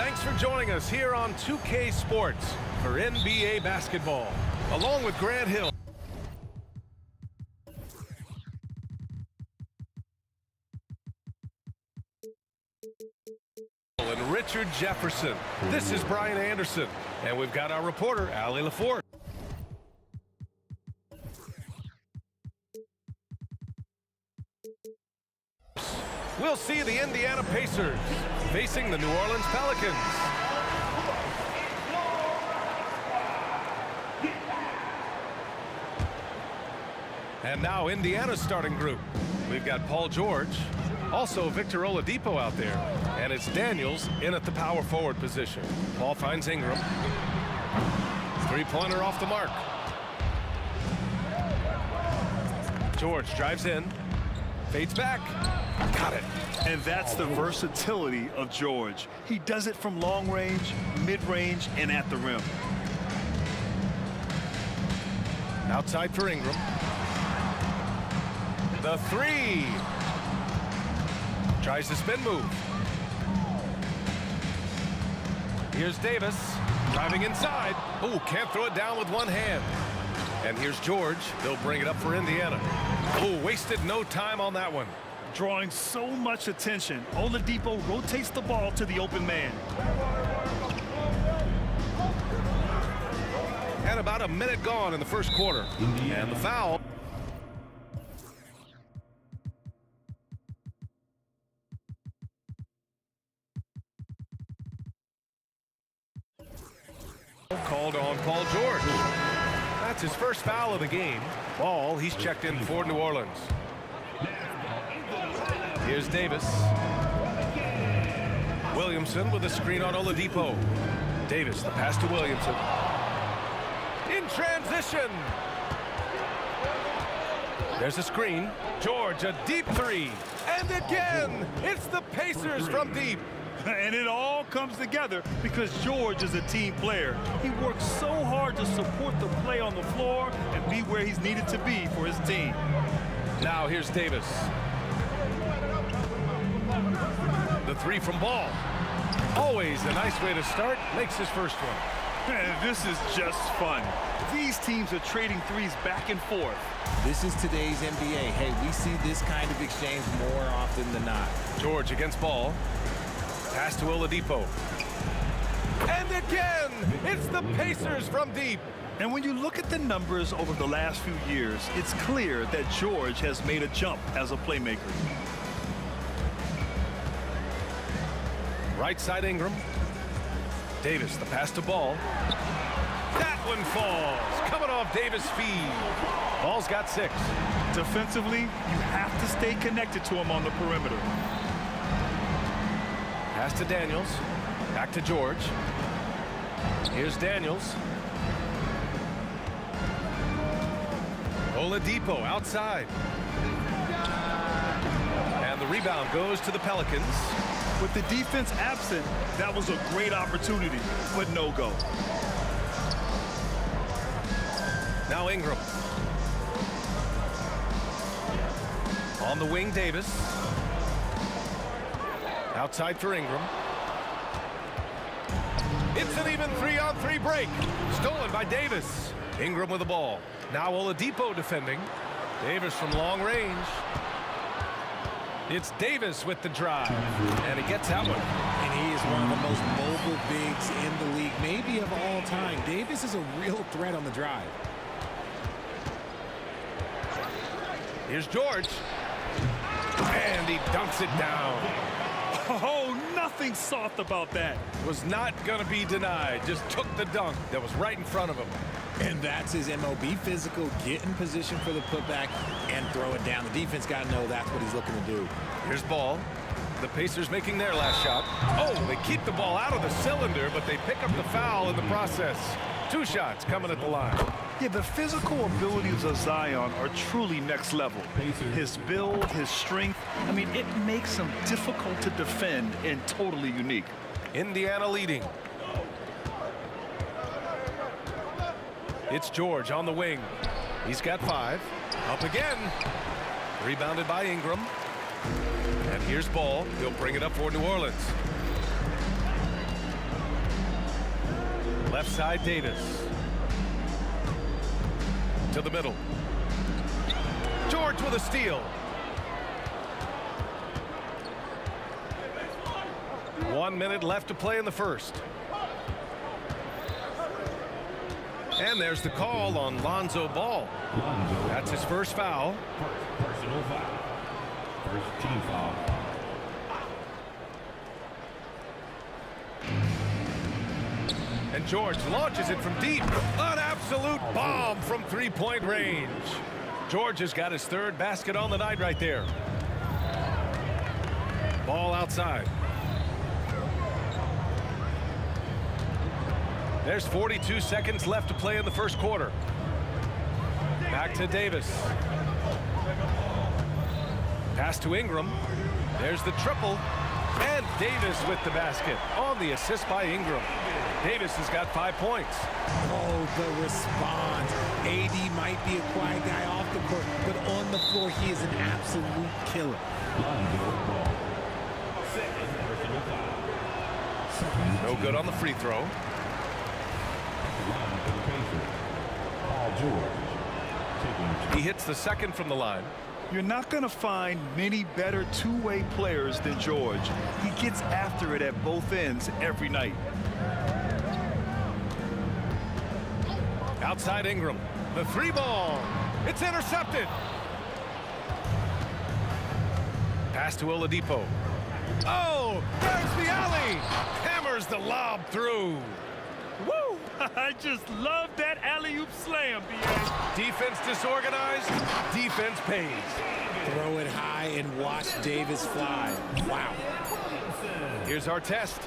Thanks for joining us here on 2K Sports for NBA basketball, along with Grant Hill. And Richard Jefferson. This is Brian Anderson, and we've got our reporter, Allie LaForce. We'll see the Indiana Pacers facing the New Orleans Pelicans. And now Indiana's starting group. We've got Paul George, also Victor Oladipo out there, and it's Daniels in at the power forward position. Ball finds Ingram. Three-pointer off the mark. George drives in, fades back. Got it. And that's the versatility of George. He does it from long range, mid-range, and at the rim. Outside for Ingram. The three. Tries the spin move. Here's Davis driving inside. Oh, can't throw it down with one hand. And here's George. They'll bring it up for Indiana. Oh, wasted no time on that one. Drawing so much attention, Oladipo rotates the ball to the open man. And about a minute gone in the first quarter. And the foul. Called on Paul George. That's his first foul of the game. Ball, he's checked in for New Orleans. Here's Davis. Williamson with a screen on Oladipo. Davis, the pass to Williamson. In transition. There's a screen. George, a deep three. And again, it's the Pacers from deep. And it all comes together because George is a team player. He works so hard to support the play on the floor and be where he's needed to be for his team. Now here's Davis. The three from Ball. Always a nice way to start. Makes his first one. And this is just fun. These teams are trading threes back and forth. This is today's NBA. Hey, we see this kind of exchange more often than not. George against Ball. Pass to Oladipo. And again, it's the Pacers from deep. And when you look at the numbers over the last few years, it's clear that George has made a jump as a playmaker. Right side Ingram. Davis, the pass to Ball. That one falls. Coming off Davis' feed. Ball's got 6. Defensively, you have to stay connected to him on the perimeter. Pass to Daniels. Back to George. Here's Daniels. Oladipo outside. And the rebound goes to the Pelicans. With the defense absent, that was a great opportunity, but no go. Now Ingram. On the wing, Davis. Outside for Ingram. It's an even 3-on-3 break. Stolen by Davis. Ingram with the ball. Now Oladipo defending. Davis from long range. It's Davis with the drive. And he gets that one. And he is one of the most mobile bigs in the league, maybe of all time. Davis is a real threat on the drive. Here's George. And he dunks it down. Oh, nothing soft about that. Was not going to be denied. Just took the dunk that was right in front of him. And that's his MOB, physical, get in position for the putback and throw it down. The defense got to know that's what he's looking to do. Here's Ball. The Pacers making their last shot. Oh, they keep the ball out of the cylinder, but they pick up the foul in the process. 2 shots coming at the line. Yeah, the physical abilities of Zion are truly next level. His build, his strength, I mean, it makes him difficult to defend and totally unique. Indiana leading. It's George on the wing. He's got 5. Up again. Rebounded by Ingram. And here's Ball. He'll bring it up for New Orleans. Left side, Davis. To the middle. George with a steal. 1 minute left to play in the first. And there's the call on Lonzo Ball. That's his first foul. Personal foul. First team foul. And George launches it from deep. An absolute bomb from three-point range. George has got his third basket on the night right there. Ball outside. There's 42 seconds left to play in the first quarter. Back to Davis. Pass to Ingram. There's the triple. And Davis with the basket on the assist by Ingram. Davis has got 5 points. Oh, the response. AD might be a quiet guy off the court, but on the floor, he is an absolute killer. No good on the free throw. He hits the second from the line. You're not going to find many better two-way players than George. He gets after it at both ends every night. Outside Ingram. The three ball. It's intercepted. Pass to Oladipo. Oh, there's the alley. Hammers the lob through. Woo! I just love that alley-oop slam, B.A. Defense disorganized. Defense pays. Throw it high and watch Davis fly. Wow. Here's our test.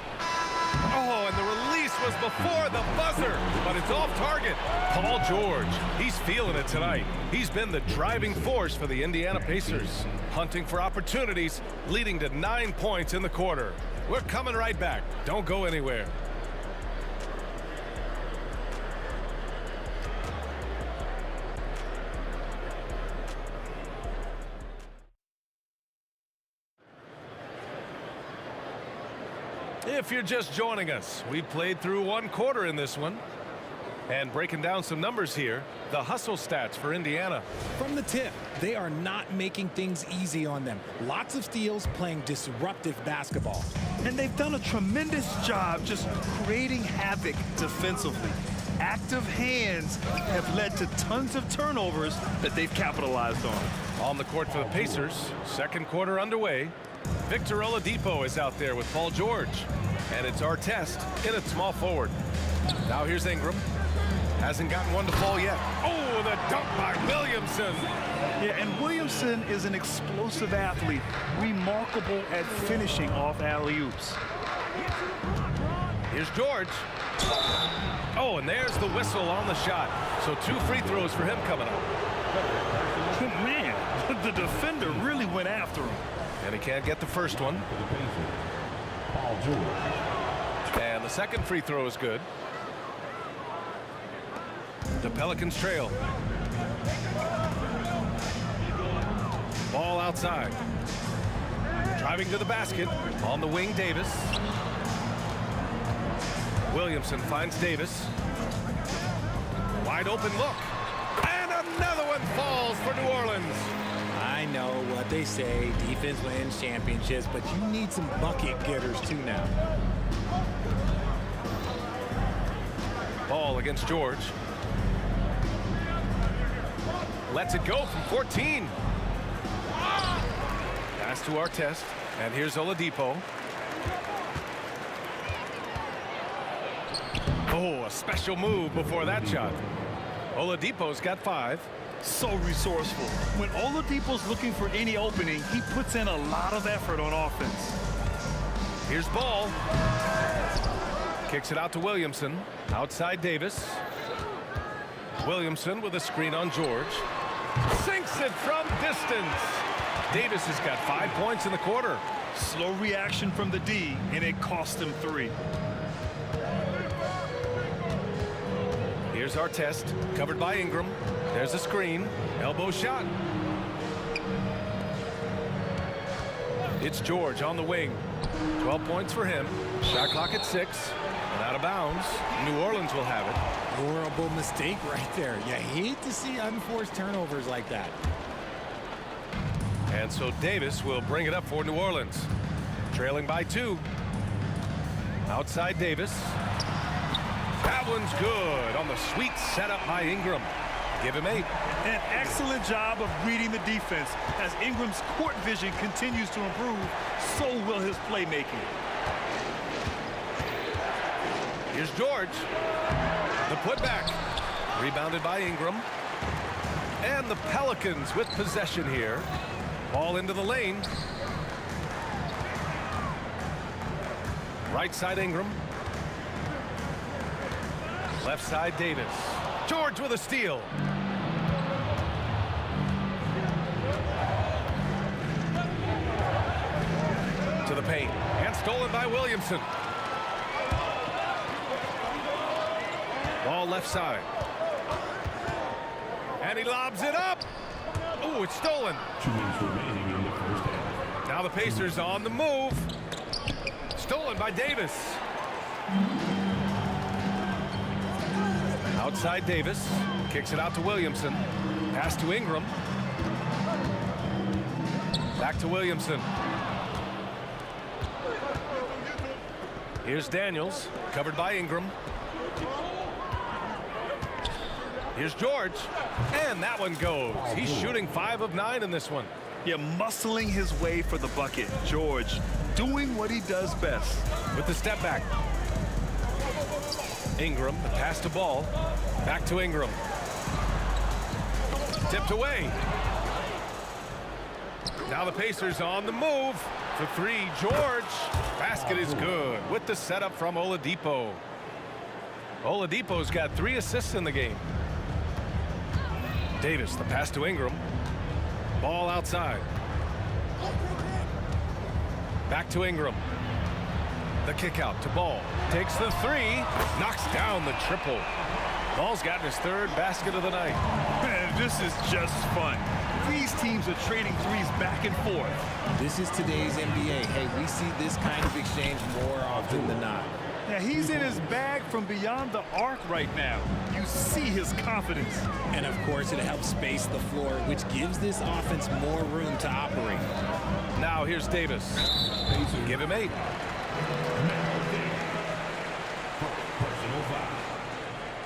Oh, and the release was before the buzzer, but it's off target. Paul George, he's feeling it tonight. He's been the driving force for the Indiana Pacers, hunting for opportunities, leading to 9 points in the quarter. We're coming right back. Don't go anywhere. If you're just joining us, we played through one quarter in this one. And breaking down some numbers here, the hustle stats for Indiana. From the tip, they are not making things easy on them. Lots of steals, playing disruptive basketball. And they've done a tremendous job just creating havoc defensively. Active hands have led to tons of turnovers that they've capitalized on. On the court for the Pacers, second quarter underway. Victor Oladipo is out there with Paul George. And it's our test in at small forward. Now here's Ingram. Hasn't gotten one to fall yet. Oh, the dunk by Williamson. Yeah, and Williamson is an explosive athlete, remarkable at finishing off alley-oops. Here's George. Oh, and there's the whistle on the shot. So 2 free throws for him coming up. Man, the defender really went after him. And he can't get the first one. Paul George. And the second free throw is good. The Pelicans trail. Ball outside. Driving to the basket. On the wing, Davis. Williamson finds Davis. Wide open look. And another one falls for New Orleans. I know what they say, defense wins championships, but you need some bucket getters too now. Ball against George. Lets it go from 14. Pass to our test. And here's Oladipo. Oh, a special move before that shot. Oladipo's got 5. So resourceful. When Oladipo's looking for any opening, he puts in a lot of effort on offense. Here's Ball. Kicks it out to Williamson. Outside Davis. Williamson with a screen on George. Sinks it from distance. Davis has got 5 points in the quarter. Slow reaction from the D, and it cost him 3. Here's our test. Covered by Ingram. There's a screen. Elbow shot. It's George on the wing. 12 points for him. Shot clock at 6. And out of bounds. New Orleans will have it. Horrible mistake right there. You hate to see unforced turnovers like that. And so Davis will bring it up for New Orleans. Trailing by 2. Outside Davis. That one's good on the sweet setup by Ingram. Give him 8. An excellent job of reading the defense. As Ingram's court vision continues to improve, so will his playmaking. Here's George. The putback. Rebounded by Ingram. And the Pelicans with possession here. Ball into the lane. Right side Ingram. Left side Davis. George with a steal. To the paint. And stolen by Williamson. Ball left side. And he lobs it up. Oh, it's stolen. 2 minutes remaining in the first half. Now the Pacers on the move. Stolen by Davis. Outside Davis. Kicks it out to Williamson. Pass to Ingram. Back to Williamson. Here's Daniels. Covered by Ingram. Here's George. And that one goes. He's shooting 5 of 9 in this one. Yeah, muscling his way for the bucket. George doing what he does best. With the step back. Ingram, the pass to Ball. Back to Ingram. Tipped away. Now the Pacers on the move. For 3, George. Basket is good with the setup from Oladipo. Oladipo's got 3 assists in the game. Davis, the pass to Ingram. Ball outside. Back to Ingram. The kick out to Ball. Takes the 3. Knocks down the triple. Ball's gotten his 3rd basket of the night. Man, this is just fun. These teams are trading threes back and forth. This is today's NBA. Hey, we see this kind of exchange more often than not. Now, he's in his bag from beyond the arc right now. You see his confidence. And of course, it helps space the floor, which gives this offense more room to operate. Now here's Davis. Give him 8. Personal foul.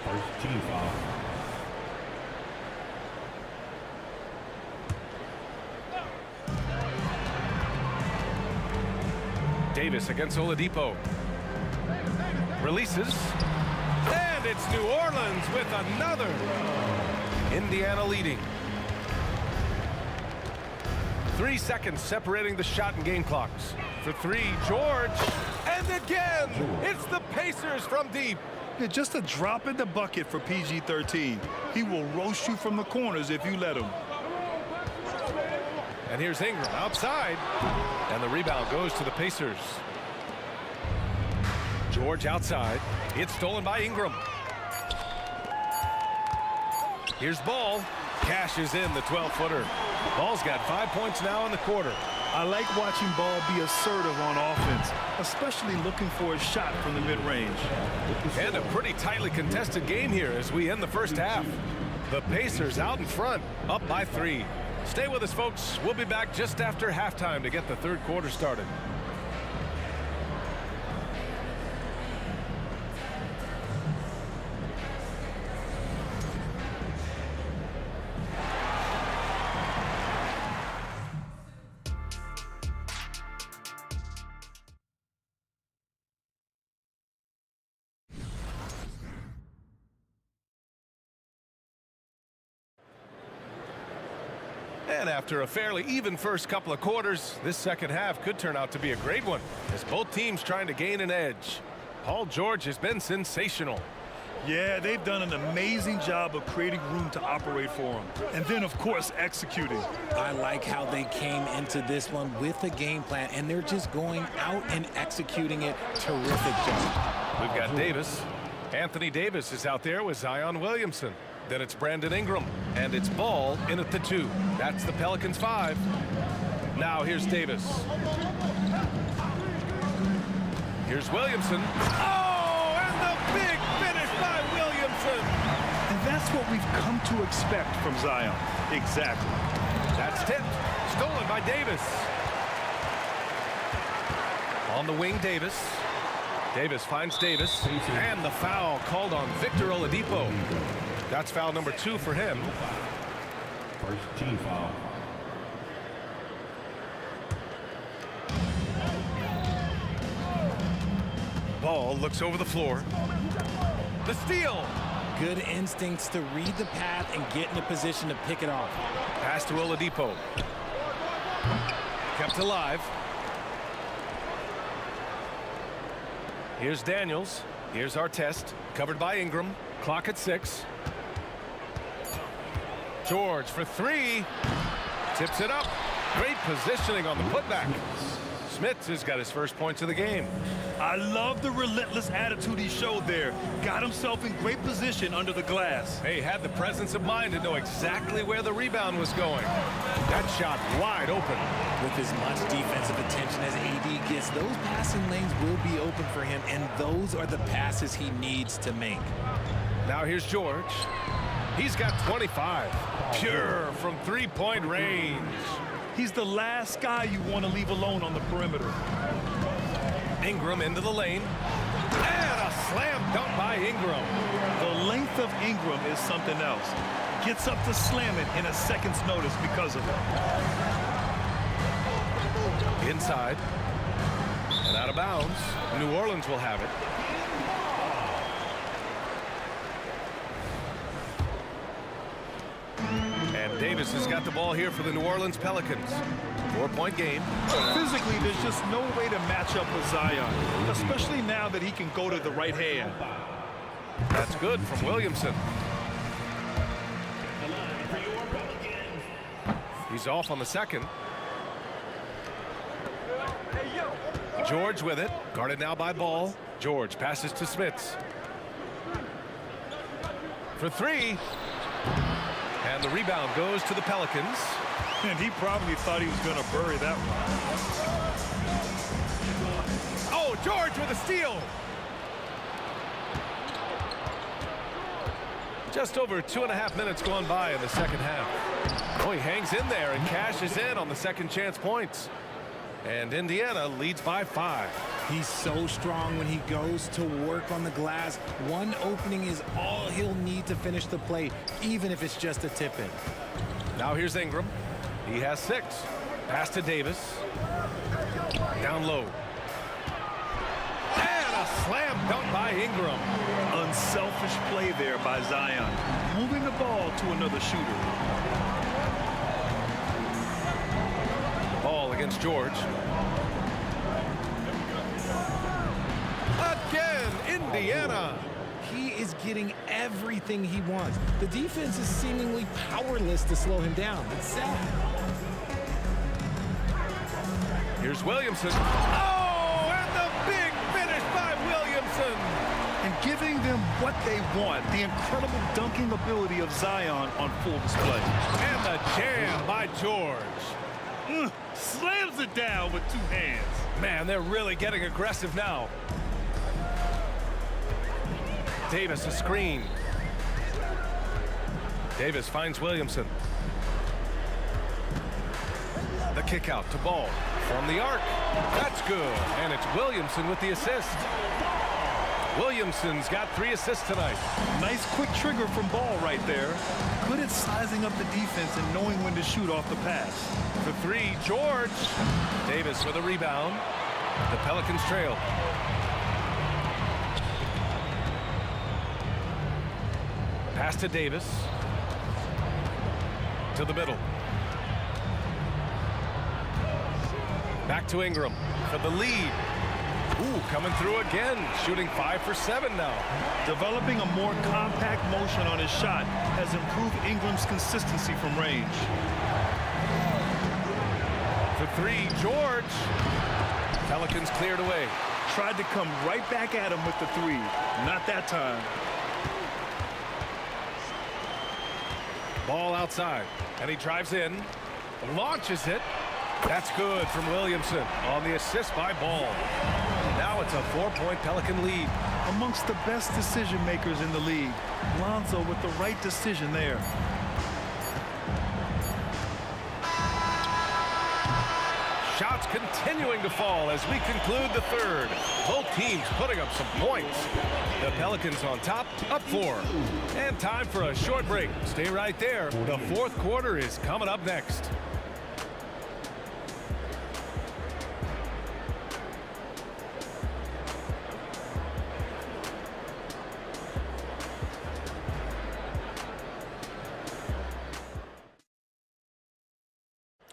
First team foul. Davis against Oladipo. Releases. And it's New Orleans with another. Indiana leading. 3 seconds separating the shot and game clocks. For 3, George. And again, it's the Pacers from deep. Yeah, just a drop in the bucket for PG-13. He will roast you from the corners if you let him. And here's Ingram outside. And the rebound goes to the Pacers. George outside. It's stolen by Ingram. Here's Ball. Cashes in the 12-footer. Ball's got 5 points now in the quarter. I like watching Ball be assertive on offense, especially looking for a shot from the mid-range. And a pretty tightly contested game here as we end the first half. The Pacers out in front, up by 3. Stay with us, folks. We'll be back just after halftime to get the 3rd quarter started. And after a fairly even first couple of quarters, this second half could turn out to be a great one as both teams trying to gain an edge. Paul George has been sensational. Yeah, they've done an amazing job of creating room to operate for him. And then, of course, executing. I like how they came into this one with a game plan, and they're just going out and executing it. Terrific job. We've got Davis. Anthony Davis is out there with Zion Williamson. Then it's Brandon Ingram, and it's Ball in at the 2. That's the Pelicans 5. Now here's Davis. Here's Williamson. Oh, Williamson. And that's what we've come to expect from Zion. Exactly. That's tipped. Stolen by Davis. On the wing, Davis. Davis finds Davis. And the foul called on Victor Oladipo. That's foul number 2 for him. First team foul. Ball looks over the floor. The steal. Good instincts to read the path and get in a position to pick it off. Pass to Oladipo. Kept alive. Here's Daniels. Here's Artest. Covered by Ingram. Clock at 6. George for 3. Tips it up. Great positioning on the putback. Smith has got his first points of the game. I love the relentless attitude he showed there. Got himself in great position under the glass. He had the presence of mind to know exactly where the rebound was going. That shot wide open. With as much defensive attention as AD gets, those passing lanes will be open for him, and those are the passes he needs to make. Now here's George. He's got 25. Pure from three-point range. He's the last guy you want to leave alone on the perimeter. Ingram into the lane. And a slam dunk by Ingram. The length of Ingram is something else. Gets up to slam it in a second's notice because of it. Inside. And out of bounds. New Orleans will have it. And Davis has got the ball here for the New Orleans Pelicans. 4-point game. Physically, there's just no way to match up with Zion, especially now that he can go to the right hand. That's good from Williamson. He's off on the second. George with it. Guarded now by Ball. George passes to Smits. For 3. And the rebound goes to the Pelicans. And he probably thought he was going to bury that one. Oh, George with a steal. Just over 2.5 minutes gone by in the second half. Oh, he hangs in there and cashes in on the second chance points. And Indiana leads by 5. He's so strong when he goes to work on the glass. One opening is all he'll need to finish the play, even if it's just a tip-in. Now here's Ingram. He has 6. Pass to Davis. Down low. And a slam dunk by Ingram. Unselfish play there by Zion. Moving the ball to another shooter. Ball against George. Again, Indiana. He is getting everything he wants. The defense is seemingly powerless to slow him down. It's sad. Here's Williamson. Oh, and the big finish by Williamson. And giving them what they want. The incredible dunking ability of Zion on full display. And the jam by George. Slams it down with 2 hands. Man, they're really getting aggressive now. Davis a screen. Davis finds Williamson. The kick out to Ball from the arc. That's good. And it's Williamson with the assist. Williamson's got 3 assists tonight. Nice quick trigger from Ball right there. Good at sizing up the defense and knowing when to shoot off the pass. For 3, George. Davis with a rebound. The Pelicans trail. Pass to Davis. To the middle. Back to Ingram for the lead. Ooh, coming through again. Shooting 5 for 7 now. Developing a more compact motion on his shot has improved Ingram's consistency from range. For 3, George. Pelicans cleared away. Tried to come right back at him with the 3. Not that time. Ball outside. And he drives in. Launches it. That's good from Williamson on the assist by Ball. Now it's a 4-point Pelican lead. amongst the best decision makers in the league. Lonzo with the right decision there. Shots continuing to fall as we conclude the third. Both teams putting up some points. The Pelicans on top, up 4. And time for a short break. Stay right there. The fourth quarter is coming up next.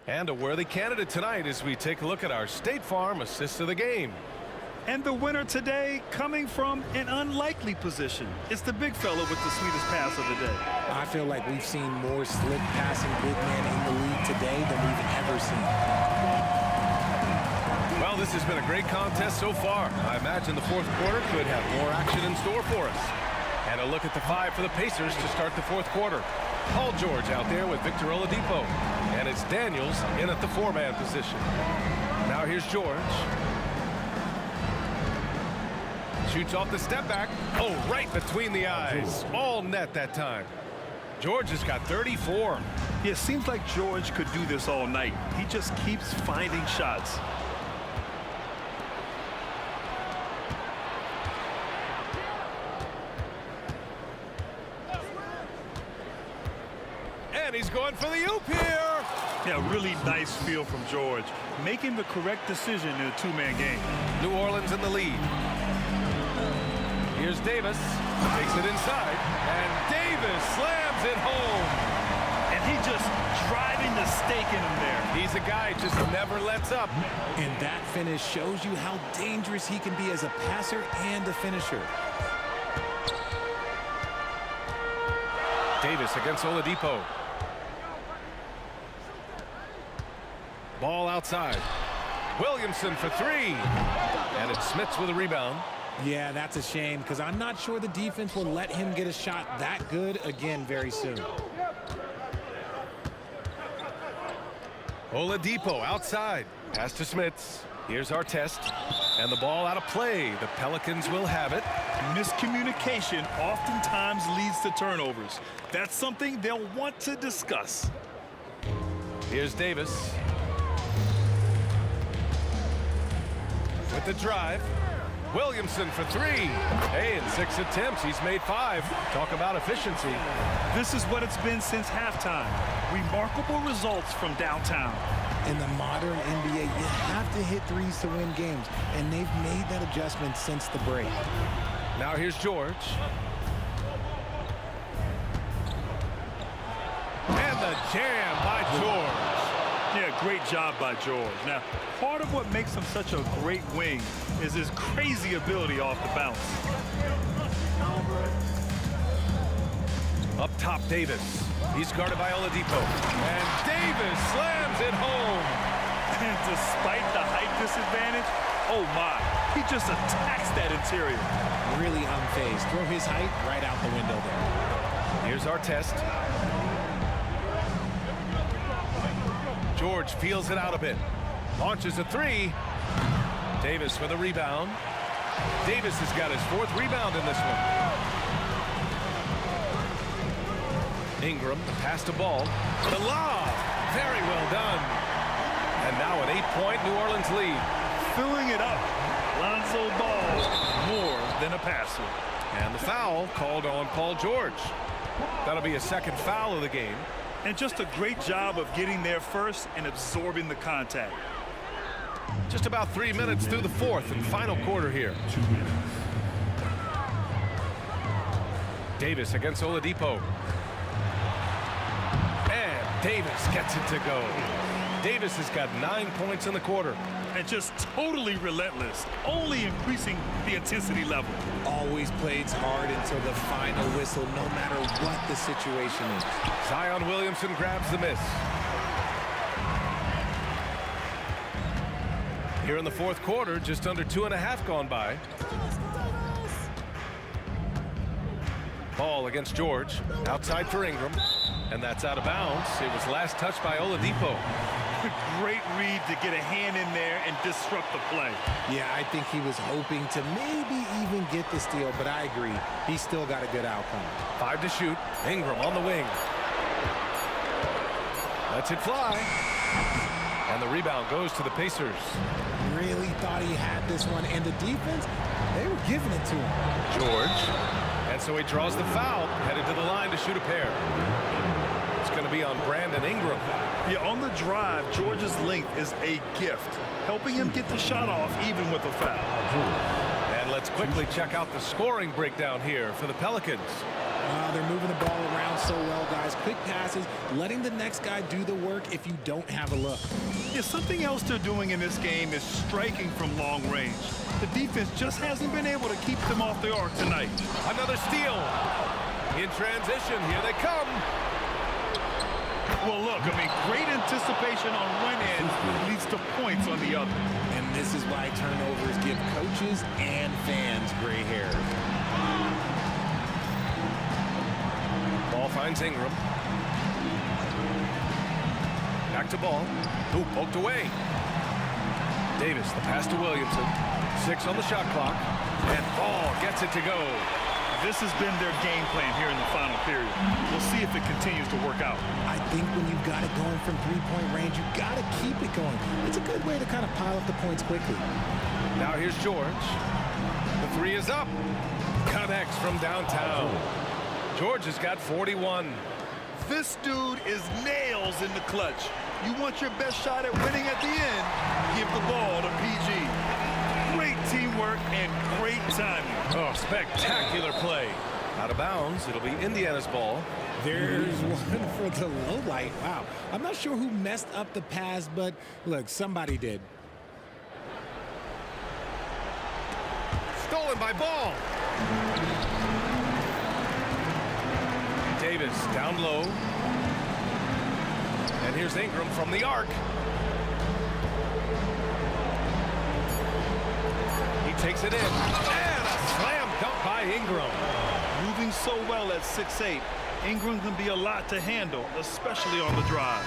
And a worthy candidate tonight as we take a look at our State Farm assist of the game. And the winner today coming from an unlikely position. It's the big fella with the sweetest pass of the day. I feel like we've seen more slick passing big men in the league today than we've ever seen. Well, this has been a great contest so far. I imagine the fourth quarter could have more action in store for us. And a look at the 5 for the Pacers to start the fourth quarter. Paul George out there with Victor Oladipo. And it's Daniels in at the 4-man position. Now here's George. Shoots off the step back. Oh, right between the eyes. All net that time. George has got 34. Yeah, it seems like George could do this all night. He just keeps finding shots. And he's going for the oop here. Yeah, really nice feel from George. Making the correct decision in a 2-man game. New Orleans in the lead. Here's Davis. Takes it inside. And Davis slams it home. And he just driving the stake in him there. He's a guy who just never lets up. And that finish shows you how dangerous he can be as a passer and a finisher. Davis against Oladipo. Ball outside. Williamson for 3. And it's Smits with a rebound. Yeah, that's a shame because I'm not sure the defense will let him get a shot that good again very soon. Oladipo outside. Pass to Smits. Here's our test. And the ball out of play. The Pelicans will have it. Miscommunication oftentimes leads to turnovers. That's something they'll want to discuss. Here's Davis. With the drive. Williamson for 3. Hey, in 6 attempts, he's made 5. Talk about efficiency. This is what it's been since halftime. Remarkable results from downtown. In the modern NBA, you have to hit threes to win games, and they've made that adjustment since the break. Now here's George. And the jam by George. Yeah, great job by George. Now, part of what makes him such a great wing is his crazy ability off the bounce. Up top, Davis. He's guarded by Oladipo. And Davis slams it home. And despite the height disadvantage, oh my, he just attacks that interior. Really unfazed. Throw his height right out the window there. Here's our test. George feels it out a bit. Launches a 3. Davis with a rebound. Davis has got his 4th rebound in this one. Ingram, the pass to Ball. The lob. Very well done. And now an 8-point New Orleans lead. Filling it up. Lonzo Ball, more than a passer. And the foul called on Paul George. That'll be a 2nd foul of the game. And just a great job of getting there first and absorbing the contact. Just about 3 minutes through the 4th and final quarter here. 2 minutes. Davis against Oladipo. And Davis gets it to go. Davis has got 9 points in the quarter. And just totally relentless, only increasing the intensity level. Always plays hard until the final whistle, no matter what the situation is. Zion Williamson grabs the miss. Here in the 4th quarter, just under 2.5 gone by. Ball against George. Outside for Ingram. And that's out of bounds. It was last touched by Oladipo. Great read to get a hand in there and disrupt the play. Yeah, I think he was hoping to maybe even get the steal, but I agree. He still got a good outcome. 5 to shoot. Ingram on the wing. Lets it fly. And the rebound goes to the Pacers. Really thought he had this one, and the defense, they were giving it to him. George. And so he draws the foul, headed to the line to shoot a pair. It's going to be on Brandon Ingram. Yeah, on the drive, George's length is a gift, helping him get the shot off even with a foul. And let's quickly check out the scoring breakdown here for the Pelicans. They're moving the ball around so well, guys. Quick passes, letting the next guy do the work if you don't have a look. Yeah, something else they're doing in this game is striking from long range. The defense just hasn't been able to keep them off the arc tonight. Another steal. In transition, here they come. Well, look, I mean, great anticipation on one end leads to points on the other. And this is why turnovers give coaches and fans gray hair. Ball finds Ingram. Back to ball. Ooh, poked away. Davis, the pass to Williamson. 6 on the shot clock. And Ball gets it to go. This has been their game plan here in the final period. We'll see if it continues to work out. I think when you've got it going from three-point range, you've got to keep it going. It's a good way to kind of pile up the points quickly. Now here's George. The 3 is up. Connects from downtown. George has got 41. This dude is nails in the clutch. You want your best shot at winning at the end, give the ball to PG. Great teamwork and great timing. Oh, spectacular play. Out of bounds. It'll be Indiana's ball. There's one for the low light. Wow. I'm not sure who messed up the pass, but look, somebody did. Stolen by Ball. Davis down low. And here's Ingram from the arc. He takes it in. And a slam dunk by Ingram. Moving so well at 6'8", Ingram can be a lot to handle, especially on the drive.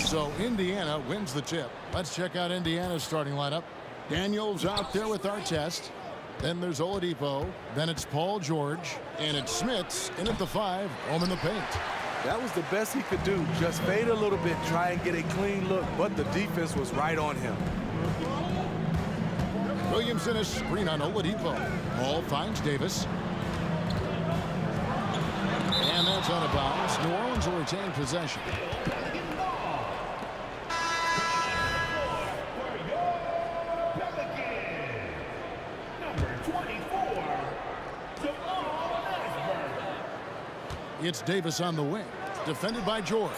So Indiana wins the tip. Let's check out Indiana's starting lineup. Daniels out there with our test. Then there's Oladipo. Then it's Paul George. And it's Smits in at the 5, home in the paint. That was the best he could do. Just fade a little bit, try and get a clean look, but the defense was right on him. Williamson is screen on Oladipo. Ball finds Davis. And that's out of bounds. New Orleans will retain possession. It's Davis on the wing, defended by George,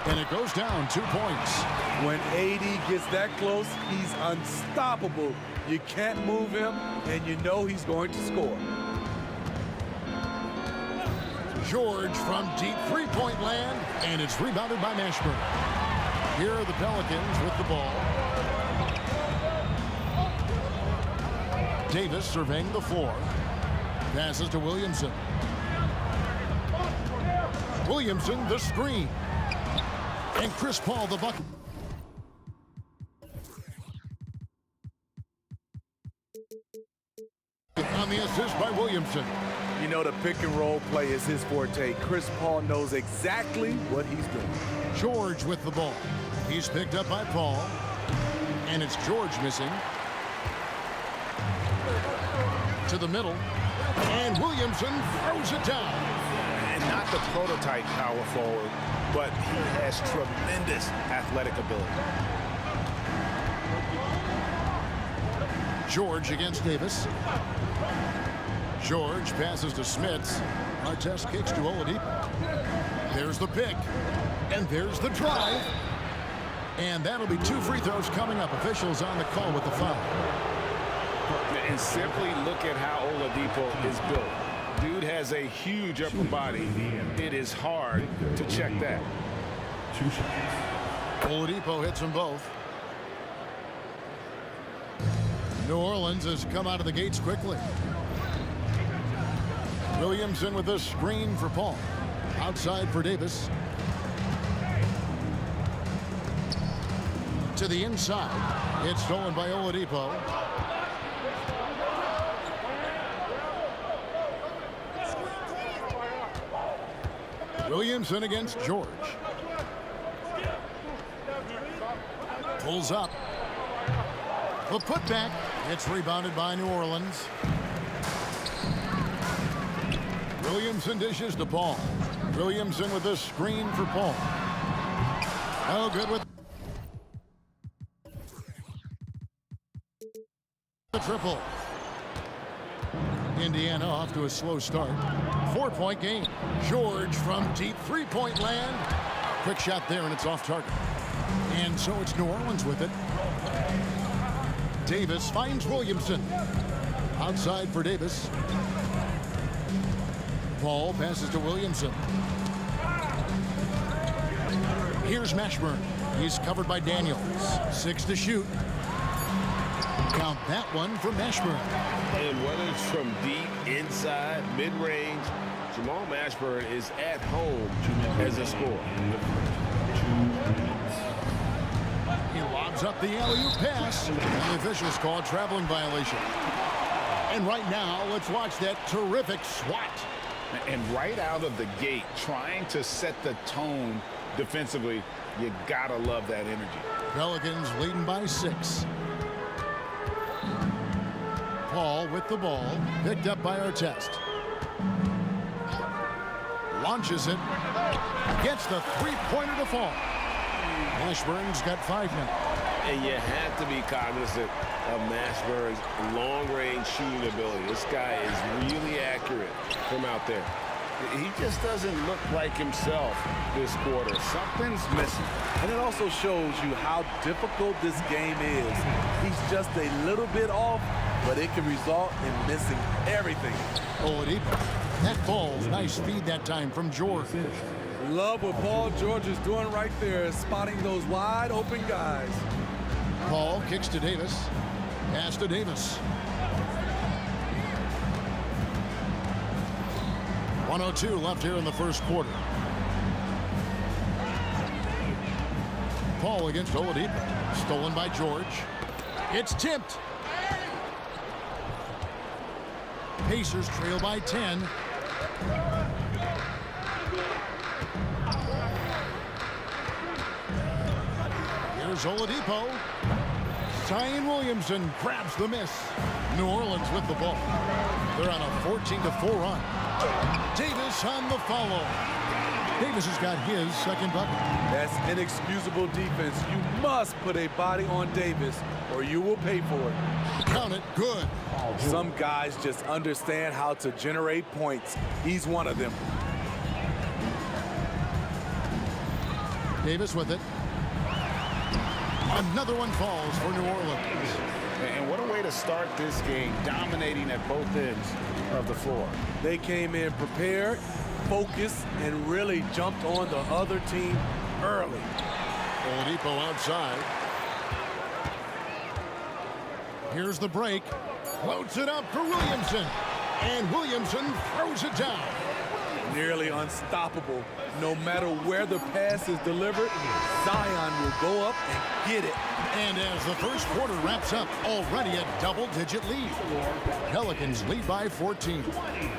and it goes down 2 points. When AD gets that close, he's unstoppable. You can't move him, and you know he's going to score. George from deep three-point land, and it's rebounded by Mashburn. Here are the Pelicans with the ball. Davis surveying the floor. Passes to Williamson. Williamson, the screen. And Chris Paul, the bucket. On the assist by Williamson. You know the pick and roll play is his forte. Chris Paul knows exactly what he's doing. George with the ball. He's picked up by Paul. And it's George missing. To the middle. And Williamson throws it down. Not the prototype power forward, but he has tremendous athletic ability. George against Davis. George passes to Smits. Artest kicks to Oladipo. There's the pick. And there's the drive. And that'll be 2 free throws coming up. Officials on the call with the foul. And simply look at how Oladipo is built. Dude has a huge upper body. It is hard to check that. 2 shots. Oladipo hits them both. New Orleans has come out of the gates quickly. Williamson with a screen for Paul. Outside for Davis. To the inside. It's stolen by Oladipo. Williamson against George. Pulls up. The putback. It's rebounded by New Orleans. Williamson dishes to Paul. Williamson with a screen for Paul. Oh, good with the triple. Indiana off to a slow start. 4-point game. George from deep three-point land. Quick shot there, and it's off target. And so it's New Orleans with it. Davis finds Williamson. Outside for Davis. Paul passes to Williamson. Here's Mashburn. He's covered by Daniels. 6 to shoot. Count that one for Mashburn. And whether it's from deep, inside, mid-range, Jamal Mashburn is at home as a scorer. He lobs up the alley-oop pass, and the officials call a traveling violation. And right now, let's watch that terrific swat. And right out of the gate, trying to set the tone defensively, you gotta love that energy. Pelicans leading by 6. Paul with the ball, picked up by Artest. Launches it, gets the three-pointer to fall. Mashburn's got 5 now. And you have to be cognizant of Mashburn's long-range shooting ability. This guy is really accurate from out there. He just doesn't look like himself this quarter. Something's missing. And it also shows you how difficult this game is. He's just a little bit off, but it can result in missing everything. Oladipo. That ball, nice feed that time from George. Love what Paul George is doing right there, spotting those wide open guys. Paul kicks to Davis. Pass to Davis. 1:02 left here in the first quarter. Paul against Oladipo. Stolen by George. It's tipped. Pacers trail by 10. Here's Oladipo. Zion Williamson grabs the miss. New Orleans with the ball. They're on a 14-4 run. Davis on the follow. Davis has got his second bucket. That's inexcusable defense. You must put a body on Davis or you will pay for it. Count it. Good. Some guys just understand how to generate points. He's one of them. Davis with it. Another one falls for New Orleans. And what a way to start this game, dominating at both ends of the floor. They came in prepared, focused, and really jumped on the other team early. Oladipo outside. Here's the break. Floats it up for Williamson. And Williamson throws it down. Nearly unstoppable. No matter where the pass is delivered, Zion will go up and get it. And as the first quarter wraps up, already a double-digit lead. Pelicans lead by 14.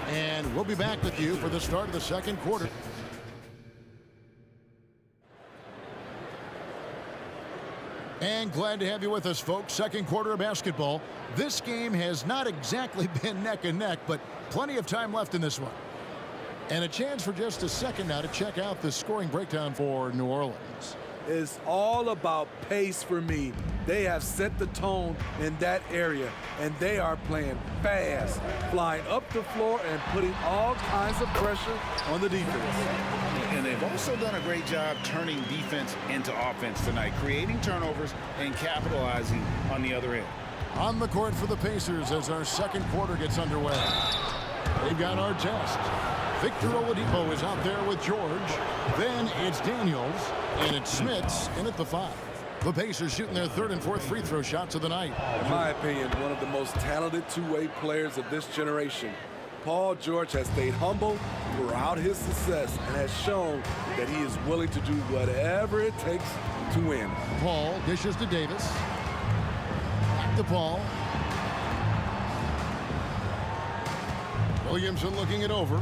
And we'll be back with you for the start of the second quarter. And glad to have you with us, folks. Second quarter of basketball. This game has not exactly been neck and neck, but plenty of time left in this one. And a chance for just a second now to check out the scoring breakdown for New Orleans. It's all about pace for me. They have set the tone in that area, and they are playing fast, flying up the floor and putting all kinds of pressure on the defense. And they've also done a great job turning defense into offense tonight, creating turnovers and capitalizing on the other end. On the court for the Pacers as our second quarter gets underway. They've got Artest. Victor Oladipo is out there with George. Then it's Daniels, and it's Smits in at the 5. The Pacers shooting their third and fourth free throw shots of the night. In my opinion, one of the most talented two-way players of this generation. Paul George has stayed humble throughout his success and has shown that he is willing to do whatever it takes to win. Paul dishes to Davis. Back to Paul. Williamson looking it over.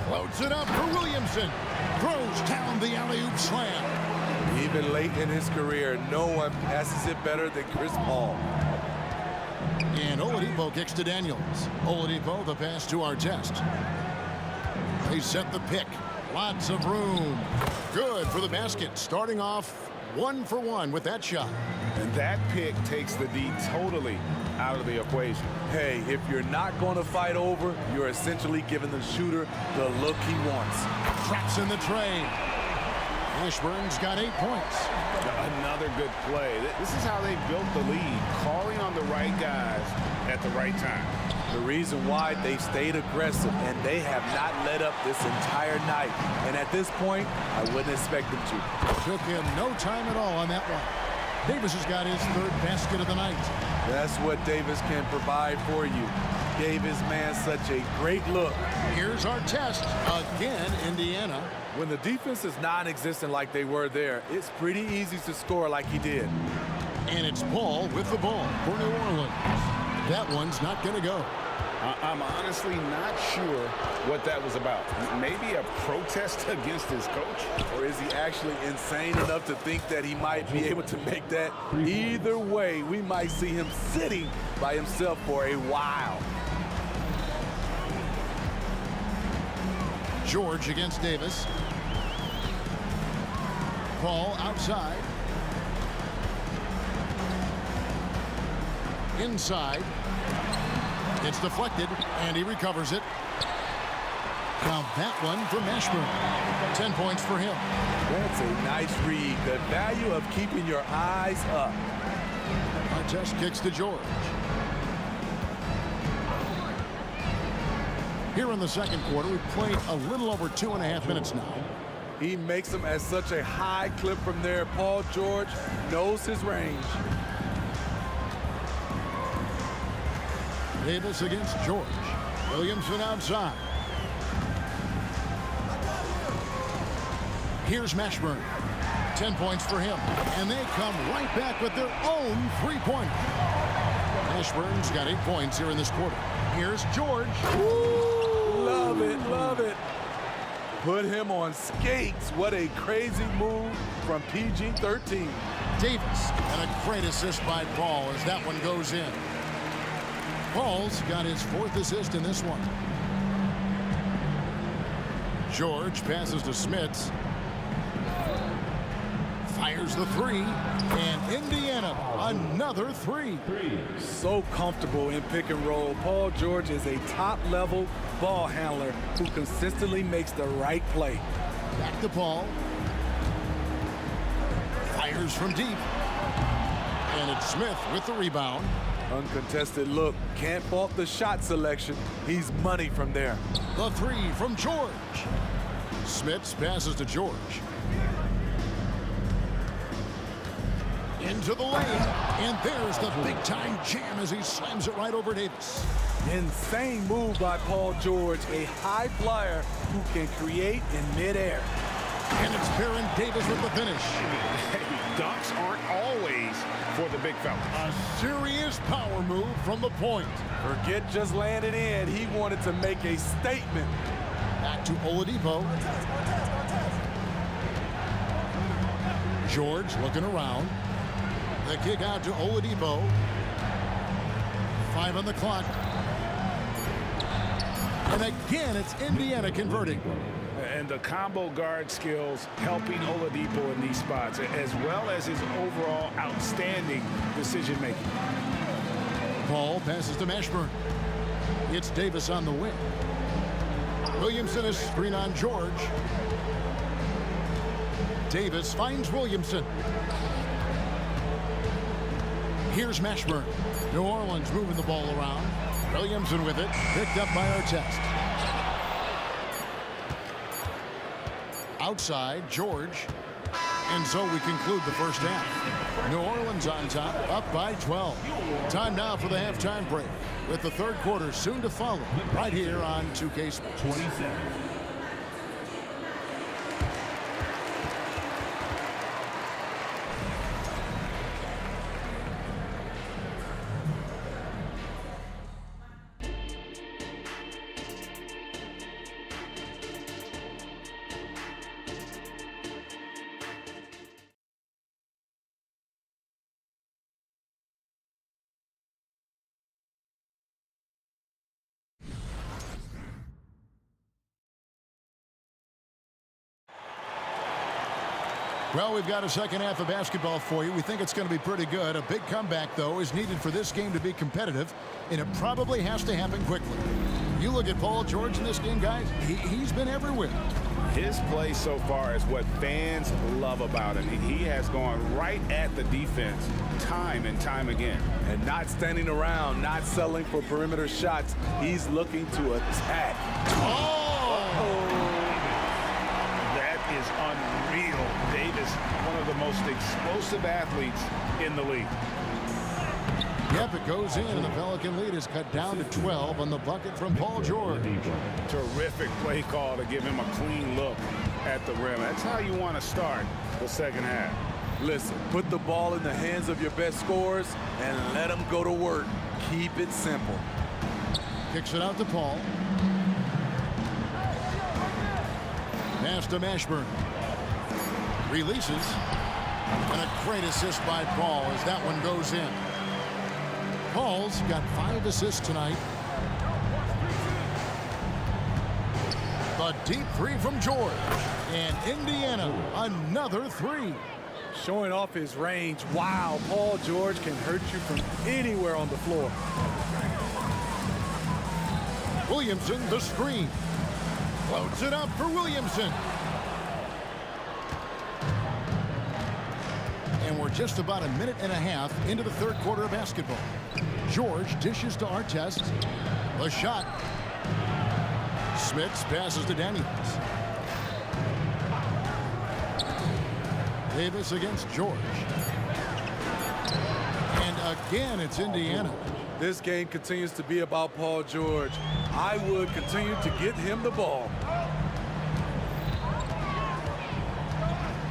Floats it up for Williamson. Throws down the alley-oop slam. Even late in his career, no one passes it better than Chris Paul. And Oladipo kicks to Daniels. Oladipo, the pass to Artest. They set the pick. Lots of room. Good for the basket. Starting off 1 for 1 with that shot. And that pick takes the D totally out of the equation. Hey, if you're not going to fight over, you're essentially giving the shooter the look he wants. Traps in the tray. Mashburn's got 8 points. Another good play. This is how they built the lead, calling on the right guys at the right time. The reason why they stayed aggressive, and they have not let up this entire night. And at this point, I wouldn't expect them to. Took him no time at all on that one. Davis has got his third basket of the night. That's what Davis can provide for you. Gave his man such a great look. Here's our test. Again, Indiana. When the defense is non-existent like they were there, it's pretty easy to score like he did. And it's Paul with the ball for New Orleans. That one's not going to go. I'm honestly not sure what that was about. Maybe a protest against his coach? Or is he actually insane enough to think that he might be able to make that? Either way, we might see him sitting by himself for a while. George against Davis. Paul outside. Inside. It's deflected, and he recovers it. Now that one for Mashburn. 10 points for him. That's a nice read. The value of keeping your eyes up. Artest kicks to George. Here in the second quarter, we've played a little over 2.5 minutes now. He makes them at such a high clip from there. Paul George knows his range. Davis against George. Williamson outside. Here's Mashburn. 10 points for him. And they come right back with their own three-pointer. Mashburn's got 8 points here in this quarter. Here's George. Woo! Love it, love it. Put him on skates. What a crazy move from PG-13. Davis, and a great assist by Paul as that one goes in. Paul's got his 4th assist in this one. George passes to Smits. Fires the three, and Indiana, another three. So comfortable in pick and roll. Paul George is a top-level ball handler who consistently makes the right play. Back to Paul. Fires from deep. And it's Smith with the rebound. Uncontested look. Can't fault the shot selection. He's money from there. The three from George. Smits passes to George. Into the lane. And there's the big-time jam as he slams it right over Davis. Insane move by Paul George. A high flyer who can create in midair. And it's Baron Davis with the finish. Dunks aren't always for the big fella. A serious power move from the point. Forget just landed in. He wanted to make a statement. Back to Oladipo. George looking around. The kick out to Oladipo. 5 on the clock. And again, it's Indiana converting. And the combo guard skills helping Oladipo in these spots, as well as his overall outstanding decision-making. Paul passes to Mashburn. It's Davis on the wing. Williamson is screen on George. Davis finds Williamson. Here's Mashburn. New Orleans moving the ball around. Williamson with it. Picked up by Artest. Outside, George. And so we conclude the first half. New Orleans on top, up by 12. Time now for the halftime break, with the third quarter soon to follow, right here on 2K Sports. 27. Well, we've got a second half of basketball for you. We think it's going to be pretty good. A big comeback, though, is needed for this game to be competitive, and it probably has to happen quickly. You look at Paul George in this game, guys, he's been everywhere. His play so far is what fans love about him. He has gone right at the defense time and time again. And not standing around, not settling for perimeter shots. He's looking to attack. Oh! That is is unreal. Davis, one of the most explosive athletes in the league. Yep, it goes in, and the Pelican lead is cut down to 12 on the bucket from Paul George. Terrific play call to give him a clean look at the rim. That's how you want to start the second half. Listen, put the ball in the hands of your best scorers and let them go to work. Keep it simple. Kicks it out to Paul. Pass to Mashburn. Releases. And a great assist by Paul as that one goes in. Paul's got 5 assists tonight. The deep three from George. And Indiana, another 3. Showing off his range. Wow, Paul George can hurt you from anywhere on the floor. Williamson, the screen. Floats it up for Williamson. And we're just about a minute and a half into the third quarter of basketball. George dishes to Artest. The shot. Smits passes to Daniels. Davis against George. And again, it's Indiana. This game continues to be about Paul George. I would continue to get him the ball.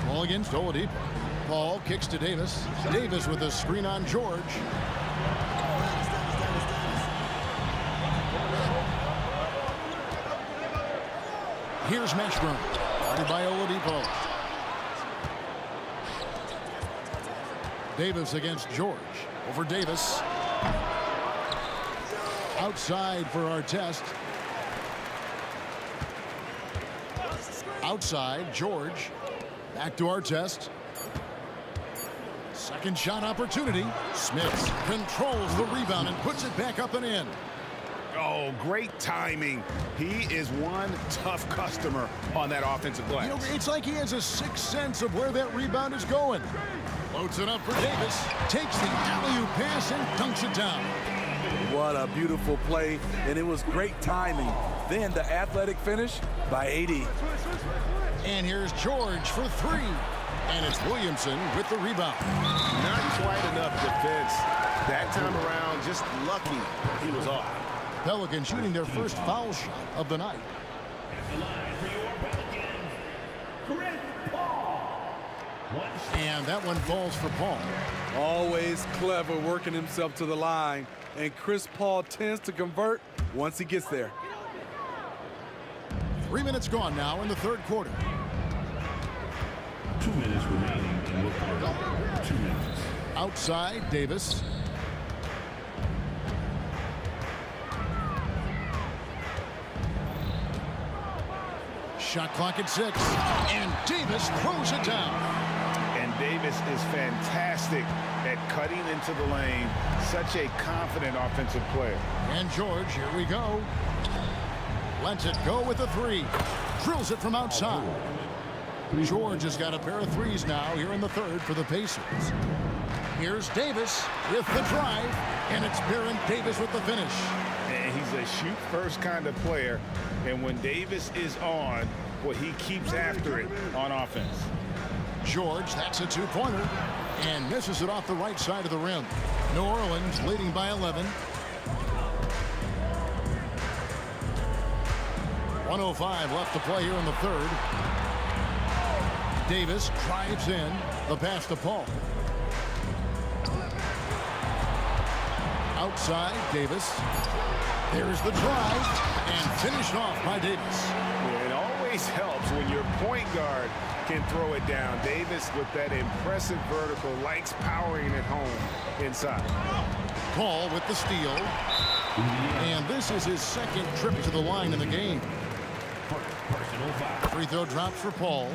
Ball against Oladipo. Paul kicks to Davis. Davis with a screen on George. Here's Mashburn. Guarded by Oladipo. Davis against George. Over Davis. Outside for Artest. Outside, George. Back to Artest. Second shot opportunity. Smith controls the rebound and puts it back up and in. Oh, great timing. He is one tough customer on that offensive glass. You know, it's like he has a sixth sense of where that rebound is going. Floats it up for Davis. Takes the alley-oop pass and dunks it down. What a beautiful play, and it was great timing. Then the athletic finish by AD. And here's George for 3. And it's Williamson with the rebound. Not quite enough defense. That time around, just lucky he was off. Pelican shooting their first foul shot of the night. And that one falls for Paul. Always clever working himself to the line, and Chris Paul tends to convert once he gets there. 3 minutes gone now in the third quarter. 2 minutes remaining in the quarter. 2 minutes. Outside, Davis. Shot clock at 6. And Davis throws it down. And Davis is fantastic at cutting into the lane. Such a confident offensive player. And George, here we go. Lets it go with a 3. Drills it from outside. George has got a pair of 3s now here in the third for the Pacers. Here's Davis with the drive. And it's Baron Davis with the finish. And he's a shoot-first kind of player. And when Davis is on, well, he keeps after it on offense. George, that's a 2-pointer. And misses it off the right side of the rim. New Orleans leading by 11. 1:05 left to play here in the third. Davis drives in. The pass to Paul. Outside, Davis. There's the drive. And finished off by Davis. It always helps when your point guard can throw it down. Davis, with that impressive vertical, likes powering it home inside. Paul with the steal. And this is his second trip to the line in the game. Personal foul. Free throw drops for Paul.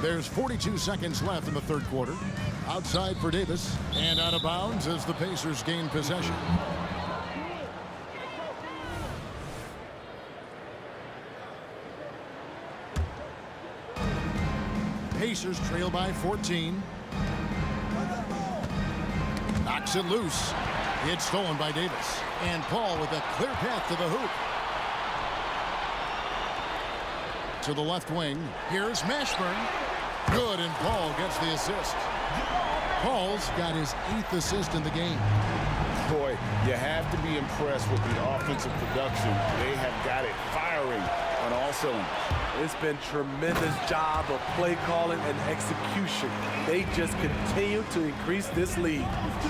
There's 42 seconds left in the third quarter. Outside for Davis. And out of bounds as the Pacers gain possession. Pacers trail by 14. Knocks it loose. It's stolen by Davis. And Paul with a clear path to the hoop. To the left wing. Here's Mashburn. Good, and Paul gets the assist. Paul's got his 8th assist in the game. Boy, you have to be impressed with the offensive production. They have got it firing on all cylinders. It's been tremendous job of play calling and execution. They just continue to increase this lead.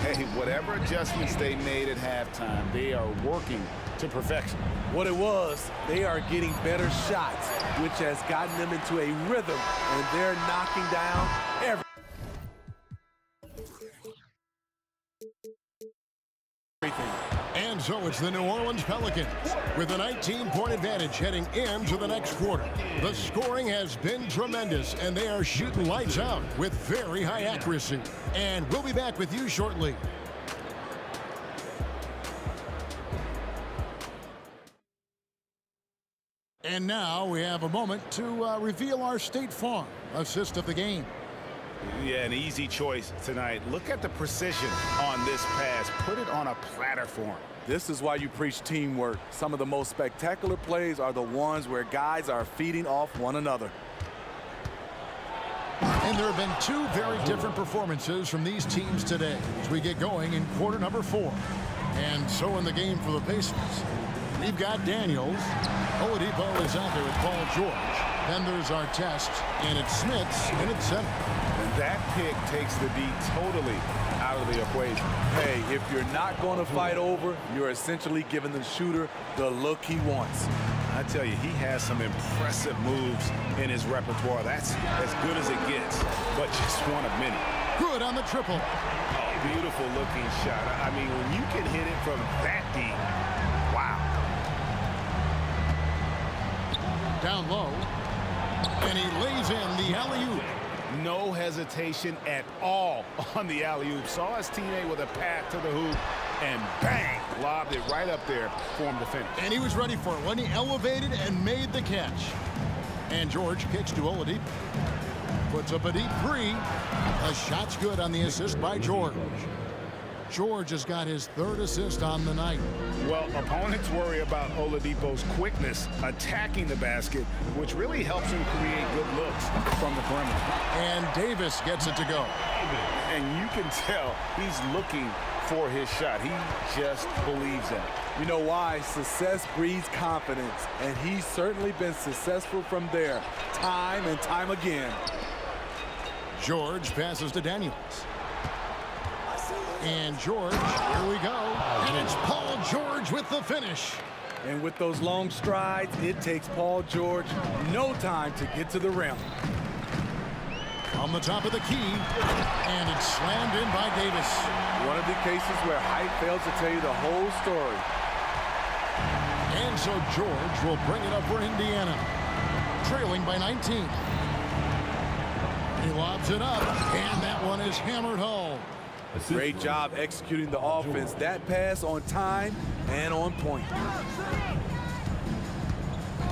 Hey, whatever adjustments they made at halftime, they are working to perfection. What it was, they are getting better shots, which has gotten them into a rhythm, and they're knocking down everything. And so it's the New Orleans Pelicans with a 19-point advantage heading into the next quarter. The scoring has been tremendous, and they are shooting lights out with very high accuracy. And we'll be back with you shortly. And now we have a moment to reveal our State Farm assist of the game. Yeah, an easy choice tonight. Look at the precision on this pass. Put it on a platter for him. This is why you preach teamwork. Some of the most spectacular plays are the ones where guys are feeding off one another. And there have been 2 very different performances from these teams today as we get going in quarter number 4. And so in the game for the Pacers, we've got Daniels. Oladipo is out there with Paul George. Then there's our test, and it's Smits in at center. And that pick takes the D totally out of the equation. Hey, if you're not going to fight over, you're essentially giving the shooter the look he wants. I tell you, he has some impressive moves in his repertoire. That's as good as it gets, but just one of many. Good on the triple. Oh, beautiful looking shot. I mean, when you can hit it from that deep, wow. Down low. And he lays in the alley-oop. No hesitation at all on the alley-oop. Saw his teammate with a path to the hoop, and bang, lobbed it right up there for him to finish. And he was ready for it when he elevated and made the catch. And George kicks to Oladipo. Puts up a deep 3. A shot's good on the assist by George. George has got his 3rd assist on the night. Well, opponents worry about Oladipo's quickness attacking the basket, which really helps him create good looks from the perimeter. And Davis gets it to go. And you can tell he's looking for his shot. He just believes in it. You know why? Success breeds confidence, and he's certainly been successful from there, time and time again. George passes to Daniels. And George, here we go. And it's Paul George with the finish. And with those long strides, it takes Paul George no time to get to the rim. On the top of the key, and it's slammed in by Davis. One of the cases where height fails to tell you the whole story. And so George will bring it up for Indiana, trailing by 19. He lobs it up, and that one is hammered home. Great job executing the offense. That pass on time and on point.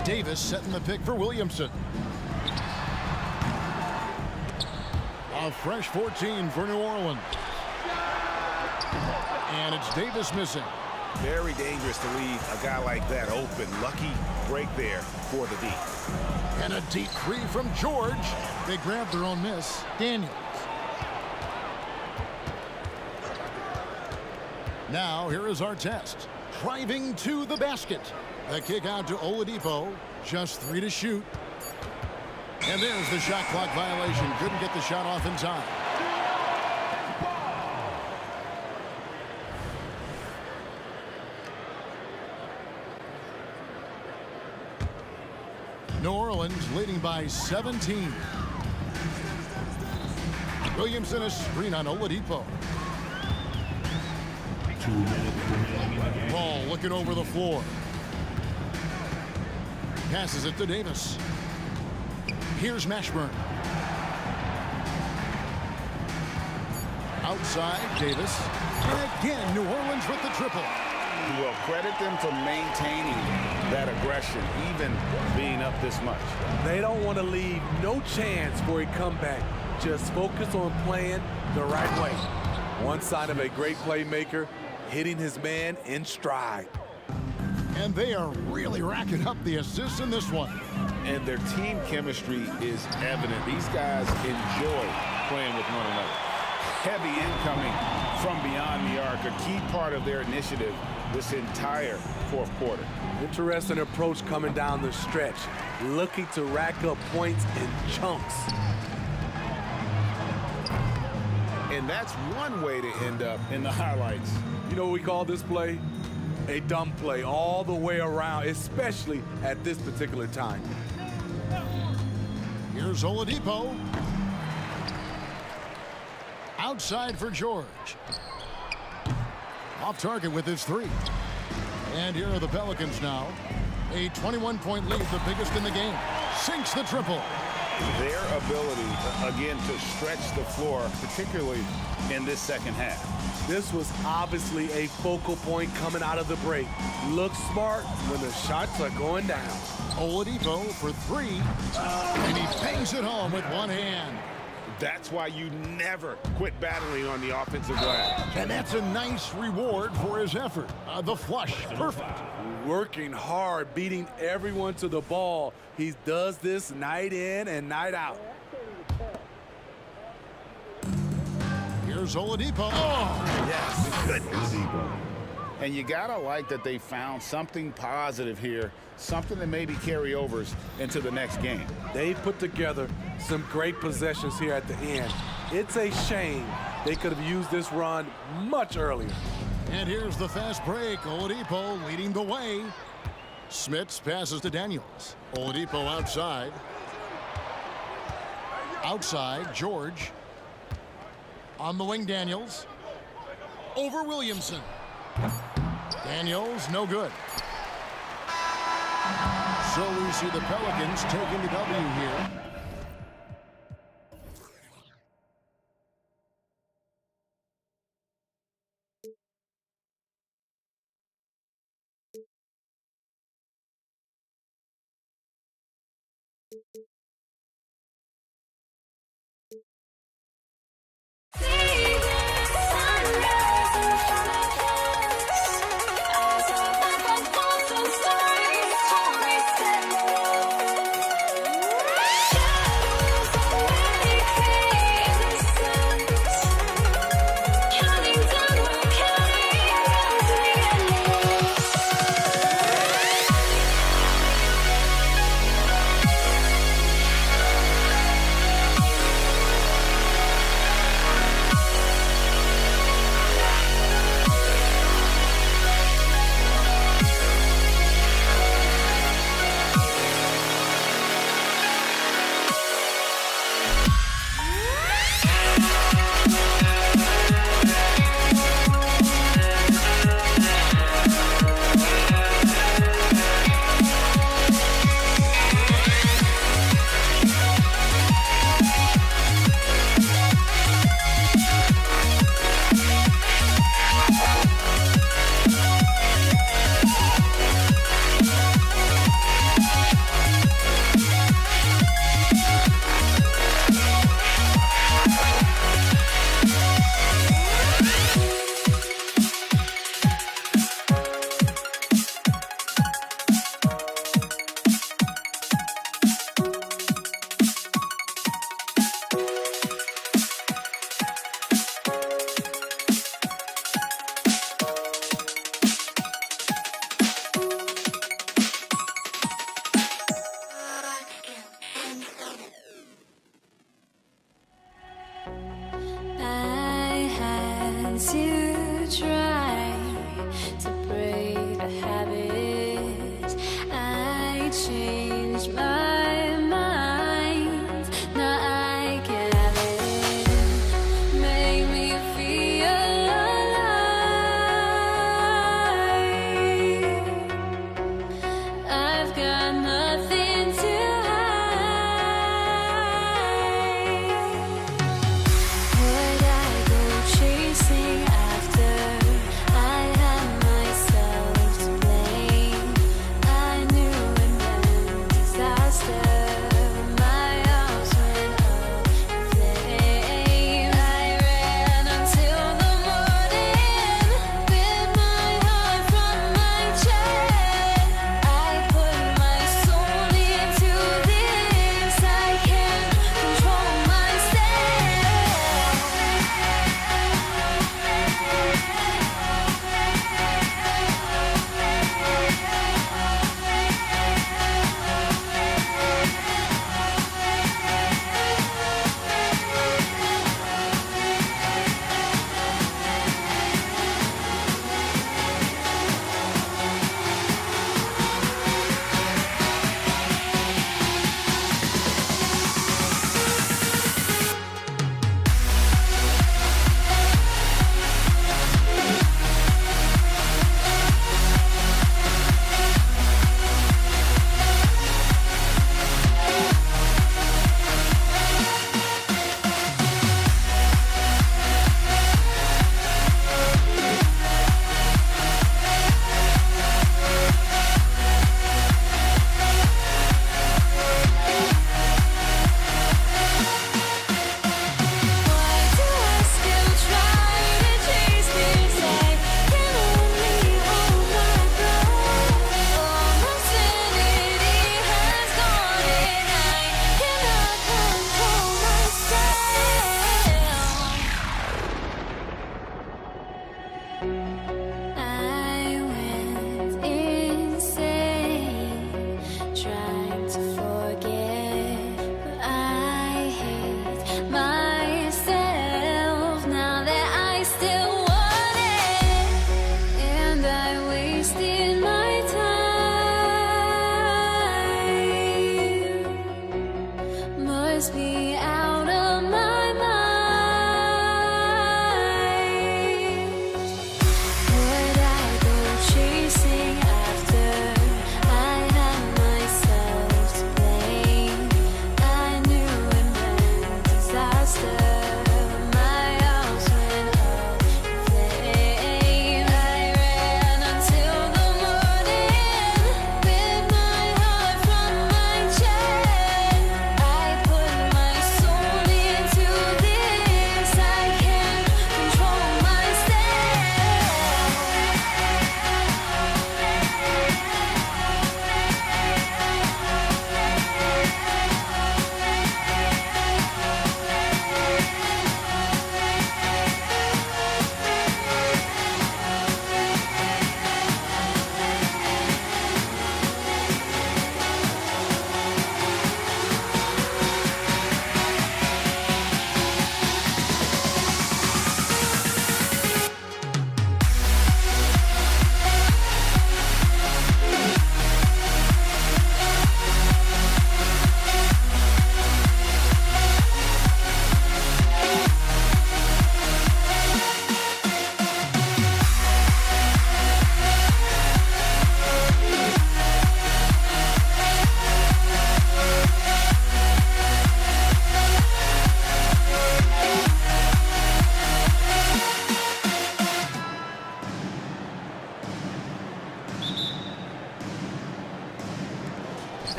Davis setting the pick for Williamson. A fresh 14 for New Orleans. And it's Davis missing. Very dangerous to leave a guy like that open. Lucky break there for the D. And a deep 3 from George. They grab their own miss. Daniels. Now, here is our test. Driving to the basket. The kick out to Oladipo. Just 3 to shoot. And there's the shot clock violation. Couldn't get the shot off in time. New Orleans leading by 17. Williamson a screen on Oladipo. 2 minutes remaining. Ball looking over the floor. Passes it to Davis. Here's Mashburn. Outside, Davis. And again, New Orleans with the triple. Well, credit them for maintaining that aggression, even being up this much. They don't want to leave no chance for a comeback. Just focus on playing the right way. One sign of a great playmaker, hitting his man in stride. And they are really racking up the assists in this one. And their team chemistry is evident. These guys enjoy playing with one another. Heavy incoming from beyond the arc, a key part of their initiative this entire fourth quarter. Interesting approach coming down the stretch, looking to rack up points in chunks. And that's one way to end up in the highlights. You know what we call this play? A dumb play all the way around, especially at this particular time. Here's Oladipo. Outside for George. Off target with his three. And here are the Pelicans now. A 21-point lead, the biggest in the game. Sinks the triple. Their ability, again, to stretch the floor, particularly in this second half. This was obviously a focal point coming out of the break. Look smart when the shots are going down. Oladipo for three. And he bangs it home with one hand. That's why you never quit battling on the offensive glass. And that's a nice reward for his effort. The flush, perfect. Working hard, beating everyone to the ball. He does this night in and night out. Here's Oladipo. Oh, Yes, goodness. And you gotta like that they found something positive here, something that maybe carry overs into the next game. They put together some great possessions here at the end. It's a shame they could have used this run much earlier. And here's the fast break. Oladipo leading the way. Smits passes to Daniels. Oladipo outside. Outside, George. On the wing, Daniels. Over Williamson. Daniels, no good. So we see the Pelicans taking the W here.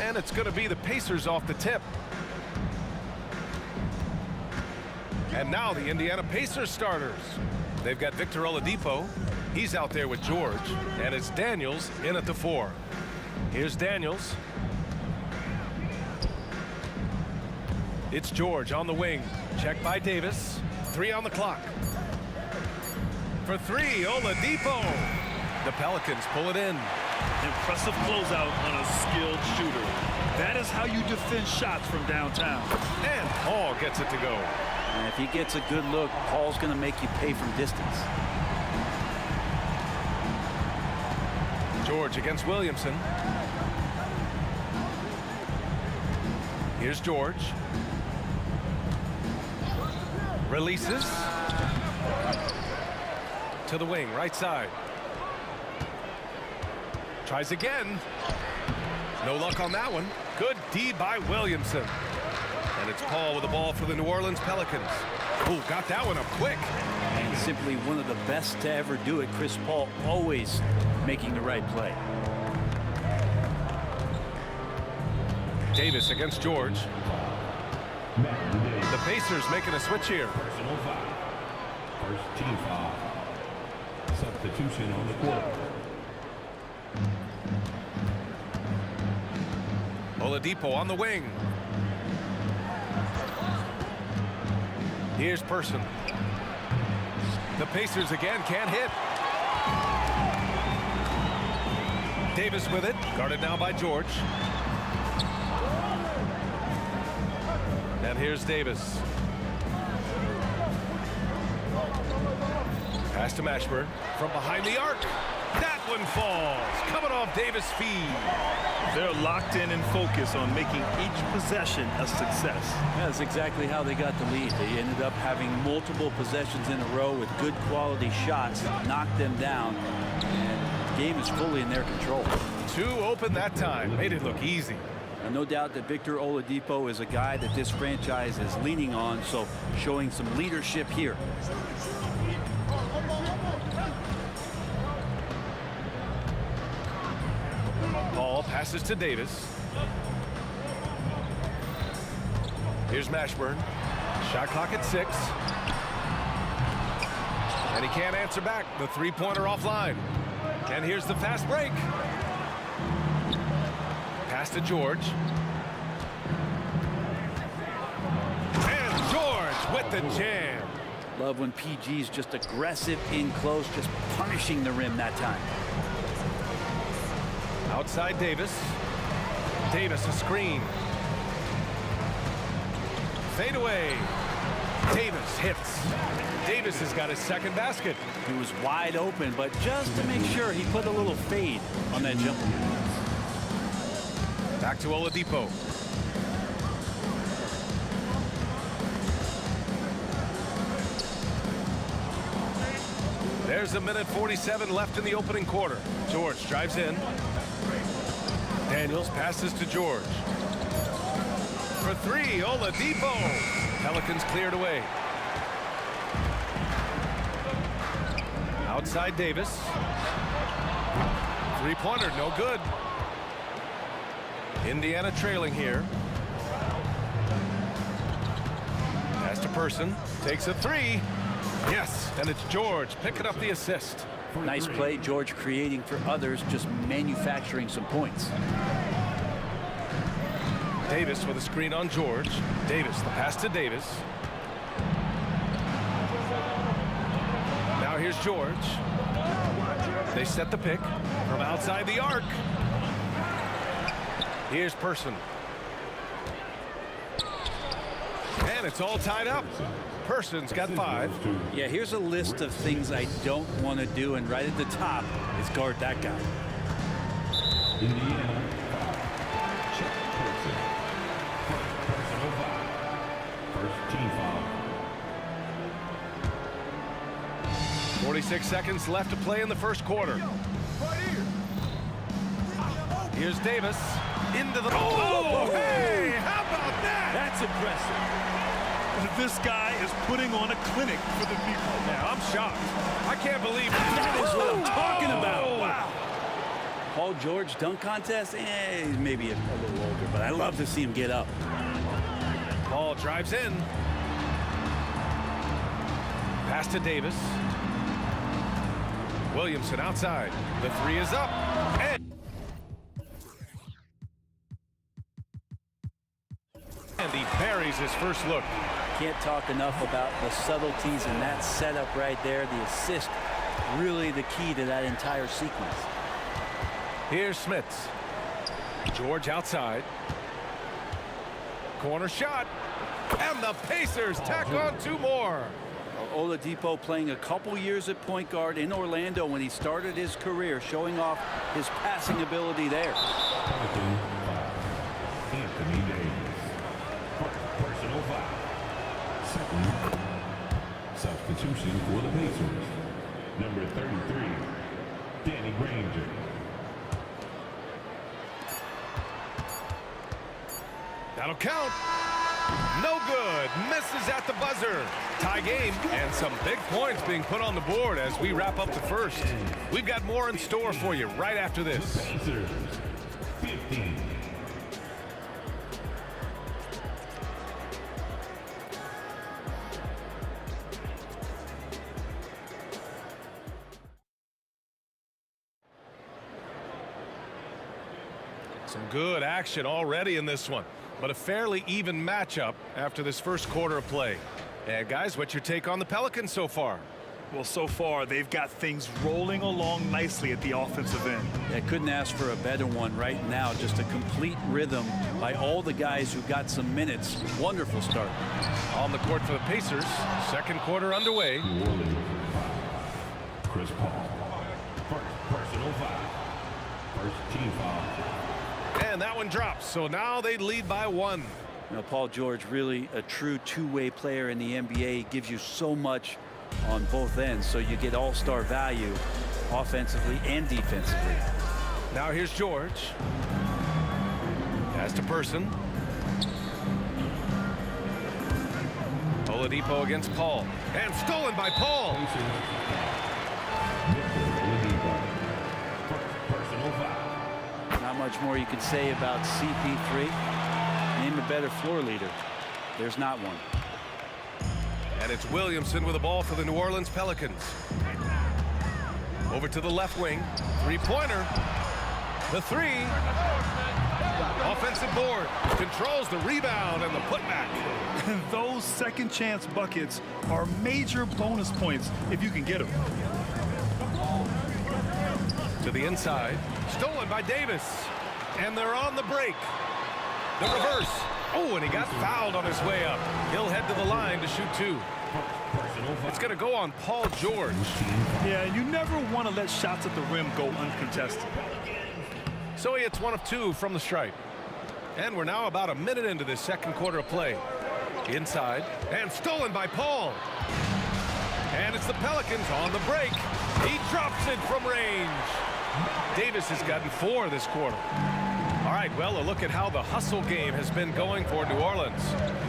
And it's going to be the Pacers off the tip. And now the Indiana Pacers starters. They've got Victor Oladipo. He's out there with George. And it's Daniels in at the 4. Here's Daniels. It's George on the wing. Check by Davis. 3 on the clock. For 3, Oladipo. The Pelicans pull it in. Impressive closeout on a skilled shooter. That is how you defend shots from downtown. And Paul gets it to go. And if he gets a good look, Paul's going to make you pay from distance. George against Williamson. Here's George. Releases. To the wing, right side. Tries again. No luck on that one. Good D by Williamson. And it's Paul with the ball for the New Orleans Pelicans. Oh, got that one up quick. And simply one of the best to ever do it. Chris Paul always making the right play. Davis against George. The Pacers making a switch here. Personal foul. First team foul. Substitution on the court. Oladipo on the wing. Here's Person. The Pacers again can't hit. Davis with it. Guarded now by George. And here's Davis. Pass to Mashburn from behind the arc. That one falls. Coming off Davis' feed. They're locked in and focused on making each possession a success. That's exactly how they got the lead. They ended up having multiple possessions in a row with good quality shots, knocked them down, and the game is fully in their control. 2 open that time. Made it look easy. And no doubt that Victor Oladipo is a guy that this franchise is leaning on, so showing some leadership here. Paul passes to Davis. Here's Mashburn. Shot clock at 6. And he can't answer back. The 3-pointer offline. And here's the fast break. Pass to George. And George with the jam. Love when PG's just aggressive in close, just punishing the rim that time. Outside Davis. Davis a screen. Fade away. Davis hits. Davis has got his second basket. He was wide open, but just to make sure, he put a little fade on that jumper. Back to Oladipo. There's 1:47 left in the opening quarter. George drives in. Daniels passes to George. For 3, Oladipo. Pelicans cleared away. Outside Davis. 3-pointer, no good. Indiana trailing here. Pass to Person. Takes a 3. Yes, and it's George picking up the assist. Nice play, George creating for others, just manufacturing some points. Davis with a screen on George. Davis, the pass to Davis. Now here's George. They set the pick from outside the arc. Here's Person. And it's all tied up. Person's got 5. Yeah, here's a list of things I don't want to do, and right at the top is guard that guy. Indiana. Check Person. Personal foul. First team foul. 46 seconds left to play in the first quarter. Here's Davis. Into the... Oh, hey! How about that? That's impressive. This guy is putting on a clinic for the people. Yeah, I'm shocked. I can't believe it. That is what I'm talking about. Wow. Paul George dunk contest, he's maybe a little older, but I love to see him get up. Paul drives in. Pass to Davis. Williamson outside. The three is up. And he buries his first look. Can't talk enough about the subtleties in that setup right there. The assist, really the key to that entire sequence. Here's Smits. George outside. Corner shot. And the Pacers tack on 2 more. Oladipo playing a couple years at point guard in Orlando when he started his career, showing off his passing ability there. Anthony Davis. Personal foul. Second substitution for the Pacers. Number 33, Danny Granger. That'll count. No good. Misses at the buzzer. Tie game and some big points being put on the board as we wrap up the first. We've got more in store for you right after this. Pacers 15. Some good action already in this one, but a fairly even matchup after this first quarter of play. And guys, what's your take on the Pelicans so far? Well, so far, they've got things rolling along nicely at the offensive end. I couldn't ask for a better one right now. Just a complete rhythm by all the guys who got some minutes. Wonderful start. On the court for the Pacers. Second quarter underway. Chris Paul. First personal foul. First team foul. And that one drops. So now they lead by 1. You know, Paul George, really a true two-way player in the NBA. He gives you so much on both ends, so you get all-star value offensively and defensively. Now here's George. Pass to Person. Oladipo against Paul. And stolen by Paul. Personal foul. Not much more you can say about CP3. Name a better floor leader. There's not one. And it's Williamson with the ball for the New Orleans Pelicans. Over to the left wing. Three-pointer. The three. Offensive board. Controls the rebound and the putback. Those second chance buckets are major bonus points if you can get them. To the inside. Stolen by Davis. And they're on the break. The reverse. Oh, and he got fouled on his way up. He'll head to the line to shoot 2. It's going to go on Paul George. Yeah, you never want to let shots at the rim go uncontested. So he hits 1 of 2 from the stripe. And we're now about a minute into this second quarter of play. Inside. And stolen by Paul. And it's the Pelicans on the break. He drops it from range. Davis has gotten 4 this quarter. All right, well, a look at how the hustle game has been going for New Orleans.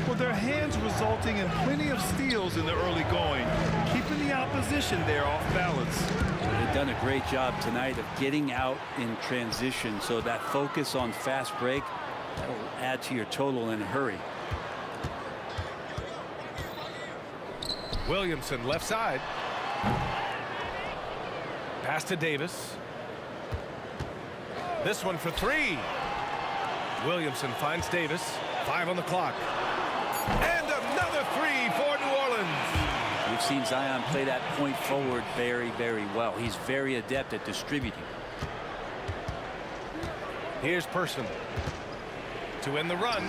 Well, their hands resulting in plenty of steals in the early going, keeping the opposition there off balance. They've done a great job tonight of getting out in transition, so that focus on fast break, that'll add to your total in a hurry. Williamson left side. Pass to Davis. This one for 3. Williamson finds Davis. 5 on the clock. And another 3 for New Orleans. We've seen Zion play that point forward very, very well. He's very adept at distributing. Here's Person to end the run.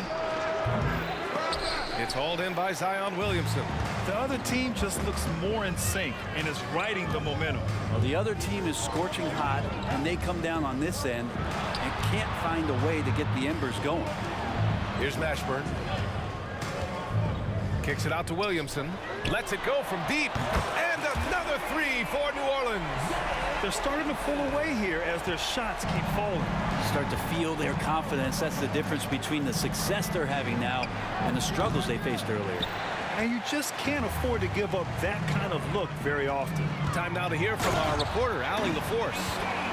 It's hauled in by Zion Williamson. The other team just looks more in sync and is riding the momentum. Well, the other team is scorching hot, and they come down on this end and can't find a way to get the embers going. Here's Mashburn. Kicks it out to Williamson. Lets it go from deep. And another 3 for New Orleans. They're starting to pull away here as their shots keep falling. Start to feel their confidence. That's the difference between the success they're having now and the struggles they faced earlier. And you just can't afford to give up that kind of look very often. Time now to hear from our reporter, Allie LaForce.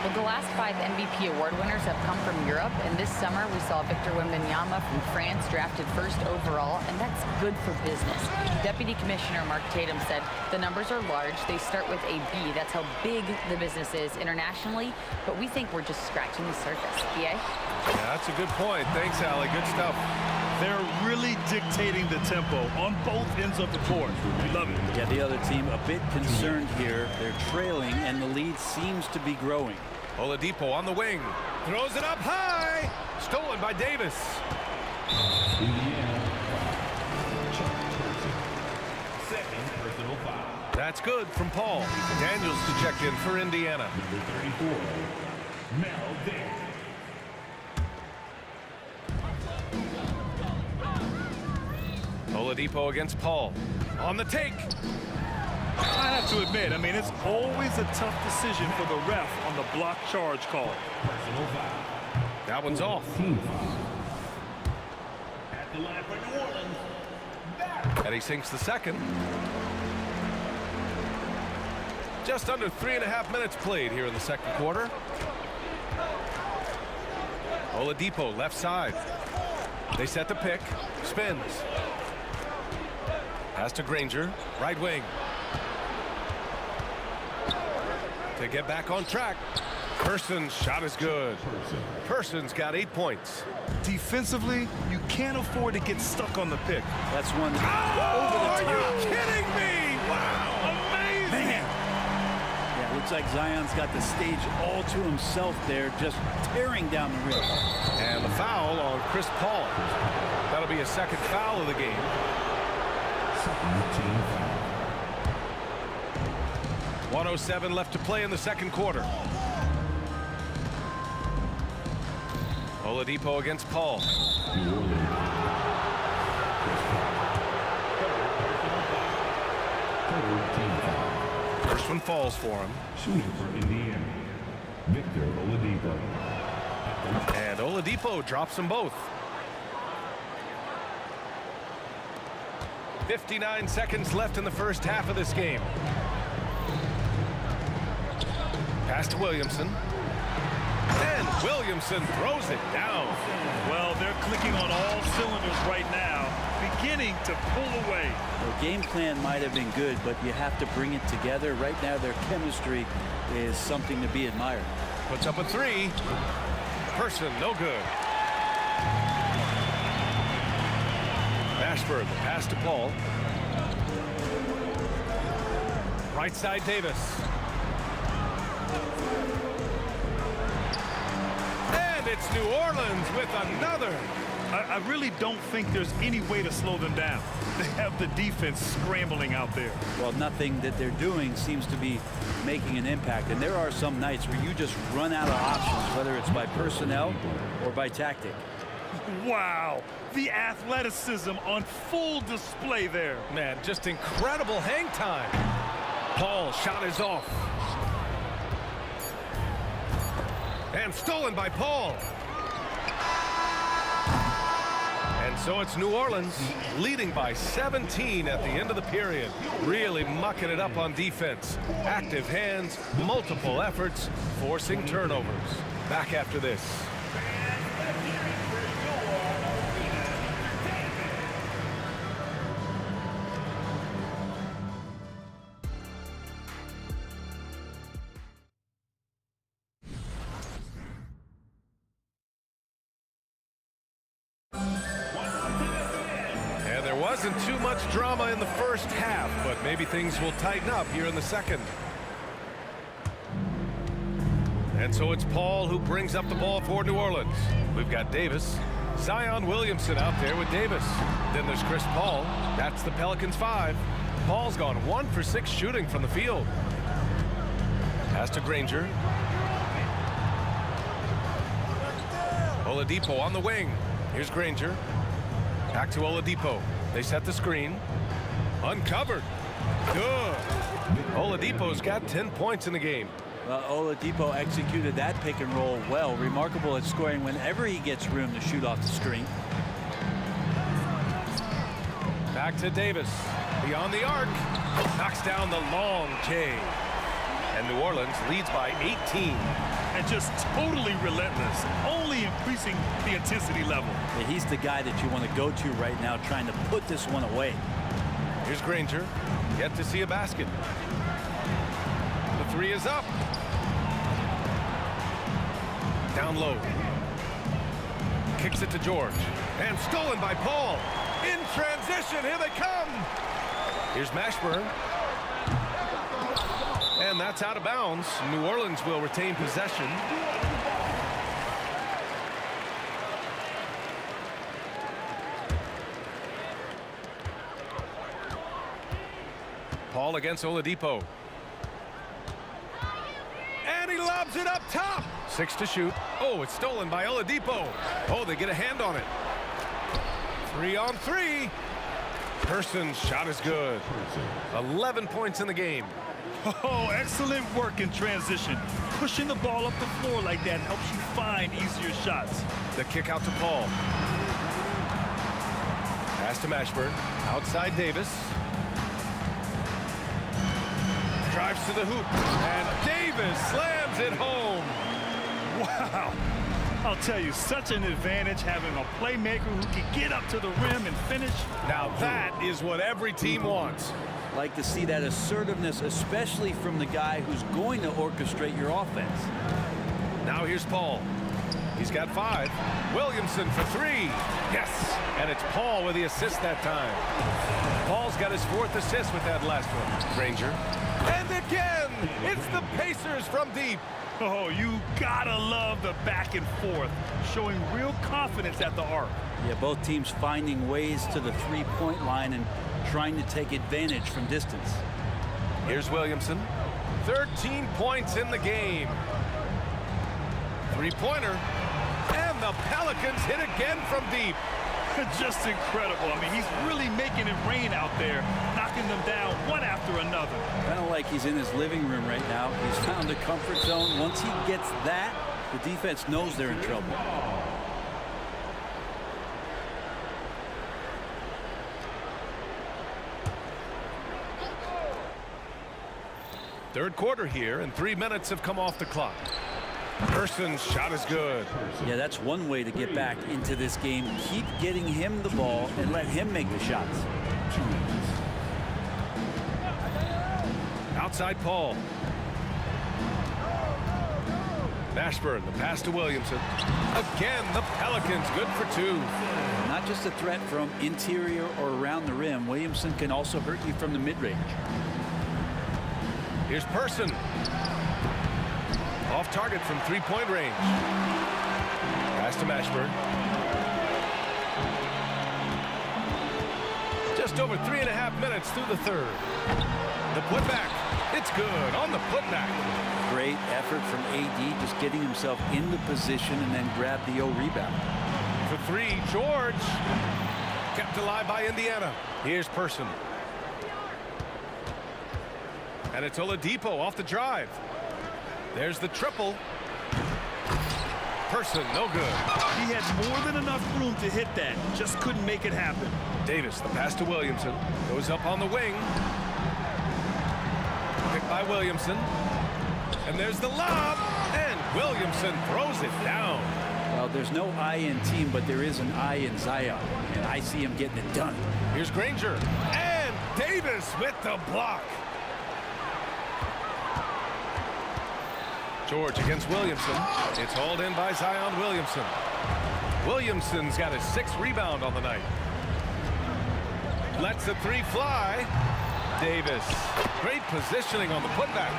Well, the last 5 MVP award winners have come from Europe, and this summer we saw Victor Wembanyama from France drafted first overall, and that's good for business. Deputy Commissioner Mark Tatum said the numbers are large. They start with a B. That's how big the business is internationally, but we think we're just scratching the surface. BA? Yeah, that's a good point. Thanks, Allie. Good stuff. They're really dictating the tempo on both ends of the court. We love it. Yeah, the other team a bit concerned here. They're trailing, and the lead seems to be growing. Oladipo on the wing. Throws it up high. Stolen by Davis. Second personal foul. That's good from Paul. Daniels to check in for Indiana. Number 34, Mel Davis. Oladipo against Paul. On the take. I have to admit, I mean, it's always a tough decision for the ref on the block charge call. Personal foul. That one's off. Team foul. At the line for New Orleans. And he sinks the second. Just under 3.5 minutes played here in the second quarter. Oladipo left side. They set the pick. Spins. Pass to Granger. Right wing. To get back on track. Person's shot is good. Person's got 8 points. Defensively, you can't afford to get stuck on the pick. That's one Are you kidding me? Wow. Amazing. Yeah, looks like Zion's got the stage all to himself there, just tearing down the rim. And the foul on Chris Paul. That'll be a second foul of the game. Second team foul. 1:07 left to play in the second quarter. Oladipo against Paul. New Orleans. Third team foul. First one falls for him. Shooting for Indiana, Victor Oladipo. And Oladipo drops them both. 59 seconds left in the first half of this game. Pass to Williamson. And Williamson throws it down. Well, they're clicking on all cylinders right now, beginning to pull away. The game plan might have been good, but you have to bring it together. Right now, their chemistry is something to be admired. Puts up a 3. Person, no good. Ashford, the pass to Paul. Right side, Davis. And it's New Orleans with another. I really don't think there's any way to slow them down. They have the defense scrambling out there. Well, nothing that they're doing seems to be making an impact. And there are some nights where you just run out of options, whether it's by personnel or by tactic. Wow, the athleticism on full display there. Man, just incredible hang time. Paul shot is off. And stolen by Paul. And so it's New Orleans leading by 17 at the end of the period. Really mucking it up on defense. Active hands, multiple efforts, forcing turnovers. Back after this. Wasn't too much drama in the first half, but maybe things will tighten up here in the second. And so it's Paul who brings up the ball for New Orleans. We've got Davis. Zion Williamson out there with Davis. Then there's Chris Paul. That's the Pelicans 5. Paul's gone 1 for 6 shooting from the field. Pass to Granger. Oladipo on the wing. Here's Granger. Back to Oladipo. They set the screen. Uncovered. Good. Oladipo's got 10 points in the game. Oladipo executed that pick and roll well. Remarkable at scoring whenever he gets room to shoot off the screen. Back to Davis. Beyond the arc. Knocks down the long K. And New Orleans leads by 18. and just totally relentless, only increasing the intensity level. Yeah, he's the guy that you want to go to right now, trying to put this one away. Here's Granger. Yet to see a basket. The three is up. Down low. Kicks it to George. And stolen by Paul. In transition, here they come. Here's Mashburn. And that's out of bounds. New Orleans will retain possession. Paul against Oladipo. And he lobs it up top. 6 to shoot. Oh, it's stolen by Oladipo. Oh, they get a hand on it. 3 on 3. Person's shot is good. 11 points in the game. Oh, excellent work in transition. Pushing the ball up the floor like that helps you find easier shots. The kick out to Paul. Pass to Mashburn. Outside Davis. Drives to the hoop. And Davis slams it home. Wow. I'll tell you, such an advantage having a playmaker who can get up to the rim and finish. Now that is what every team wants. Like to see that assertiveness, especially from the guy who's going to orchestrate your offense. Now here's Paul. He's got 5. Williamson for 3. Yes. And it's Paul with the assist that time. Paul's got his 4th assist with that last one. Granger. And again, it's the Pacers from deep. Oh, you gotta love the back and forth, showing real confidence at the arc. Yeah, both teams finding ways to the three-point line and trying to take advantage from distance. Here's Williamson. 13 points in the game. 3-pointer. And the Pelicans hit again from deep. Just incredible. I mean, he's really making it rain out there, knocking them down one after another. Kind of like he's in his living room right now. He's found a comfort zone. Once he gets that, the defense knows they're in trouble. Third quarter here, and 3 minutes have come off the clock. Person's shot is good. Yeah, that's one way to get back into this game. Keep getting him the ball and let him make the shots. Outside Paul. Mashburn, the pass to Williamson. Again, the Pelicans good for 2. Not just a threat from interior or around the rim. Williamson can also hurt you from the mid-range. Here's Person. Off target from 3-point range. Pass to Mashburn. Just over 3.5 minutes through the third. The putback. It's good on the putback. Great effort from AD, just getting himself into position and then grab the rebound. For 3, George. Kept alive by Indiana. Here's Person. And it's Oladipo off the drive. There's the triple. Person, no good. He had more than enough room to hit that. Just couldn't make it happen. Davis, the pass to Williamson. Goes up on the wing. Picked by Williamson. And there's the lob. And Williamson throws it down. Well, there's no I in team, but there is an I in Zion. And I see him getting it done. Here's Granger. And Davis with the block. George against Williamson. It's hauled in by Zion Williamson. Williamson's got his 6th rebound on the night. Lets the 3 fly. Davis. Great positioning on the putback.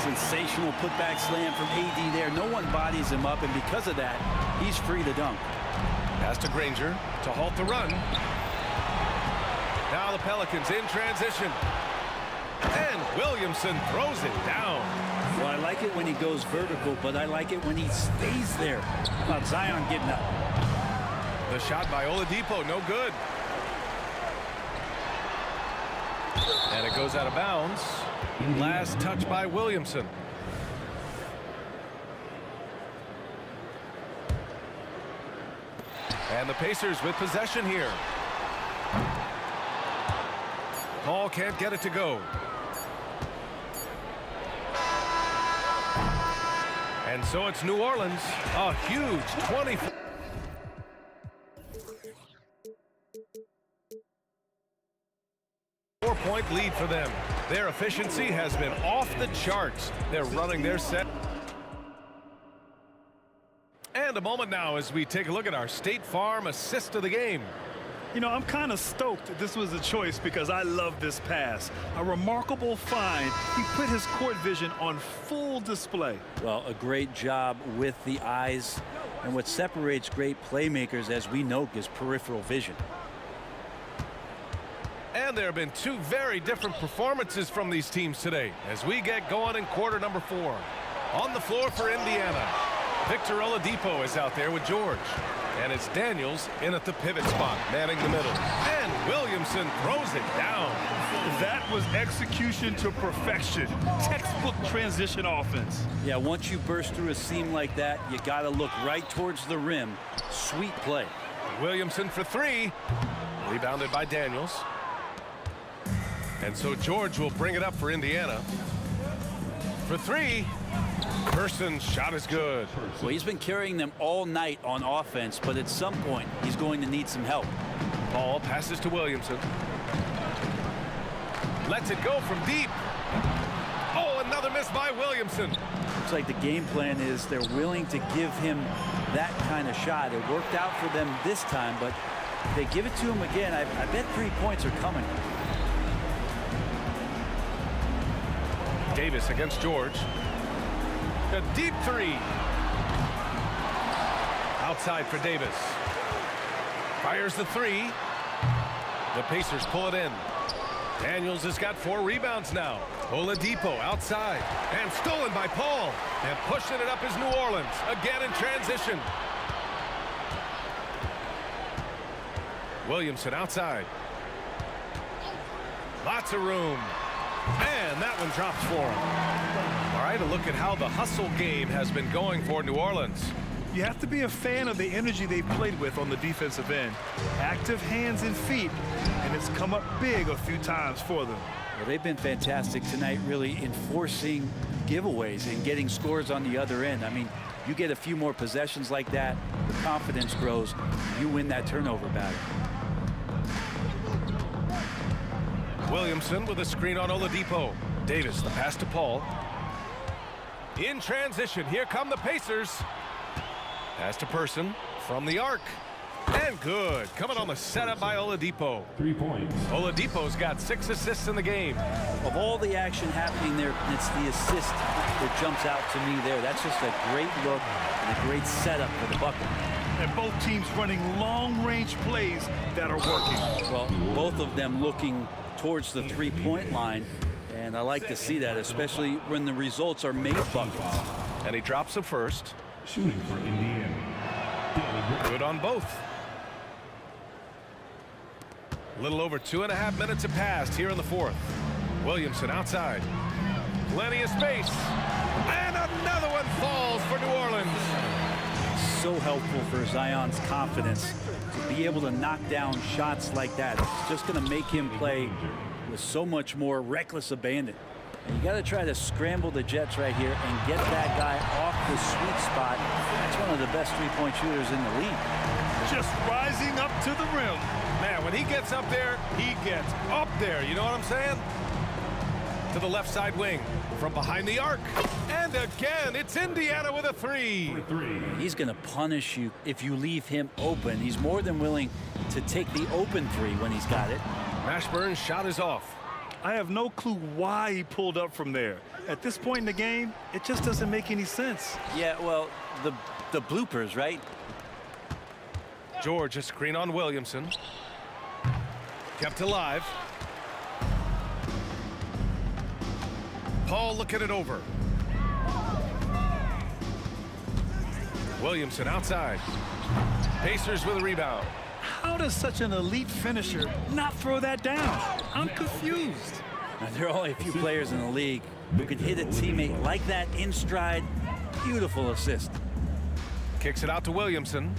Sensational putback slam from AD there. No one bodies him up, and because of that, he's free to dunk. Pass to Granger to halt the run. Now the Pelicans in transition. And Williamson throws it down. Well, I like it when he goes vertical, but I like it when he stays there. How about Zion getting up? The shot by Oladipo, no good. And it goes out of bounds. Last touch by Williamson. And the Pacers with possession here. Paul can't get it to go. And so it's New Orleans, a huge 24-point lead for them. Their efficiency has been off the charts. They're running their set. And a moment now as we take a look at our State Farm assist of the game. You know, I'm kind of stoked this was a choice because I love this pass. A remarkable find. He put his court vision on full display. Well, a great job with the eyes. And what separates great playmakers, as we know, is peripheral vision. And there have been two very different performances from these teams today as we get going in quarter number 4. On the floor for Indiana, Victor Oladipo is out there with George. And it's Daniels in at the pivot spot, manning the middle. And Williamson throws it down. That was execution to perfection. Textbook transition offense. Yeah, once you burst through a seam like that, you got to look right towards the rim. Sweet play. Williamson for 3. Rebounded by Daniels. And so George will bring it up for Indiana. For 3. Person's shot is good. Well, he's been carrying them all night on offense, but at some point, he's going to need some help. Ball passes to Williamson. Lets it go from deep. Oh, another miss by Williamson. Looks like the game plan is they're willing to give him that kind of shot. It worked out for them this time, but if they give it to him again, I bet 3 points are coming. Davis against George. A deep 3. Outside for Davis. Fires the 3. The Pacers pull it in. Daniels has got 4 rebounds now. Oladipo outside. And stolen by Paul. And pushing it up is New Orleans. Again in transition. Williamson outside. Lots of room. And that one drops for him. All right, a look at how the hustle game has been going for New Orleans. You have to be a fan of the energy they've played with on the defensive end. Active hands and feet, and it's come up big a few times for them. Well, they've been fantastic tonight, really enforcing giveaways and getting scores on the other end. I mean, you get a few more possessions like that, the confidence grows, you win that turnover battle. Williamson with a screen on Oladipo. Davis, the pass to Paul. In transition, here come the Pacers. Pass to Person from the arc. And good. Coming on the setup by Oladipo. 3 points. Oladipo's got 6 assists in the game. Of all the action happening there, it's the assist that jumps out to me there. That's just a great look and a great setup for the bucket. And both teams running long-range plays that are working. Well, both of them looking towards the three-point line, and I like to see that, especially when the results are made buckets. And he drops the first. Shooting for Indiana. Good on both. A little over 2.5 minutes have passed here in the 4th. Williamson outside. Plenty of space. And another one falls for New Orleans. So helpful for Zion's confidence to be able to knock down shots like that. It's just going to make him play with so much more reckless abandon. And you got to try to scramble the Jets right here and get that guy off the sweet spot. That's one of the best three-point shooters in the league. Just rising up to the rim. Man, when he gets up there, he gets up there. You know what I'm saying? To the left side wing from behind the arc. And again, it's Indiana with a 3. He's going to punish you if you leave him open. He's more than willing to take the open 3 when he's got it. Mashburn's shot is off. I have no clue why he pulled up from there. At this point in the game, it just doesn't make any sense. Yeah, well, the bloopers, right? George, a screen on Williamson. Kept alive. Paul looking it over. Williamson outside. Pacers with a rebound. How does such an elite finisher not throw that down? I'm confused. Now, there are only a few players in the league who can hit a teammate like that in stride. Beautiful assist. Kicks it out to Williamson.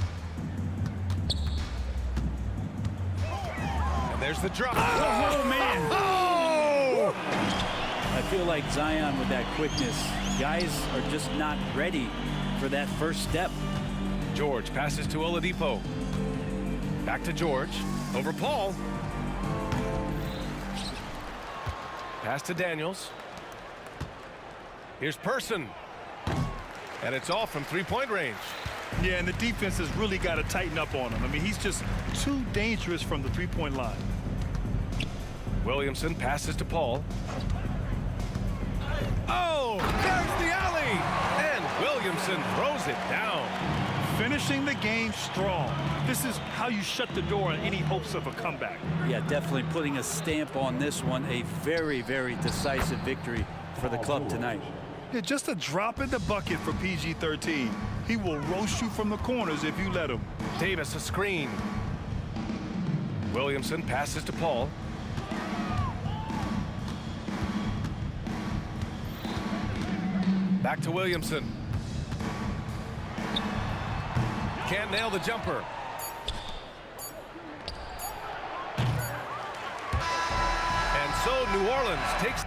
And there's the drop. Oh, man. Oh! I feel like Zion with that quickness, Guys are just not ready for that first step. George passes to Oladipo. Back to George. Over Paul. Pass to Daniels. Here's Person. And it's off from three-point range. Yeah, and the defense has really got to tighten up on him. I mean, he's just too dangerous from the three-point line. Williamson passes to Paul. Oh, there's the alley. And Williamson throws it down. Finishing the game strong. This is how you shut the door on any hopes of a comeback. Yeah, definitely putting a stamp on this one. A very, very decisive victory for the club tonight. Yeah, just a drop in the bucket for PG-13. He will roast you from the corners if you let him. Davis a screen. Williamson passes to Paul. Back to Williamson. Can't nail the jumper. And so New Orleans takes...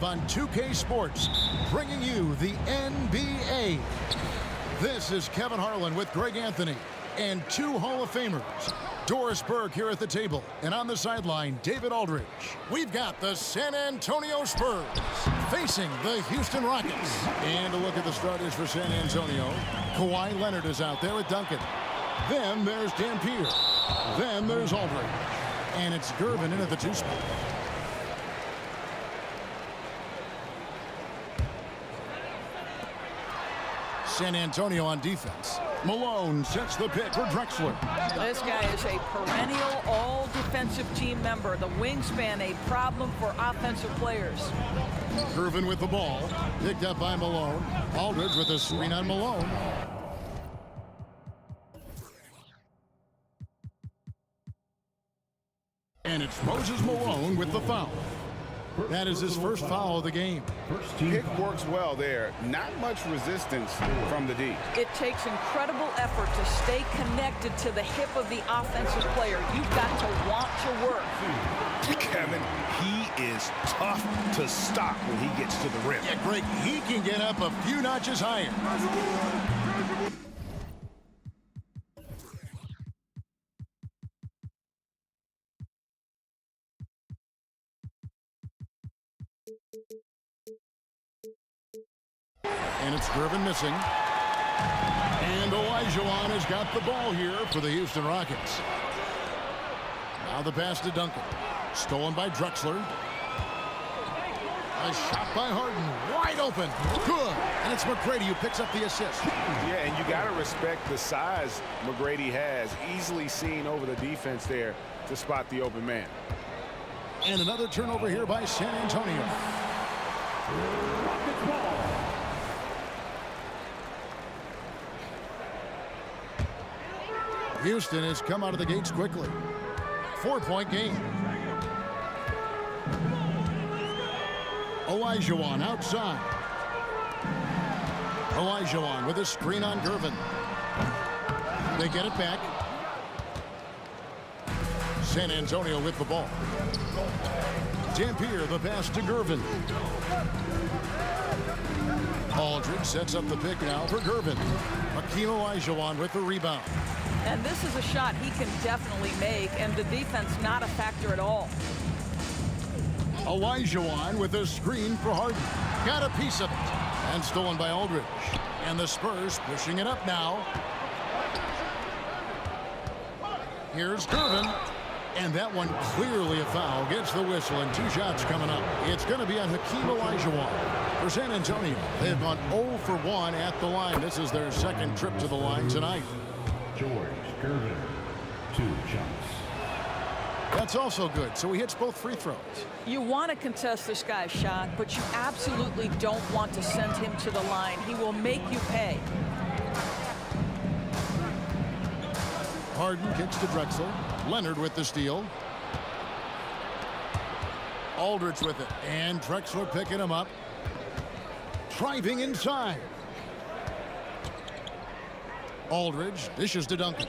On 2K Sports, bringing you the NBA. This is Kevin Harlan with Greg Anthony and two Hall of Famers. Doris Burke here at the table, and on the sideline, David Aldridge. We've got the San Antonio Spurs facing the Houston Rockets. And a look at the starters for San Antonio. Kawhi Leonard is out there with Duncan. Then there's Dampier. Then there's Aldridge. And it's Gervin in at the 2 spot. San Antonio on defense. Malone sets the pick for Drexler. This guy is a perennial all-defensive team member. The wingspan, a problem for offensive players. Gervin with the ball. Picked up by Malone. Aldridge with a screen on Malone. And it's Moses Malone with the foul. That is his first foul of the game. Pick works well there. Not much resistance from the D. It takes incredible effort to stay connected to the hip of the offensive player. You've got to want to work. Kevin, he is tough to stop when he gets to the rim. Yeah, Greg, he can get up a few notches higher. And it's Gervin missing. And Olajuwon has got the ball here for the Houston Rockets. Now the pass to Duncan. Stolen by Drexler. A shot by Harden. Wide open. Good. And it's McGrady who picks up the assist. Yeah, and you got to respect the size McGrady has. Easily seen over the defense there to spot the open man. And another turnover here by San Antonio. Houston has come out of the gates quickly. 4-point game. Olajuwon outside. Olajuwon with a screen on Gervin. They get it back. San Antonio with the ball. Dampier, the pass to Gervin. Aldridge sets up the pick now for Gervin. Hakeem Olajuwon with the rebound. And this is a shot he can definitely make, and the defense not a factor at all. Olajuwon with a screen for Harden. Got a piece of it. And stolen by Aldridge. And the Spurs pushing it up now. Here's Gervin. And that one clearly a foul. Gets the whistle, and 2 shots coming up. It's going to be on Hakeem Olajuwon. For San Antonio, they have gone 0 for 1 at the line. This is their second trip to the line tonight. George Gervin, 2 shots. That's also good, so he hits both free throws. You want to contest this guy's shot, but you absolutely don't want to send him to the line. He will make you pay. Harden kicks to Drexler. Leonard with the steal. Aldridge with it. And Drexler picking him up. Driving inside. Aldridge dishes to Duncan.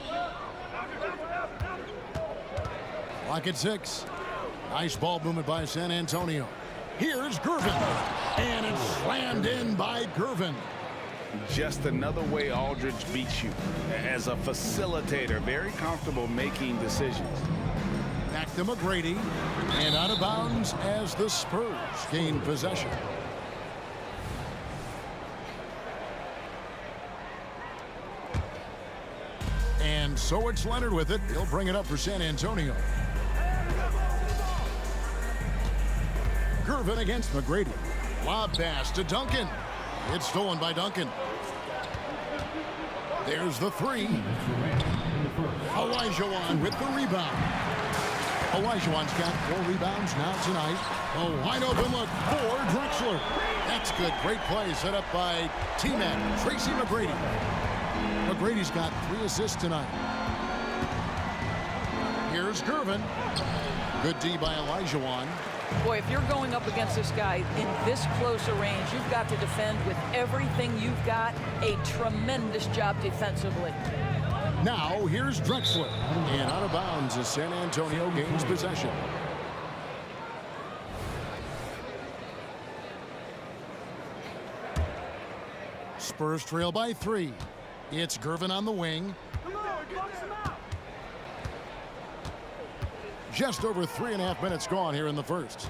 Clock at 6. Nice ball movement by San Antonio. Here's Gervin. And it's slammed in by Gervin. Just another way Aldridge beats you. As a facilitator, very comfortable making decisions. Back to McGrady. And out of bounds as the Spurs gain possession. And so it's Leonard with it. He'll bring it up for San Antonio. Gervin against McGrady. Lob pass to Duncan. It's stolen by Duncan. There's the three. Olajuwon with the rebound. Olajuwon's got 4 rebounds now tonight. A wide open look for Drexler. That's good. Great play set up by T-Man, Tracy McGrady. McGrady's got 3 assists tonight. Here's Gervin. Good D by Olajuwon. Boy, if you're going up against this guy in this close a range, you've got to defend with everything you've got. A tremendous job defensively. Now, here's Drexler. And out of bounds as San Antonio gains possession. Spurs trail by 3. It's Gervin on the wing. Just over 3.5 minutes gone here in the first.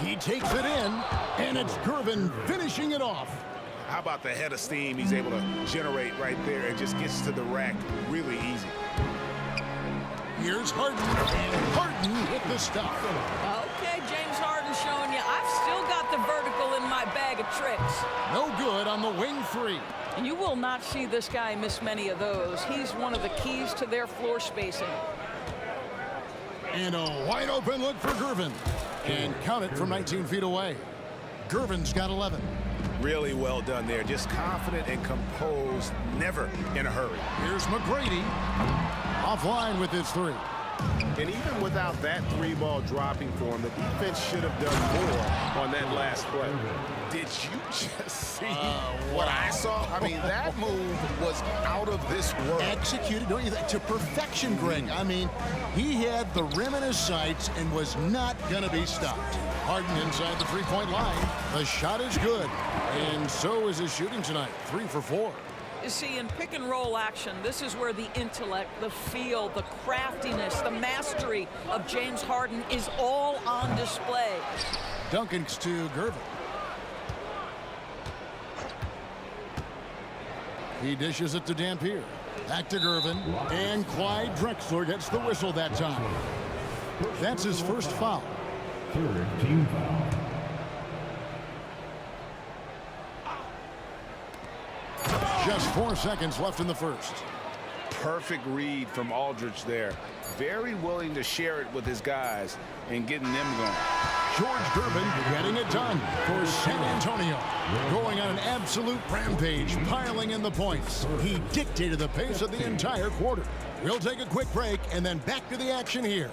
He takes it in, and it's Gervin finishing it off. How about the head of steam he's able to generate right there and just gets to the rack really easy. Here's Harden, and Harden with the stop. Okay, James Harden showing you I've still got the vertical in my bag of tricks. No good on the wing 3. And you will not see this guy miss many of those. He's one of the keys to their floor spacing. And a wide open look for Gervin. And count it from 19 feet away. Gervin's got 11. Really well done there. Just confident and composed, never in a hurry. Here's McGrady. Offline with his 3. And even without that 3-ball dropping for him, the defense should have done more on that last play. Did you just see what I saw? I mean, that move was out of this world. Executed, don't you think, to perfection, Greg. I mean, he had the rim in his sights and was not going to be stopped. Harden inside the 3-point line. The shot is good, and so is his shooting tonight. 3 for 4. You see, in pick and roll action, this is where the intellect, the feel, the craftiness, the mastery of James Harden is all on display. Duncan's to Gervin. He dishes it to Dampier. Back to Gervin. And Clyde Drexler gets the whistle that time. That's his first foul. 3rd team foul. Just 4 seconds left in the first. Perfect read from Aldridge there. Very willing to share it with his guys and getting them going. George Gervin getting it done for San Antonio. Going on an absolute rampage, piling in the points. He dictated the pace of the entire quarter. We'll take a quick break and then back to the action here.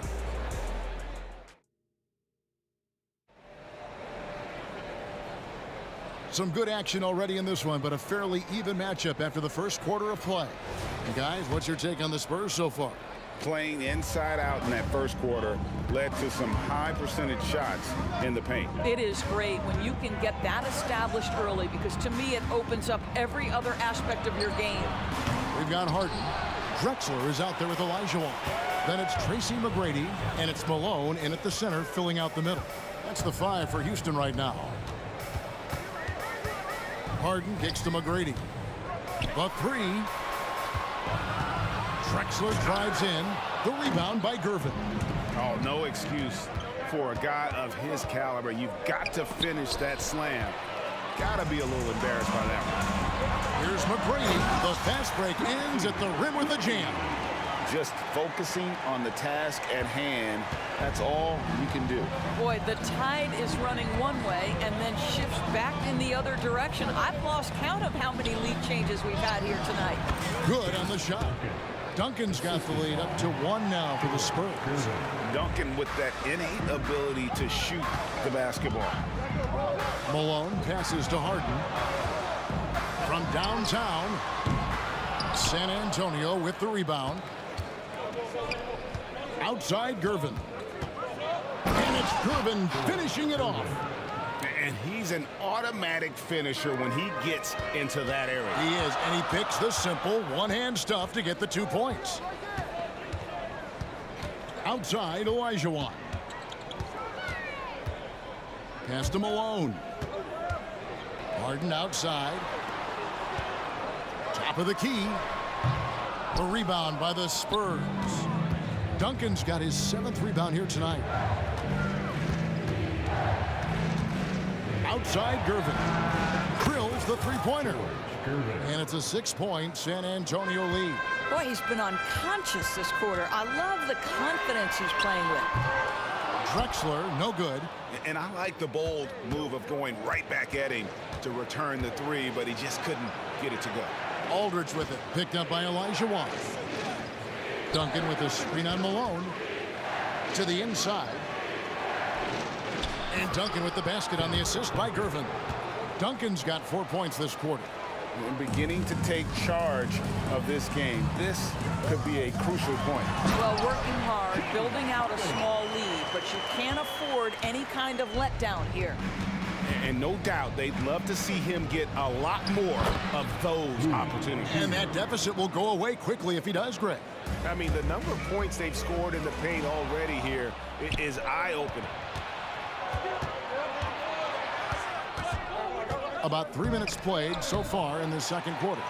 Some good action already in this one, but a fairly even matchup after the first quarter of play. And guys, what's your take on the Spurs so far? Playing inside out in that first quarter led to some high percentage shots in the paint. It is great when you can get that established early, because to me it opens up every other aspect of your game. We've got Harden. Drexler is out there with Olajuwon. Then it's Tracy McGrady, and it's Malone in at the center filling out the middle. That's the 5 for Houston right now. Harden kicks to McGrady. The 3. Drexler drives in. The rebound by Gervin. Oh, no excuse for a guy of his caliber. You've got to finish that slam. Got to be a little embarrassed by that one. Here's McGrady. The fast break ends at the rim with a jam. Just focusing on the task at hand. That's all you can do. Boy, the tide is running one way and then shifts back in the other direction. I've lost count of how many lead changes we've had here tonight. Good on the shot. Duncan's got the lead up to 1 now for the Spurs. Duncan with that innate ability to shoot the basketball. Malone passes to Harden. From downtown, San Antonio with the rebound. Outside Gervin. And it's Gervin finishing it off. And he's an automatic finisher when he gets into that area. He is, and he picks the simple one-hand stuff to get the 2 points. Outside, Olajuwon. Pass to Malone. Harden outside. Top of the key. The rebound by the Spurs. Duncan's got his 7th rebound here tonight. Outside Gervin. Drills the three-pointer. And it's a 6-point San Antonio lead. Boy, he's been unconscious this quarter. I love the confidence he's playing with. Drexler, no good. And I like the bold move of going right back at him to return the three, but he just couldn't get it to go. Aldridge with it, picked up by Elijah Wan. Duncan with a screen on Malone. To the inside. And Duncan with the basket on the assist by Gervin. Duncan's got 4 points this quarter. And beginning to take charge of this game. This could be a crucial point. Well, working hard, building out a small lead, but you can't afford any kind of letdown here. And no doubt they'd love to see him get a lot more of those opportunities. And that deficit will go away quickly if he does, Greg. I mean, the number of points they've scored in the paint already here is eye-opening. About 3 minutes played so far in the second quarter.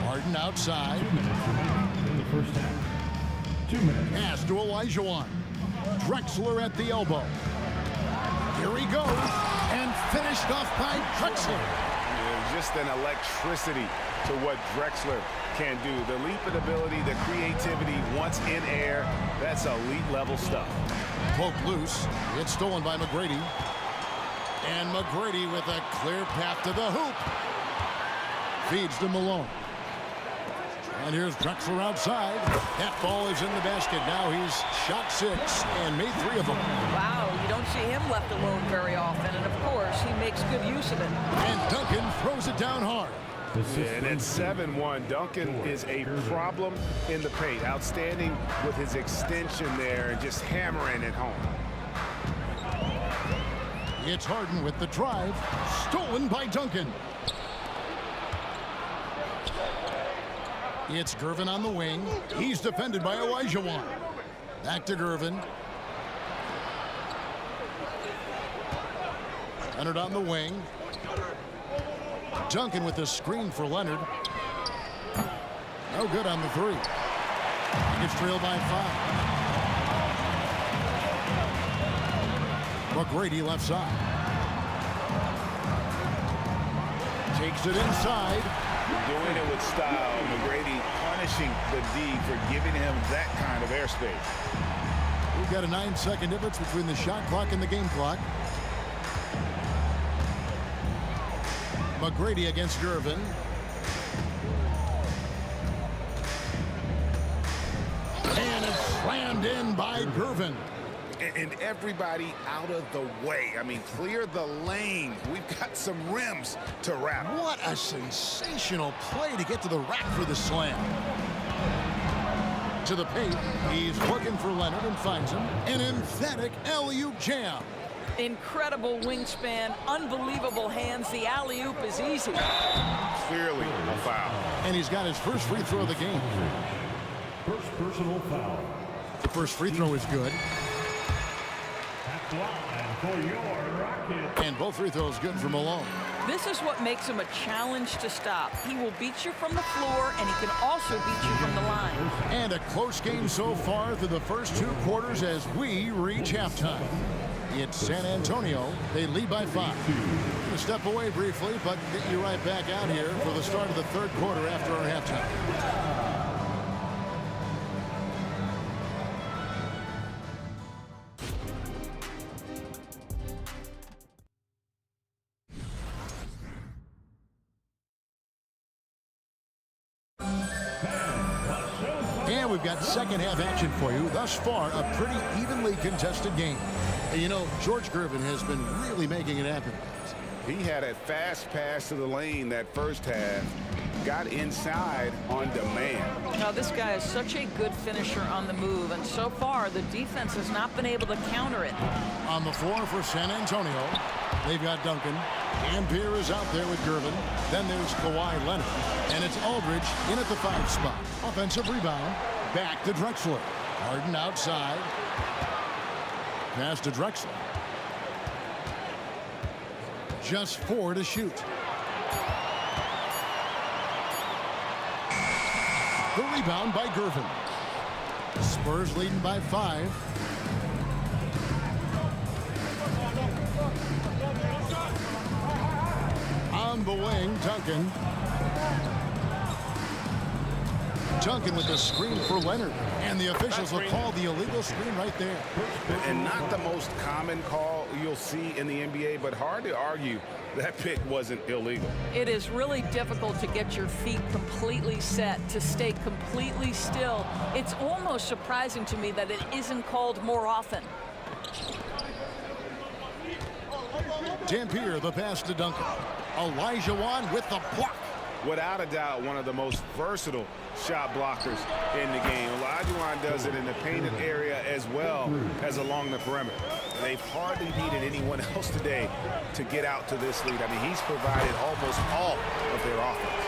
Harden outside. In the first half. 2 minutes. Pass to Elijah Wan. Drexler at the elbow. Here he goes. And finished off by Drexler. Yeah, just an electricity to what Drexler can do. The leaping ability, the creativity once in air, that's elite level stuff. Poke loose. It's stolen by McGrady. And McGrady with a clear path to the hoop. Feeds to Malone. And here's Drexler outside. That ball is in the basket. Now he's shot 6 and made 3 of them. Wow, you don't see him left alone very often. And, of course, he makes good use of it. And Duncan throws it down hard. And it's 7-1. Duncan is a problem in the paint. Outstanding with his extension there and just hammering it home. It's Harden with the drive. Stolen by Duncan. It's Gervin on the wing. He's defended by Elijah Wan. Back to Gervin. Leonard on the wing. Duncan with the screen for Leonard. No good on the 3. It's trailed by 5. McGrady left side. Takes it inside. Doing it with style. McGrady punishing the D for giving him that kind of airspace. We've got a 9-second difference between the shot clock and the game clock. McGrady against Gervin. And it's slammed in by Gervin. And everybody out of the way. I mean, clear the lane. We've got some rims to wrap. What a sensational play to get to the rack for the slam. To the paint. He's looking for Leonard and finds him. An emphatic alley-oop jam. Incredible wingspan, unbelievable hands. The alley-oop is easy. Clearly a foul. And he's got his first free throw of the game. First personal foul. The first free throw is good. And for your Rockets. And both free throws good for Malone. This is what makes him a challenge to stop. He will beat you from the floor, and he can also beat you from the line. And a close game so far through the first 2 quarters as we reach halftime. It's San Antonio. They lead by 5. Going to step away briefly, but get you right back out here for the start of the 3rd quarter after our halftime. And we've got second half action for you. Thus far, a pretty evenly contested game. And you know, George Gervin has been really making it happen. He had a fast pass to the lane that first half. Got inside on demand. Now, this guy is such a good finisher on the move, and so far, the defense has not been able to counter it. On the floor for San Antonio, they've got Duncan. Ampier is out there with Gervin. Then there's Kawhi Leonard. And it's Aldridge in at the 5 spot. Offensive rebound. Back to Drexler. Harden outside. Pass to Drexler. Just 4 to shoot. The rebound by Gervin. Spurs leading by 5. On the wing, Duncan. Duncan with the screen for Leonard. And the officials will call the illegal screen right there. And not the most common call you'll see in the NBA, but hard to argue that pick wasn't illegal. It is really difficult to get your feet completely set, to stay completely still. It's almost surprising to me that it isn't called more often. Dampier, the pass to Duncan. Elijah Wan with the block. Without a doubt, one of the most versatile shot blockers in the game. Olajuwon does it in the painted area as well as along the perimeter. They've hardly needed anyone else today to get out to this lead. I mean, he's provided almost all of their offense.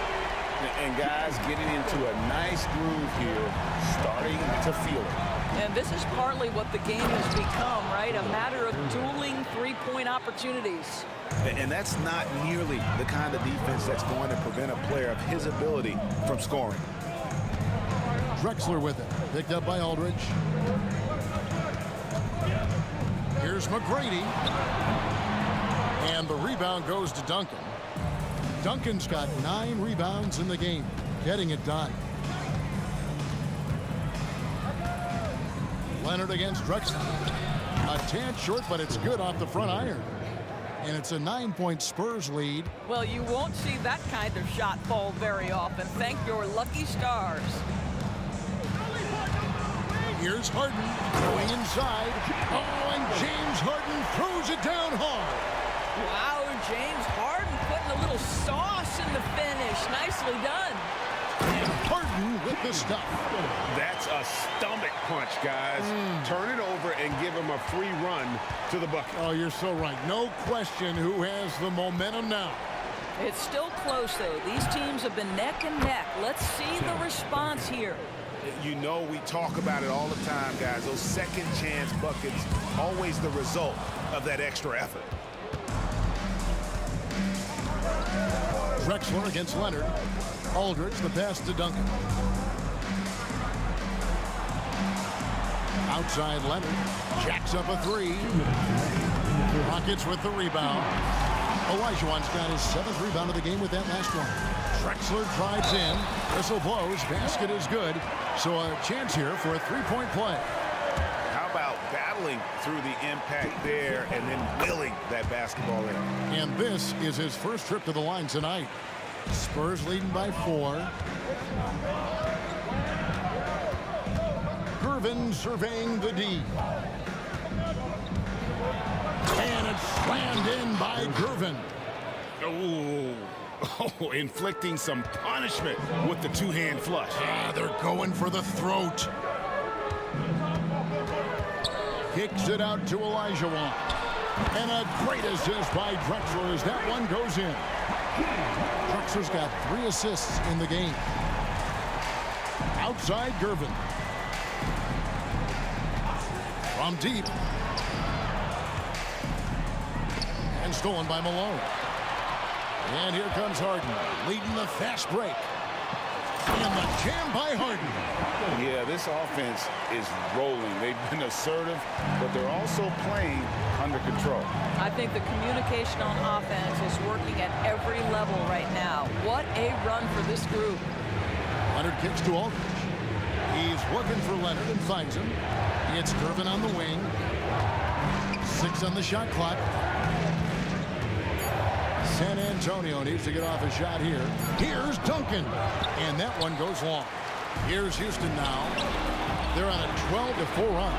And guys getting into a nice groove here, starting to feel it. And this is partly what the game has become, right? A matter of dueling three-point opportunities. And that's not nearly the kind of defense that's going to prevent a player of his ability from scoring. Drexler with it. Picked up by Aldridge. Here's McGrady. And the rebound goes to Duncan. Duncan's got 9 rebounds in the game, getting it done. Leonard against Drexler. A tad short, but it's good off the front iron. And it's a 9-point Spurs lead. Well, you won't see that kind of shot fall very often. Thank your lucky stars. Here's Harden going inside. Oh, and James Harden throws it down hard. Wow, James Harden putting a little sauce in the finish. Nicely done. And Harden with the stuff. That's a stomach punch, guys. Turn it over and give him a free run to the bucket. Oh, you're so right. No question who has the momentum now. It's still close, though. These teams have been neck and neck. Let's see the response here. You know, we talk about it all the time, guys. Those second chance buckets, always the result of that extra effort. Drexler against Leonard. Aldridge, the pass to Duncan. Outside Leonard. Jacks up a 3. Rockets with the rebound. Olajuwon's got his 7th rebound of the game with that last one. Drexler drives in. Whistle blows. Basket is good. So a chance here for a 3-point play. How about battling through the impact there and then willing that basketball in? And this is his first trip to the line tonight. Spurs leading by 4. Gervin surveying the D. And it's slammed in by Gervin. Oh, inflicting some punishment with the two-hand flush. They're going for the throat. Kicks it out to Olajuwon. And a great assist by Drexler as that one goes in. Drexler's got 3 assists in the game. Outside Gervin. From deep. And stolen by Malone. And here comes Harden, leading the fast break. And the jam by Harden. Yeah, this offense is rolling. They've been assertive, but they're also playing under control. I think the communication on offense is working at every level right now. What a run for this group. Leonard kicks to Aldridge. He's working for Leonard and finds him. It's Gervin on the wing. 6 on the shot clock. San Antonio needs to get off a shot here. Here's Duncan. And that one goes long. Here's Houston now. They're on a 12-4 run.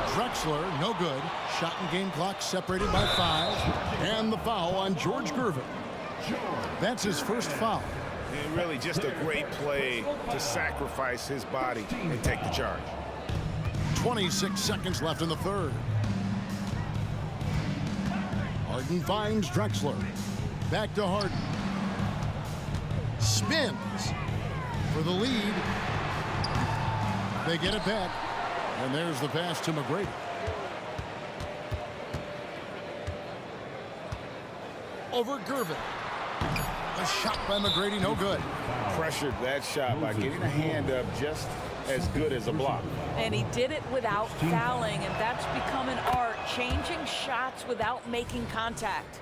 Drexler, no good. Shot and game clock separated by 5. And the foul on George Gervin. That's his first foul. And really just a great play to sacrifice his body and take the charge. 26 seconds left in the third. Harden finds Drexler. Back to Harden. Spins for the lead. They get it back. And there's the pass to McGrady. Over Gervin. A shot by McGrady, no good. pressured that shot by getting a hand up just as good as a block. And he did it without fouling, and that's become an art, changing shots without making contact.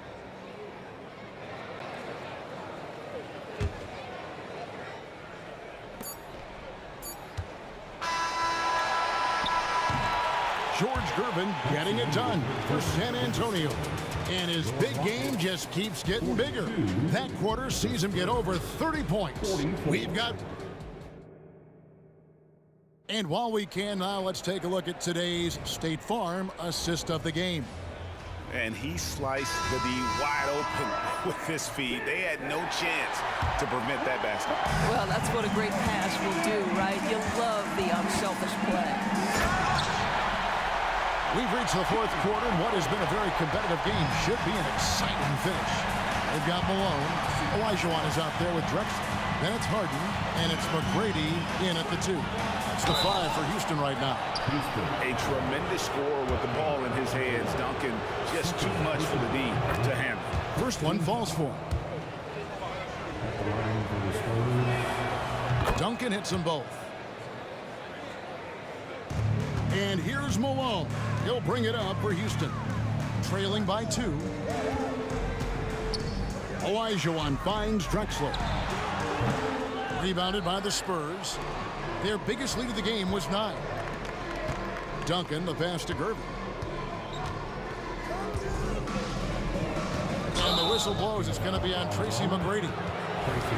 George Gervin getting it done for San Antonio. And his big game just keeps getting bigger. That quarter sees him get over 30 points. We've got... And while we can now, let's take a look at today's State Farm assist of the game. And he sliced the D wide open with his feet. They had no chance to prevent that basket. Well, that's what a great pass will do, right? You love the unselfish play. We've reached the fourth quarter, and what has been a very competitive game should be an exciting finish. They've got Malone. Olajuwon is out there with Drexler. Then it's Harden, and it's McGrady in at the 2. It's the 5 for Houston right now. A tremendous score with the ball in his hands. Duncan just too much for the D to handle. First one falls for him. Duncan hits them both. And here's Malone. He'll bring it up for Houston. Trailing by 2. Olajuwon finds Drexler. Rebounded by the Spurs. Their biggest lead of the game was 9. Duncan, the pass to Gervin. And the whistle blows. It's going to be on Tracy McGrady.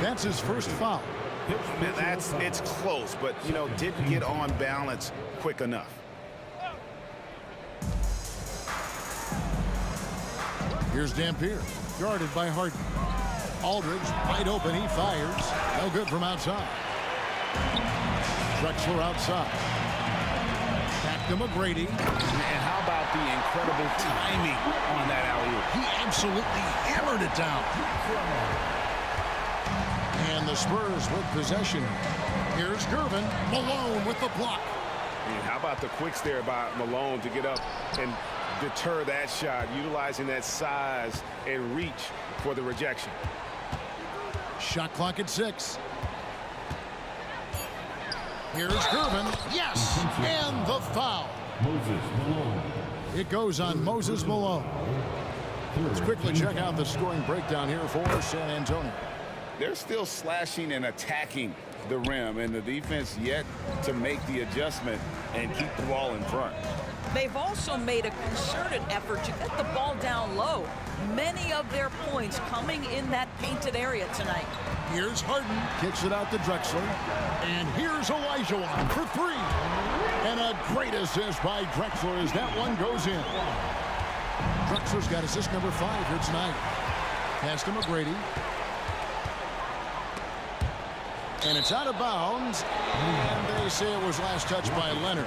That's his first foul. It's close, but, you know, didn't get on balance quick enough. Here's Dampier, guarded by Harden. Aldridge, wide open, he fires. No good from outside. Drexler outside. Back to McGrady. And how about the incredible timing on that alley-oop? He absolutely hammered it down. And the Spurs with possession. Here's Gervin. Malone with the block. And how about the quicks there by Malone to get up and deter that shot, utilizing that size and reach for the rejection. Shot clock at 6. Here's Gervin. Yes! And the foul. Moses Malone. It goes on Moses Malone. Let's quickly check out the scoring breakdown here for San Antonio. They're still slashing and attacking the rim, and the defense yet to make the adjustment and keep the ball in front. They've also made a concerted effort to get the ball down low. Many of their points coming in that painted area tonight. Here's Harden, kicks it out to Drexler. And here's Olajuwon for 3. And a great assist by Drexler as that one goes in. Drexler's got assist number 5 here tonight. Pass to McGrady. And it's out of bounds. And they say it was last touched by Leonard.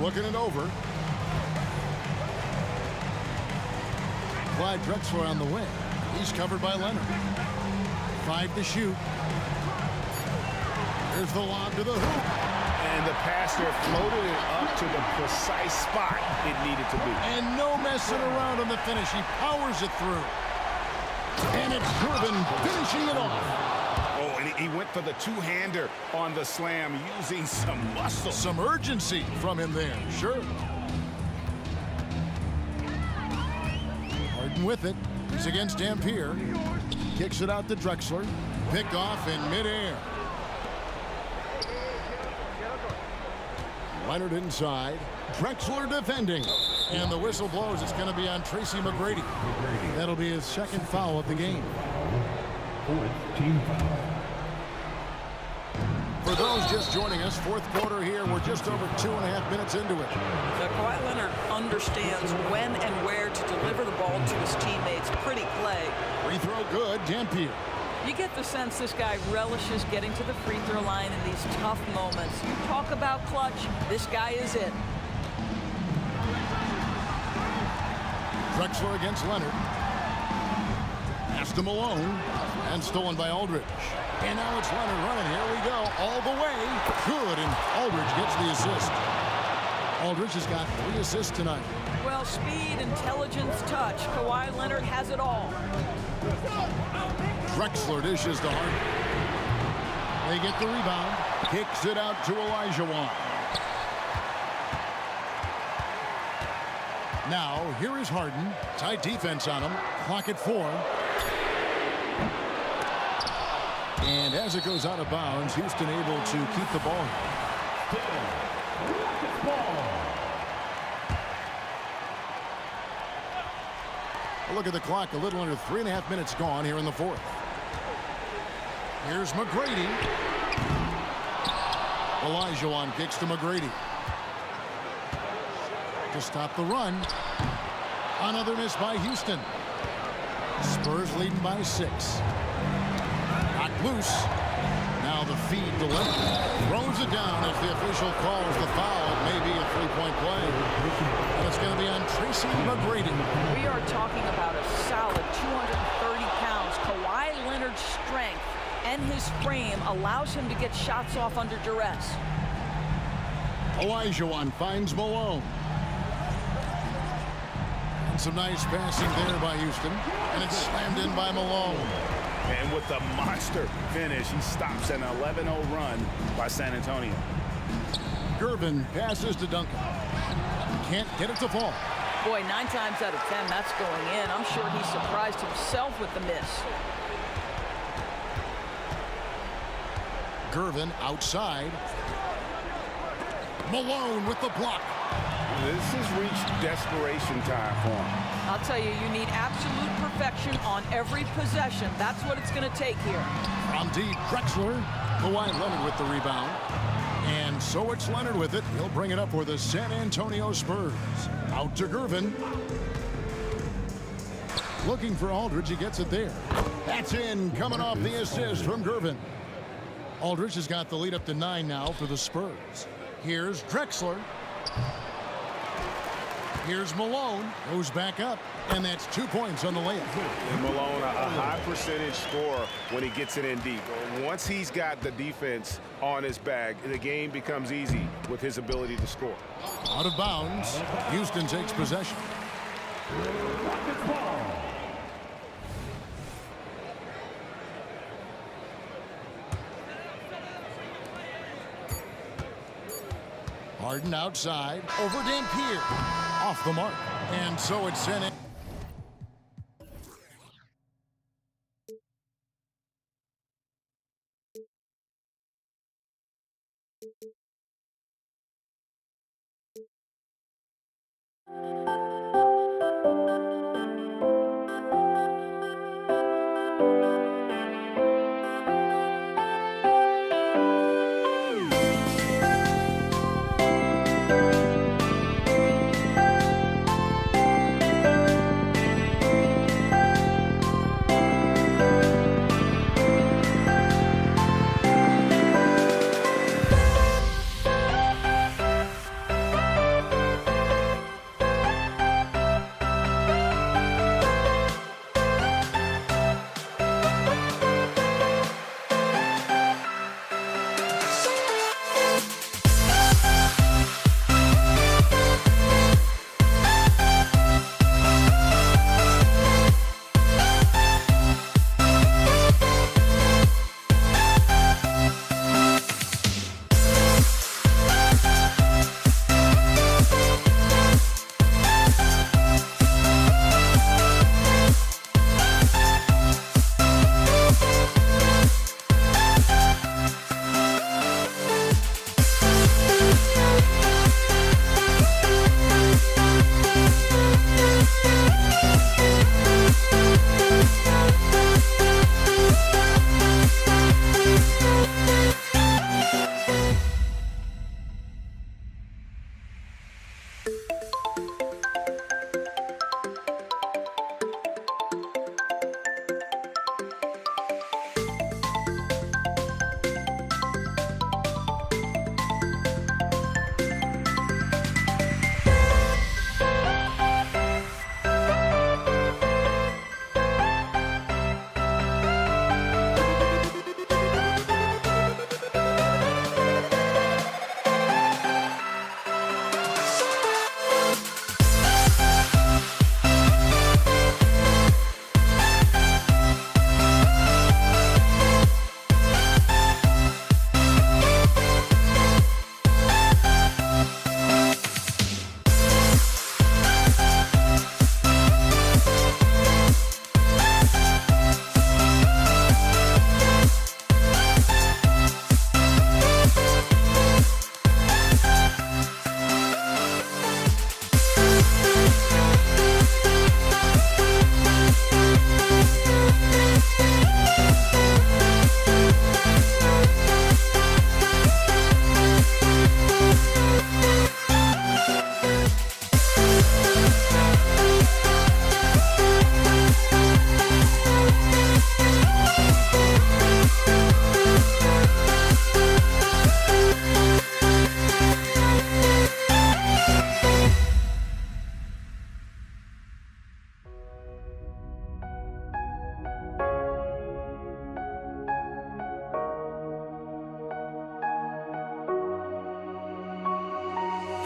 Looking it over. Clyde Drexler on the wing. He's covered by Leonard. 5 to shoot. There's the lob to the hoop. And the passer floated it up to the precise spot it needed to be. And no messing around on the finish. He powers it through. And it's Gervin finishing it off. Oh, and he went for the two-hander on the slam, using some muscle. Some urgency from him there, sure. Harden with it. He's against Dampier. Kicks it out to Drexler. Pick off in midair. Leonard inside. Drexler defending. And the whistle blows. It's going to be on Tracy McGrady. That'll be his second foul of the game. Team foul. For those just joining us, fourth quarter here. We're just over 2.5 minutes into it. Now, Kawhi Leonard understands when and where to deliver the ball to his teammates. Pretty play. Free throw good. Dampier. You get the sense this guy relishes getting to the free throw line in these tough moments. You talk about clutch, this guy is it. Drexler against Leonard. Pass to Malone. And stolen by Aldridge. And now it's Leonard running. Here we go. All the way. Good. And Aldridge gets the assist. Aldridge has got 3 assists tonight. Well, speed, intelligence, touch. Kawhi Leonard has it all. Drexler dishes to Harden. They get the rebound. Kicks it out to Olajuwon. Now, here is Harden. Tight defense on him. Clock at 4. And as it goes out of bounds, Houston able to keep the ball. Look at the clock. A little under 3.5 minutes gone here in the 4th. Here's McGrady. Olajuwon kicks to McGrady. To stop the run. Another miss by Houston. Spurs leading by 6. Knocked loose. Now the feed to Leonard. Throws it down as the official calls the foul. It may be a 3-point play. And it's going to be on Tracy McGrady. We are talking about a solid 230 pounds. Kawhi Leonard's strength and his frame allows him to get shots off under duress. Olajuwon finds Malone. And some nice passing there by Houston. And it's slammed in by Malone. And with the monster finish, he stops an 11-0 run by San Antonio. Gervin passes to Duncan. Can't get it to fall. Boy, 9 times out of 10, that's going in. I'm sure he surprised himself with the miss. Gervin outside. Malone with the block. This has reached desperation time for him. I'll tell you, you need absolute perfection on every possession. That's what it's going to take here. From deep, Drexler. Kawhi Leonard with the rebound. And so it's Leonard with it. He'll bring it up for the San Antonio Spurs. Out to Gervin. Looking for Aldridge. He gets it there. That's in. Coming off the assist from Gervin. Aldridge has got the lead up to 9 now for the Spurs. Here's Drexler. Here's Malone. Goes back up. And that's 2 points on the layup. And Malone, a high percentage scorer when he gets it in deep. Once he's got the defense on his back, the game becomes easy with his ability to score. Out of bounds. Houston takes possession. Harden outside. Over Dampier. Off the mark. And so it's sent in.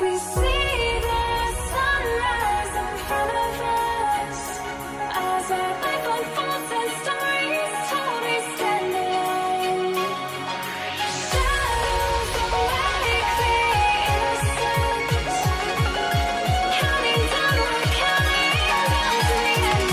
We see the sunrise in front of us as our life unfolds and stories told. We stand alone. Shadows awake the innocent, counting down, we're counting down to the end.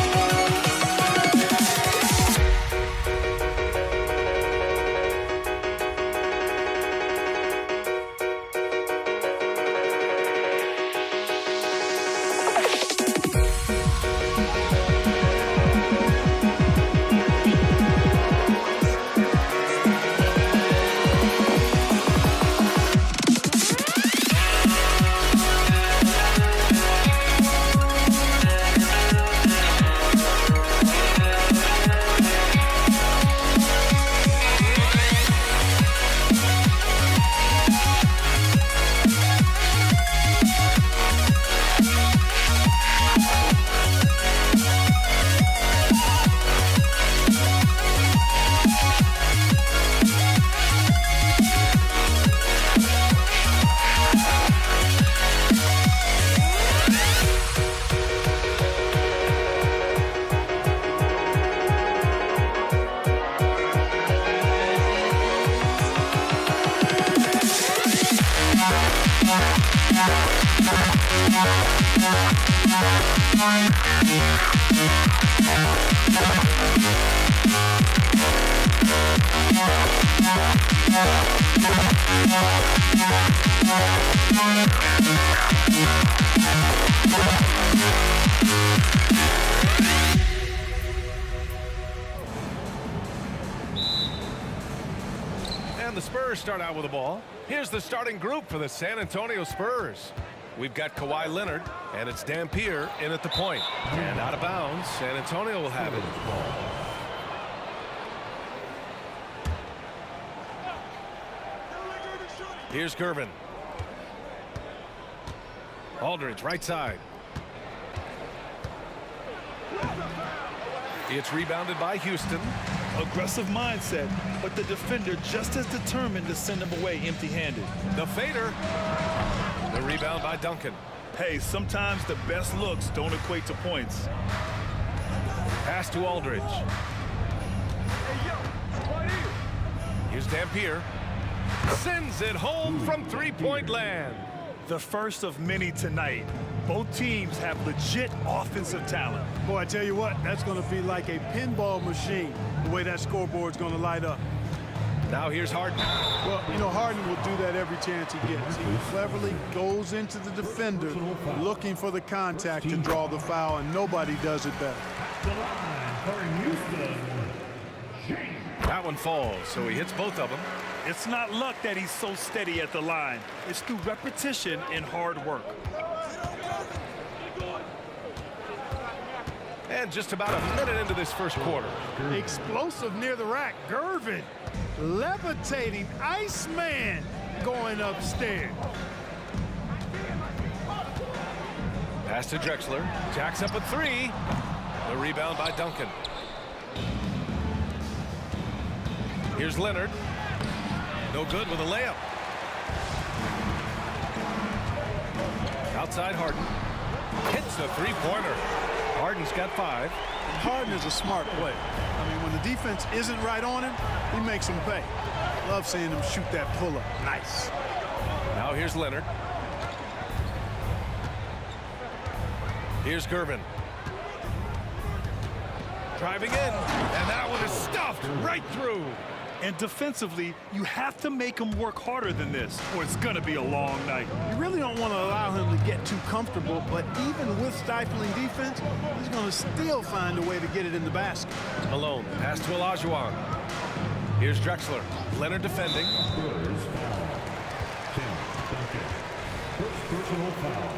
And the Spurs start out with the ball. Here's the starting group for the San Antonio Spurs. We've got Kawhi Leonard, and it's Dampier in at the point. And out of bounds, San Antonio will have it. Here's Gervin. Aldridge, right side. It's rebounded by Houston. Aggressive mindset, but the defender just as determined to send him away empty-handed. The fader. The rebound by Duncan. Hey, sometimes the best looks don't equate to points. Pass to Aldridge. Here's Dampier. Sends it home from three-point land. The first of many tonight. Both teams have legit offensive talent. Boy, I tell you what, that's going to be like a pinball machine, the way that scoreboard's going to light up. Now here's Harden. Well, you know, Harden will do that every chance he gets. He cleverly goes into the defender looking for the contact to draw the foul, and nobody does it better. That one falls, so he hits both of them. It's not luck that he's so steady at the line. It's through repetition and hard work. And just about a minute into this first quarter. Explosive near the rack. Gervin, levitating Iceman going upstairs. Pass to Drexler. Jacks up a three. The rebound by Duncan. Here's Leonard. No good with a layup. Outside Harden. Hits the three-pointer. Harden's got 5. Harden is a smart player. I mean, when the defense isn't right on him, he makes them pay. Love seeing him shoot that pull-up. Nice. Now here's Leonard. Here's Gervin. Driving in, and that one is stuffed right through. And defensively, you have to make him work harder than this, or it's going to be a long night. You really don't want to allow him to get too comfortable, but even with stifling defense, he's going to still find a way to get it in the basket. Malone, pass to Olajuwon. Here's Drexler. Leonard defending. First personal foul.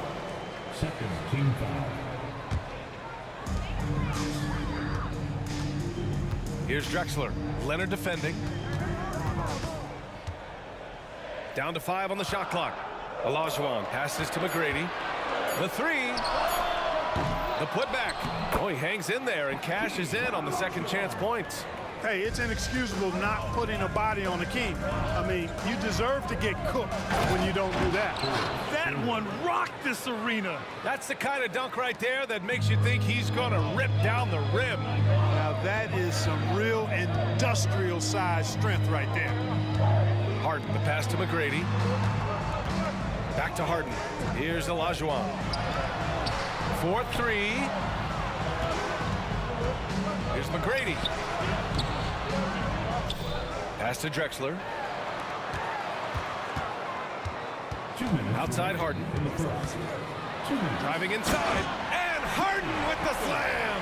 Second team foul. Here's Drexler. Leonard defending. Down to 5 on the shot clock. Olajuwon passes to McGrady. The three. The putback. Oh, he hangs in there and cashes in on the second chance points. Hey, it's inexcusable not putting a body on the key. I mean, you deserve to get cooked when you don't do that. That one rocked this arena. That's the kind of dunk right there that makes you think he's going to rip down the rim. Now, that is some real industrial-sized strength right there. Harden, the pass to McGrady. Back to Harden. Here's Olajuwon. 4-3. Here's McGrady. Pass to Drexler. Outside Harden. Driving inside. And Harden with the slam.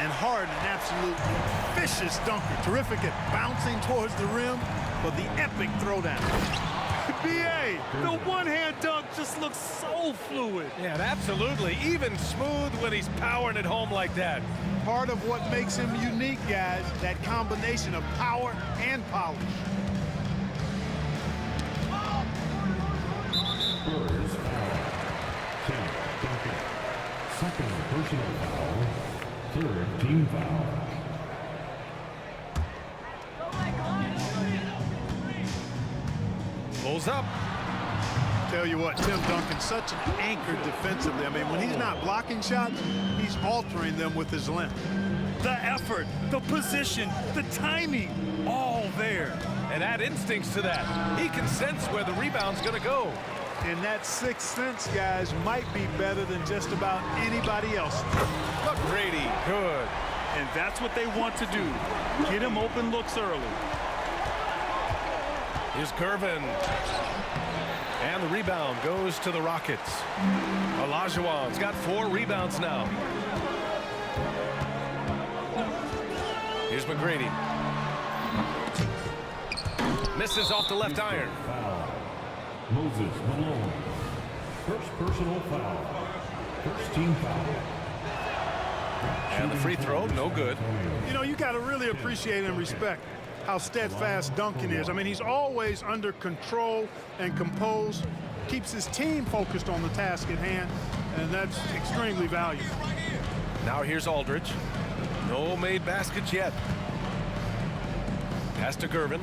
And Harden, an absolutely vicious dunker. Terrific at bouncing towards the rim for the epic throwdown. B.A., the one-hand dunk just looks so fluid. Yeah, absolutely. Even smooth when he's powering it home like that. Part of what makes him unique, guys, that combination of power and polish. First foul. Tim Duncan. Second personal foul. Third team foul. Pulls up. Tell you what, Tim Duncan's such an anchor defensively. I mean, when he's not blocking shots, he's altering them with his length. The effort, the position, the timing, all there. And add instincts to that. He can sense where the rebound's going to go. And that sixth sense, guys, might be better than just about anybody else. McGrady, good. And that's what they want to do. Get him open looks early. Here's Gervin. And the rebound goes to the Rockets. Olajuwon's got 4 rebounds now. Here's McGrady. Misses off the left iron. Foul. Moses Malone. First personal foul. First team foul. And the free throw, no good. You know, you got to really appreciate and respect how steadfast Duncan is. I mean, he's always under control and composed, keeps his team focused on the task at hand, and that's extremely valuable. Now here's Aldridge. No made baskets yet. Pass to Gervin.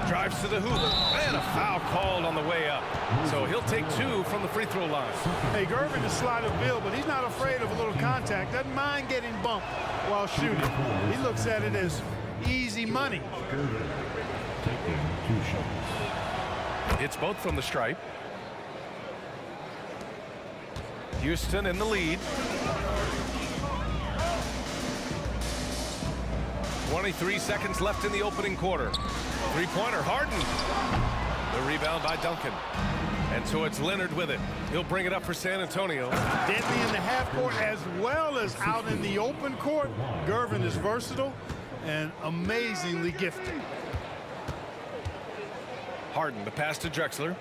Drives to the hoop. And a foul called on the way up. So he'll take 2 from the free throw line. Hey, Gervin is slight of build, but he's not afraid of a little contact. Doesn't mind getting bumped while shooting. He looks at it as easy money. Gervin taking 2 shots. It's both from the stripe. Houston in the lead. 23 seconds left in the opening quarter. Three-pointer, Harden. The rebound by Duncan. And so it's Leonard with it. He'll bring it up for San Antonio. Deadly in the half court as well as out in the open court. Gervin is versatile and amazingly gifted. Harden, the pass to Drexler.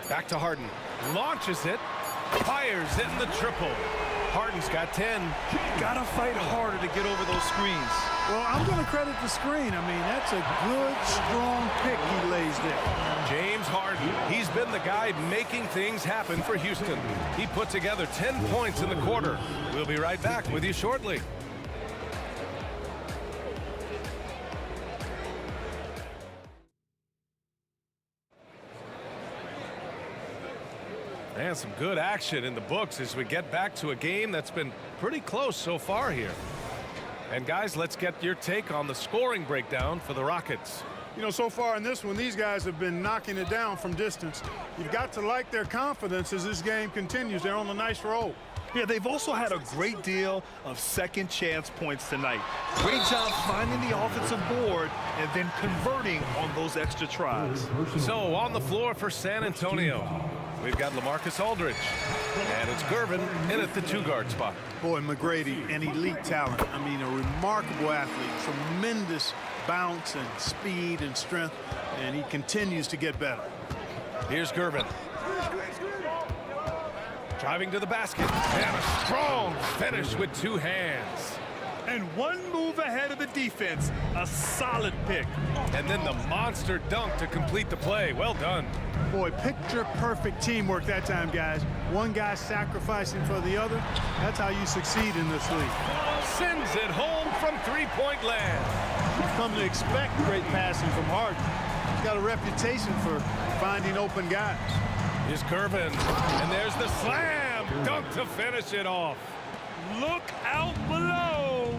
Back to Harden. Launches it. Fires in the triple. Harden's got 10. Gotta fight harder to get over those screens. Well, I'm going to credit the screen. I mean, that's a good, strong pick he lays there. James Harden, he's been the guy making things happen for Houston. He put together 10 points in the quarter. We'll be right back with you shortly. And some good action in the books as we get back to a game that's been pretty close so far here. And guys, let's get your take on the scoring breakdown for the Rockets. You know, so far in this one, these guys have been knocking it down from distance. You've got to like their confidence as this game continues. They're on a nice roll. Yeah, they've also had a great deal of second chance points tonight. Great job finding the offensive board and then converting on those extra tries. So on the floor for San Antonio, we've got LaMarcus Aldridge, and it's Gervin in at the 2-guard spot. Boy, McGrady, an elite talent. I mean, a remarkable athlete, tremendous bounce and speed and strength, and he continues to get better. Here's Gervin. Driving to the basket, and a strong finish with 2 hands. And one move ahead of the defense. A solid pick. And then the monster dunk to complete the play. Well done. Boy, picture-perfect teamwork that time, guys. One guy sacrificing for the other. That's how you succeed in this league. Sends it home from three-point land. You've come to expect great passing from Harden. He's got a reputation for finding open guys. Here's Gervin, and there's the slam dunk to finish it off. Look out below.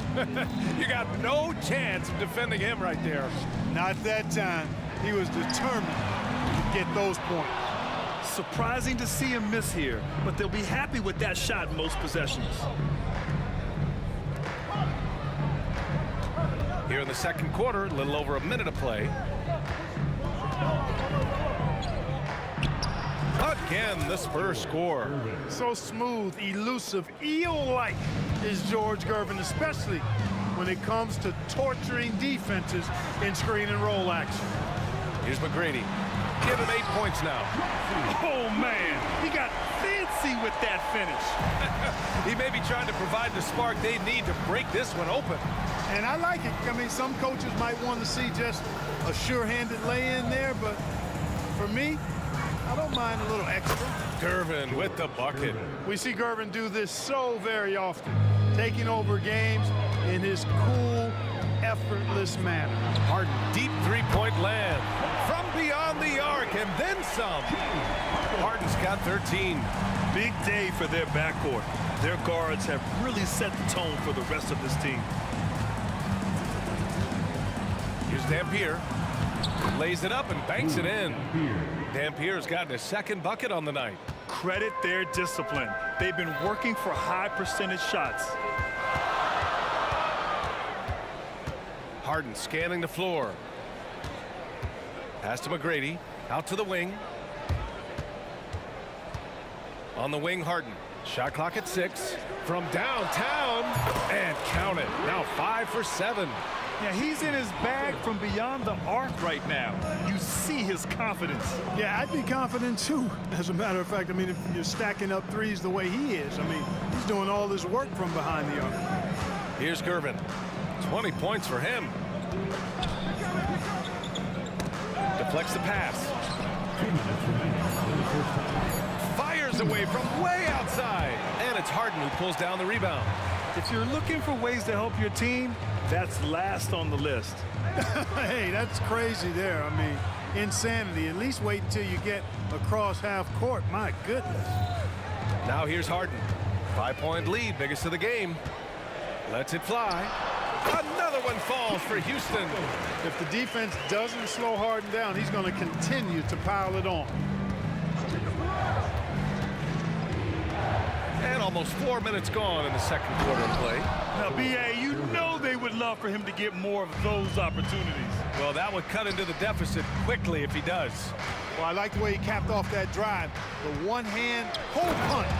You got no chance of defending him right there. Not that time. He was determined to get those points. Surprising to see him miss here, but they'll be happy with that shot in most possessions. Here in the second quarter, a little over a minute of play. Again, the Spurs score. So smooth, elusive, eel-like is George Gervin, especially when it comes to torturing defenses in screen and roll action. Here's McGrady. Give him 8 points now. Oh, man, he got fancy with that finish. He may be trying to provide the spark they need to break this one open. And I like it. I mean, some coaches might want to see just a sure-handed lay-in there, but for me, I don't mind a little extra. Gervin with the bucket. We see Gervin do this so very often, taking over games in his cool, effortless manner. Harden, deep three-point land. From beyond the arc, and then some. Harden's got 13. Big day for their backcourt. Their guards have really set the tone for the rest of this team. Here's Dampier. Lays it up and banks it in. Dampier's gotten his second bucket on the night. Credit their discipline. They've been working for high percentage shots. Harden scanning the floor. Pass to McGrady. Out to the wing. On the wing, Harden. Shot clock at 6. From downtown. And count it. Now 5 for 7. Yeah, he's in his bag from beyond the arc right now. You see his confidence. Yeah, I'd be confident too. As a matter of fact, I mean, if you're stacking up threes the way he is, I mean, he's doing all this work from behind the arc. Here's Gervin. 20 points for him. Deflects the pass. Fires away from way outside. And it's Harden who pulls down the rebound. If you're looking for ways to help your team, that's last on the list. Hey, that's crazy there. I mean, insanity. At least wait until you get across half court. My goodness. Now here's Harden. 5-point lead, biggest of the game. Lets it fly. Another one falls for Houston. If the defense doesn't slow Harden down, he's going to continue to pile it on. And almost 4 minutes gone in the second quarter of play. Now, B.A., you know they would love for him to get more of those opportunities. Well, that would cut into the deficit quickly if he does. Well, I like the way he capped off that drive. The one-hand hole punch.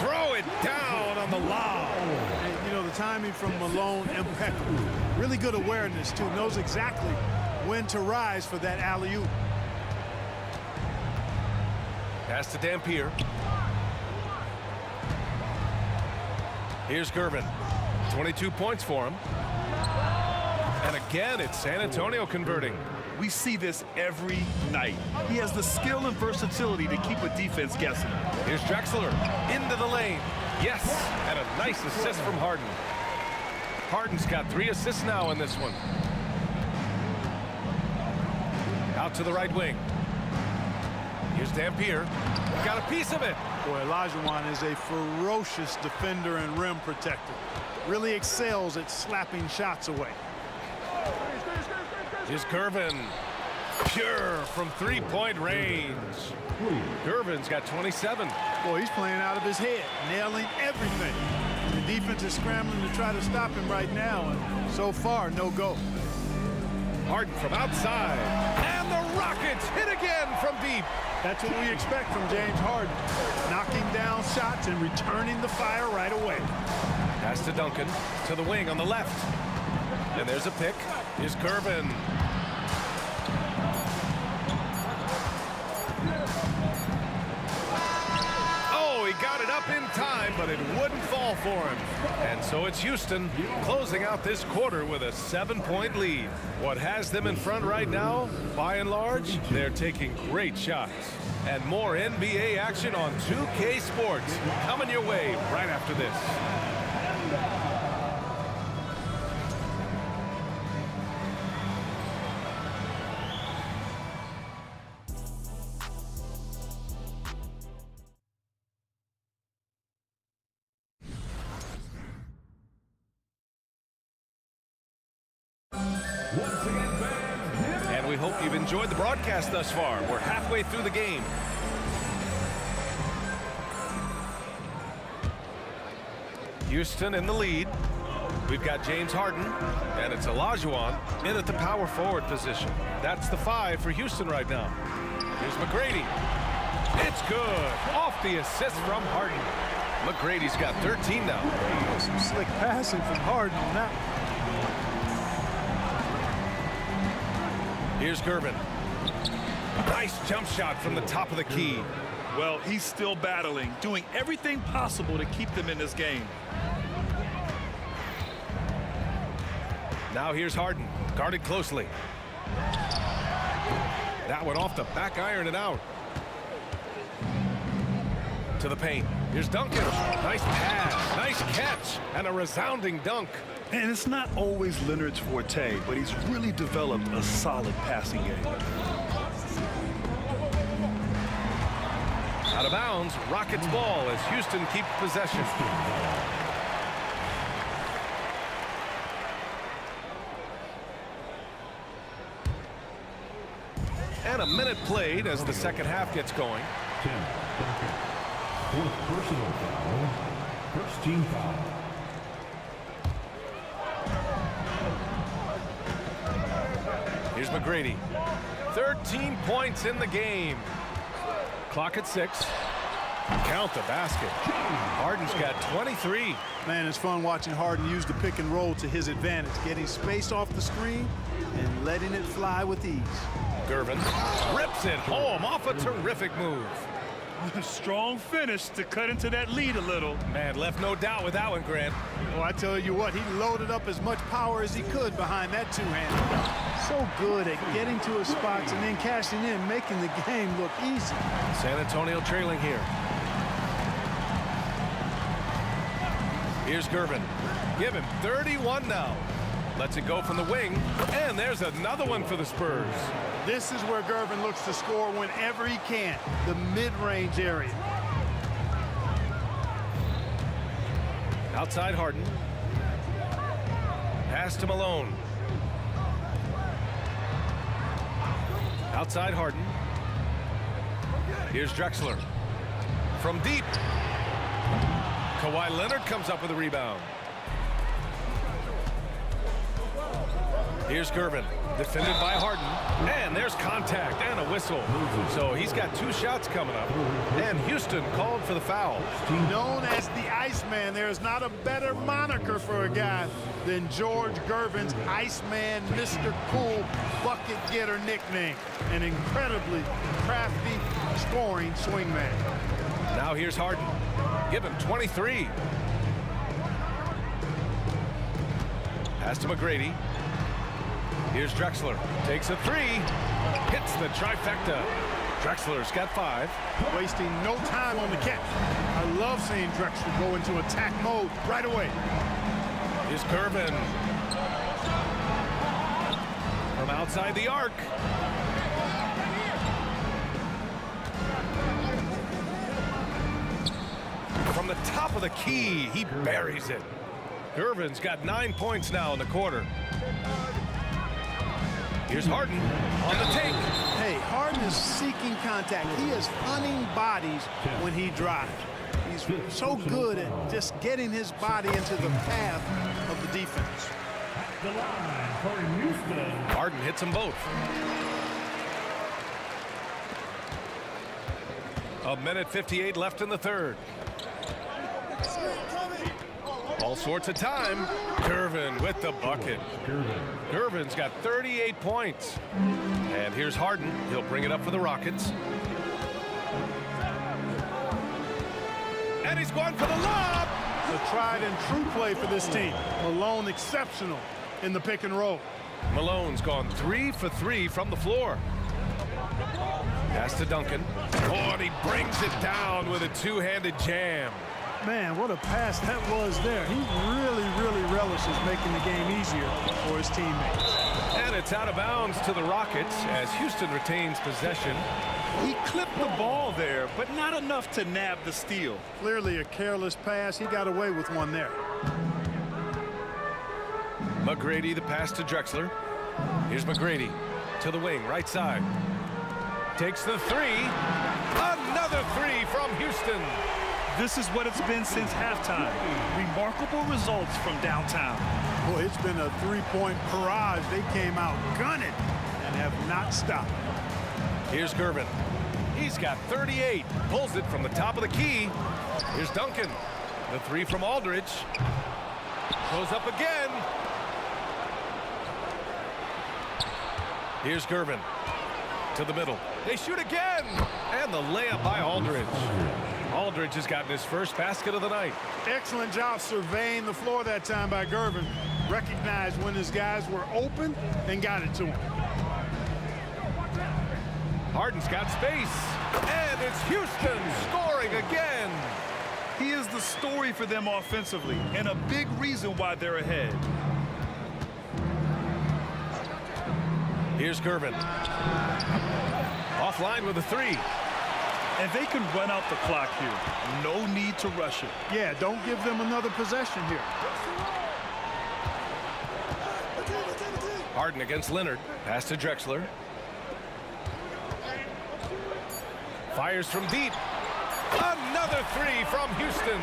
Throw it down on the lob. And, you know, the timing from Malone, impeccable. Really good awareness, too. Knows exactly when to rise for that alley-oop. Pass to Dampier. Here's Gervin. 22 points for him. And again, it's San Antonio converting. We see this every night. He has the skill and versatility to keep a defense guessing. Here's Drexler into the lane. Yes, and a nice assist from Harden. Harden's got 3 assists now in this one. Out to the right wing. Here's Dampier. Got a piece of it. Boy, Olajuwon is a ferocious defender and rim protector. Really excels at slapping shots away. Here's Gervin. Pure from three-point range. Gervin's got 27. Boy, he's playing out of his head, nailing everything. The defense is scrambling to try to stop him right now, and so far, no go. Harden from outside. And the Rockets hit again from deep. That's what we expect from James Harden. Knocking down shots and returning the fire right away. Pass to Duncan, to the wing on the left. And there's a pick. Here's Gervin. Oh, he got it up in time, but it wouldn't fall for him. And so it's Houston closing out this quarter with a 7-point lead. What has them in front right now, by and large, they're taking great shots. And more NBA action on 2K Sports coming your way right after this. And we hope you've enjoyed the broadcast thus far. We're halfway through the game. Houston in the lead. We've got James Harden, and it's Olajuwon in at the power forward position. That's the 5 for Houston right now. Here's McGrady. It's good. Off the assist from Harden. McGrady's got 13 now. Some slick passing from Harden on that. Here's Gervin. Nice jump shot from the top of the key. Well, he's still battling, doing everything possible to keep them in this game. Now here's Harden, guarded closely. That one off the back iron and out. To the paint. Here's Duncan. Nice pass, nice catch, and a resounding dunk. And it's not always Leonard's forte, but he's really developed a solid passing game. Out of bounds, Rockets ball as Houston keeps possession. And a minute played as the second half gets going. 10. Fourth personal foul. First team foul. Here's McGrady. 13 points in the game. Clock at 6. Count the basket. Harden's got 23. Man, it's fun watching Harden use the pick and roll to his advantage, getting space off the screen and letting it fly with ease. Gervin rips it home off a terrific move. Strong finish to cut into that lead a little. Man, left no doubt with that one, Grant. Oh, I tell you what, he loaded up as much power as he could behind that two-hander. So good at getting to his spots and then cashing in, making the game look easy. San Antonio trailing here. Here's Gervin. Give him 31 now. Lets it go from the wing, and there's another one for the Spurs. This is where Gervin looks to score whenever he can, the mid-range area. Outside Harden. Pass to Malone. Outside Harden. Here's Drexler. From deep. Kawhi Leonard comes up with a rebound. Here's Gervin, defended by Harden, and there's contact and a whistle. So he's got 2 shots coming up, and Houston called for the foul. Known as the Iceman, there's not a better moniker for a guy than George Gervin's Iceman, Mr. Cool bucket getter nickname. An incredibly crafty scoring swingman. Now here's Harden. Give him 23. Pass to McGrady. Here's Drexler. Takes a 3. Hits the trifecta. Drexler's got 5. Wasting no time on the catch. I love seeing Drexler go into attack mode right away. Here's Gervin. From outside the arc. From the top of the key, he buries it. Gervin's got 9 points now in the quarter. Here's Harden on the take. Hey, Harden is seeking contact. He is hunting bodies when he drives. He's so good at just getting his body into the path of the defense. The line for Houston. Harden hits them both. A minute 58 left in the third. All sorts of time. Gervin with the bucket. Gervin's got 38 points. And here's Harden. He'll bring it up for the Rockets. And and he's going for the lob. The tried and true play for this team. Malone exceptional in the pick and roll. Malone's gone 3 for 3 from the floor. Pass to Duncan. Oh, and he brings it down with a two-handed jam. Man, what a pass that was there. He really relishes making the game easier for his teammates. And it's out of bounds to the Rockets as Houston retains possession. He clipped the ball there, but not enough to nab the steal. Clearly a careless pass. He got away with one there. McGrady, the pass to Drexler. Here's McGrady to the wing, right side. Takes the three. Another three from Houston. This is what it's been since halftime. Remarkable results from downtown. Boy, it's been a three-point barrage. They came out gunning and have not stopped. Here's Gervin. He's got 38. Pulls it from the top of the key. Here's Duncan. The three from Aldridge. Goes up again. Here's Gervin. To the middle. They shoot again. And the layup by Aldridge. Aldridge has gotten his first basket of the night. Excellent job surveying the floor that time by Gervin. Recognized when his guys were open and got it to him. Harden's got space. And it's Houston scoring again. He is the story for them offensively and a big reason why they're ahead. Here's Gervin. Offline with a three. And they can run out the clock here. No need to rush it. Yeah, don't give them another possession here. Harden against Leonard. Pass to Drexler. Fires from deep. Another three from Houston.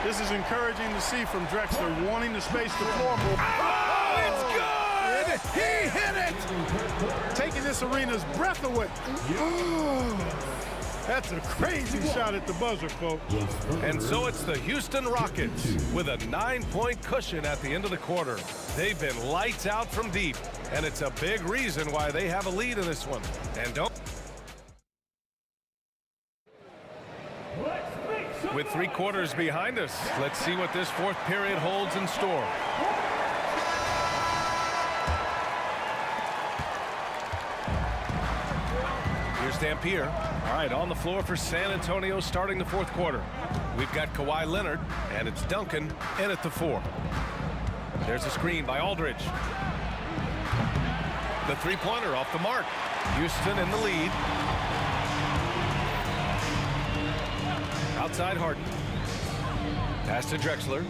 This is encouraging to see from Drexler, wanting to space the floor more. Oh, it's good! He hit it! Taking this arena's breath away. That's a crazy shot at the buzzer, folks. And so it's the Houston Rockets with a 9-point cushion at the end of the quarter. They've been lights out from deep, and it's a big reason why they have a lead in this one. And don't. With 3 quarters behind us, let's see what this fourth period holds in store. Here's Dampier. All right, on the floor for San Antonio starting the fourth quarter. We've got Kawhi Leonard, and it's Duncan in at the 4. There's a screen by Aldridge. The three-pointer off the mark. Houston in the lead. Outside Harden. Pass to Drexler.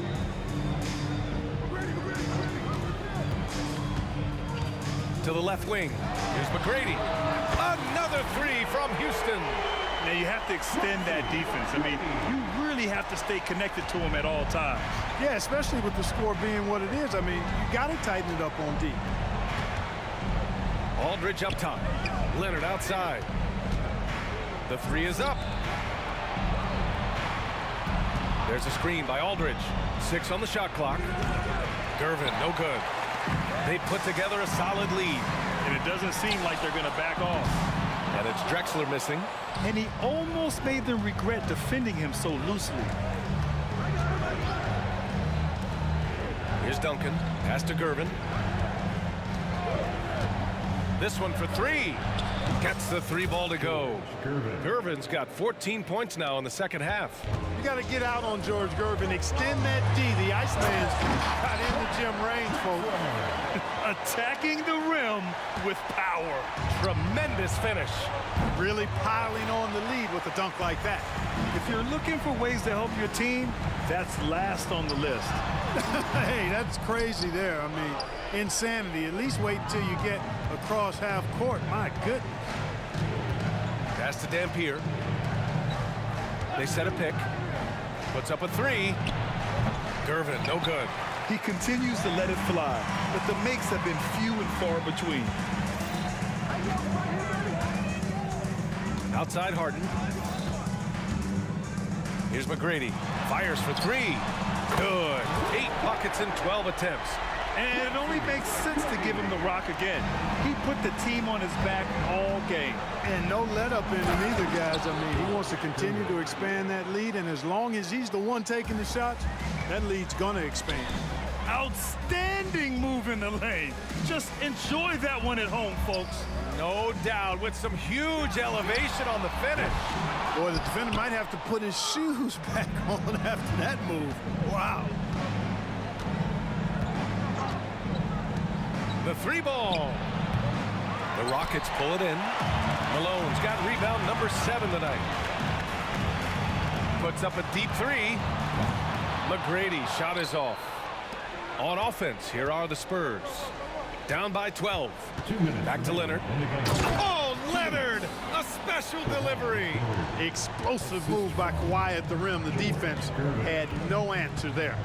To the left wing. Here's McGrady. Another three from Houston. Now you have to extend that defense. I mean, you really have to stay connected to him at all times. Yeah, especially with the score being what it is. I mean, you got to tighten it up on D. Aldridge up top. Leonard outside. The three is up. There's a screen by Aldridge. 6 on the shot clock. Gervin, no good. They put together a solid lead. And it doesn't seem like they're going to back off. And it's Drexler missing. And he almost made them regret defending him so loosely. Here's Duncan. Pass to Gervin. This one for 3. Gets the 3 ball to go. Gervin's got 14 points now in the second half. You got to get out on George Gervin. Extend that D. The Iceman's got into gym range, folks. Attacking the rim with power. Tremendous finish. Really piling on the lead with a dunk like that. If you're looking for ways to help your team, that's last on the list. Hey, that's crazy there. I mean, insanity. At least wait until you get across half court. My goodness. Pass to Dampier. They set a pick. Puts up a 3. Gervin, no good. He continues to let it fly, but the makes have been few and far between. Outside Harden. Here's McGrady. Fires for 3. Good. 8 buckets in 12 attempts. And it only makes sense to give him the rock again. He put the team on his back all game. And no let up in him either, guys. I mean, he wants to continue to expand that lead, and as long as he's the one taking the shots, that lead's going to expand. Outstanding move in the lane. Just enjoy that one at home, folks. No doubt, with some huge elevation on the finish. Boy, the defender might have to put his shoes back on after that move. Wow. The three ball. The Rockets pull it in. Malone's got rebound number 7 tonight. Puts up a deep three. McGrady shot is off. On offense, here are the Spurs. Down by 12. 2 minutes. Back to Leonard. Oh, Leonard! A special delivery. Explosive move by Kawhi at the rim. The defense had no answer there.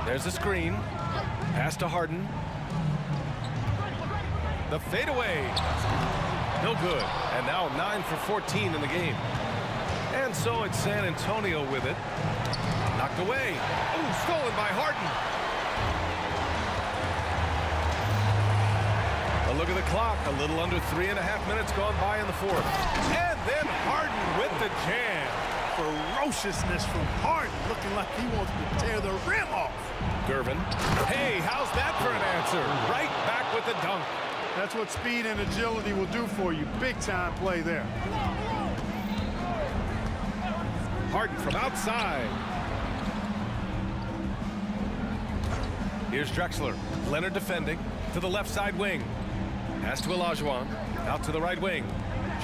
There's a screen. Pass to Harden. The fadeaway. No good. And now 9 for 14 in the game. And so it's San Antonio with it. Knocked away. Oh, stolen by Harden. A look at the clock. A little under 3.5 minutes gone by in the fourth. And then Harden with the jam. Ferociousness from Harden, looking like he wants to tear the rim off. Gervin. Hey, how's that for an answer? Right back with the dunk. That's what speed and agility will do for you. Big time play there. Harden from outside. Here's Drexler. Leonard defending to the left side wing. Pass to Olajuwon. Out to the right wing.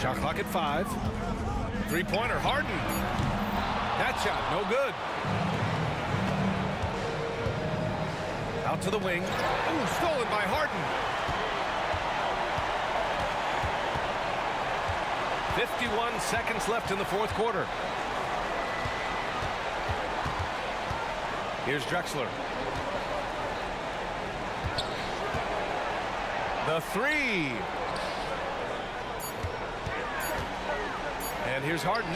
Shot clock at 5. Three-pointer. Harden. That shot no good. Out to the wing. Oh, stolen by Harden. 51 seconds left in the fourth quarter. Here's Drexler. The three. And here's Harden.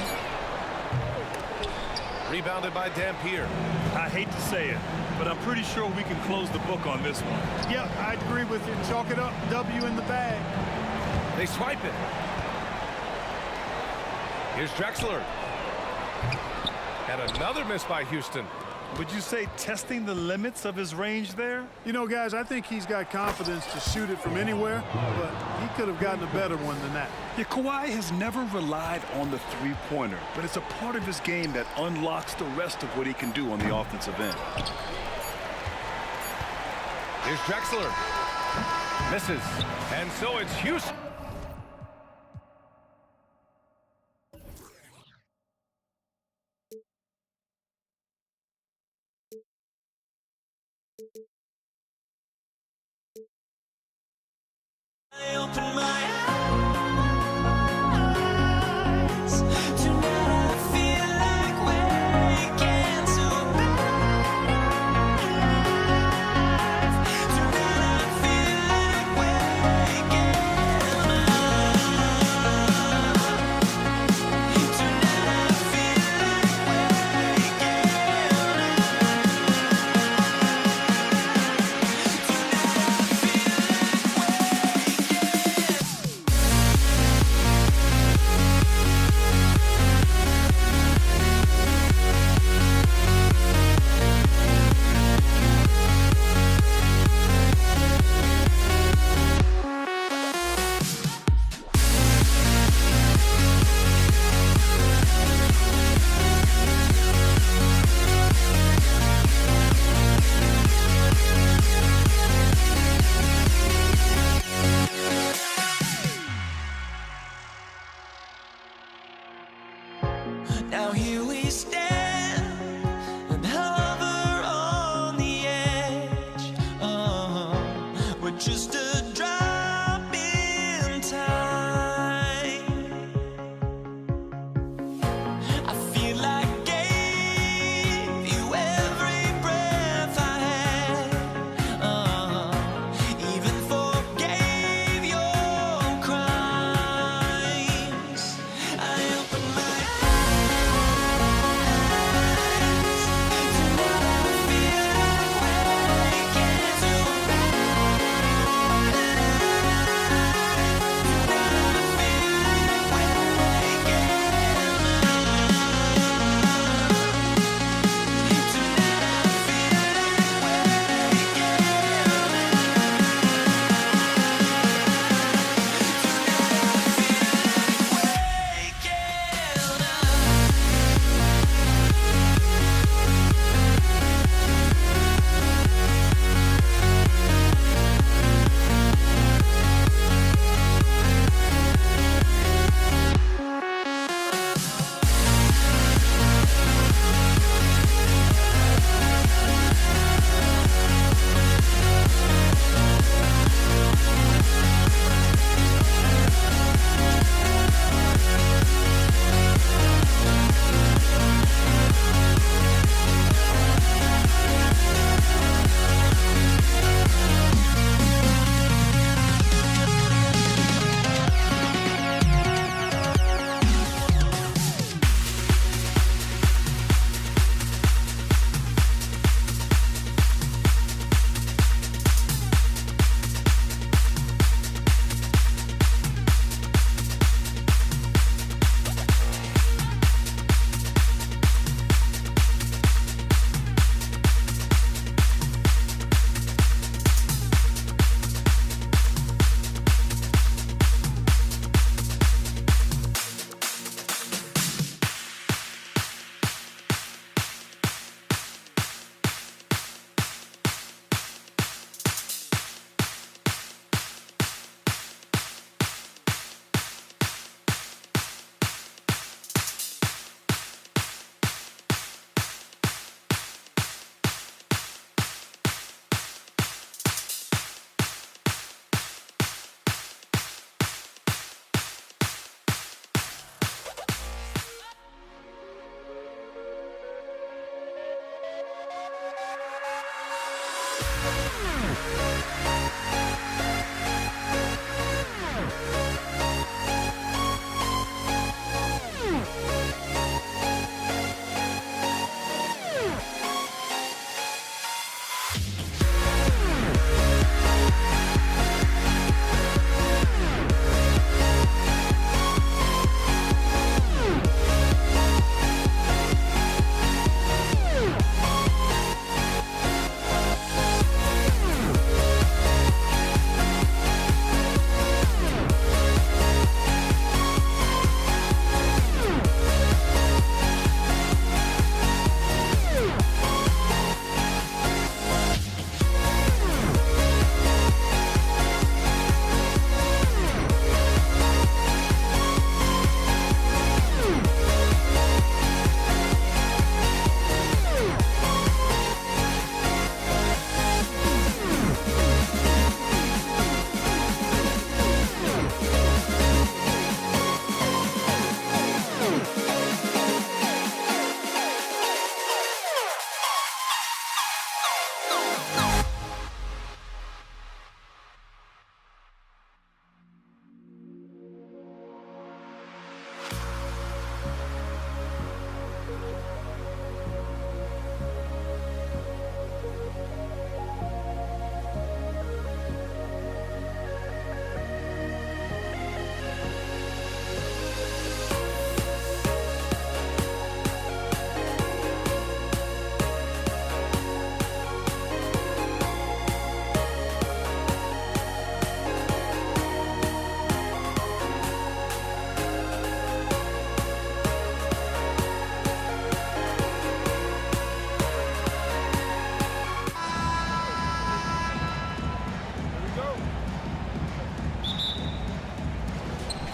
Rebounded by Dampier. I hate to say it, but I'm pretty sure we can close the book on this one. Yeah, I'd agree with you. Chalk it up. W in the bag. They swipe it. Here's Drexler. And another miss by Houston. Would you say testing the limits of his range there? You know, guys, I think he's got confidence to shoot it from anywhere, but he could have gotten a better one than that. Yeah, Kawhi has never relied on the three-pointer, but it's a part of his game that unlocks the rest of what he can do on the offensive end. Here's Drexler. Misses. And so it's Houston. I open my eyes. Tonight I feel like waking to life. Tonight I feel like waking up. Tonight I feel like waking up.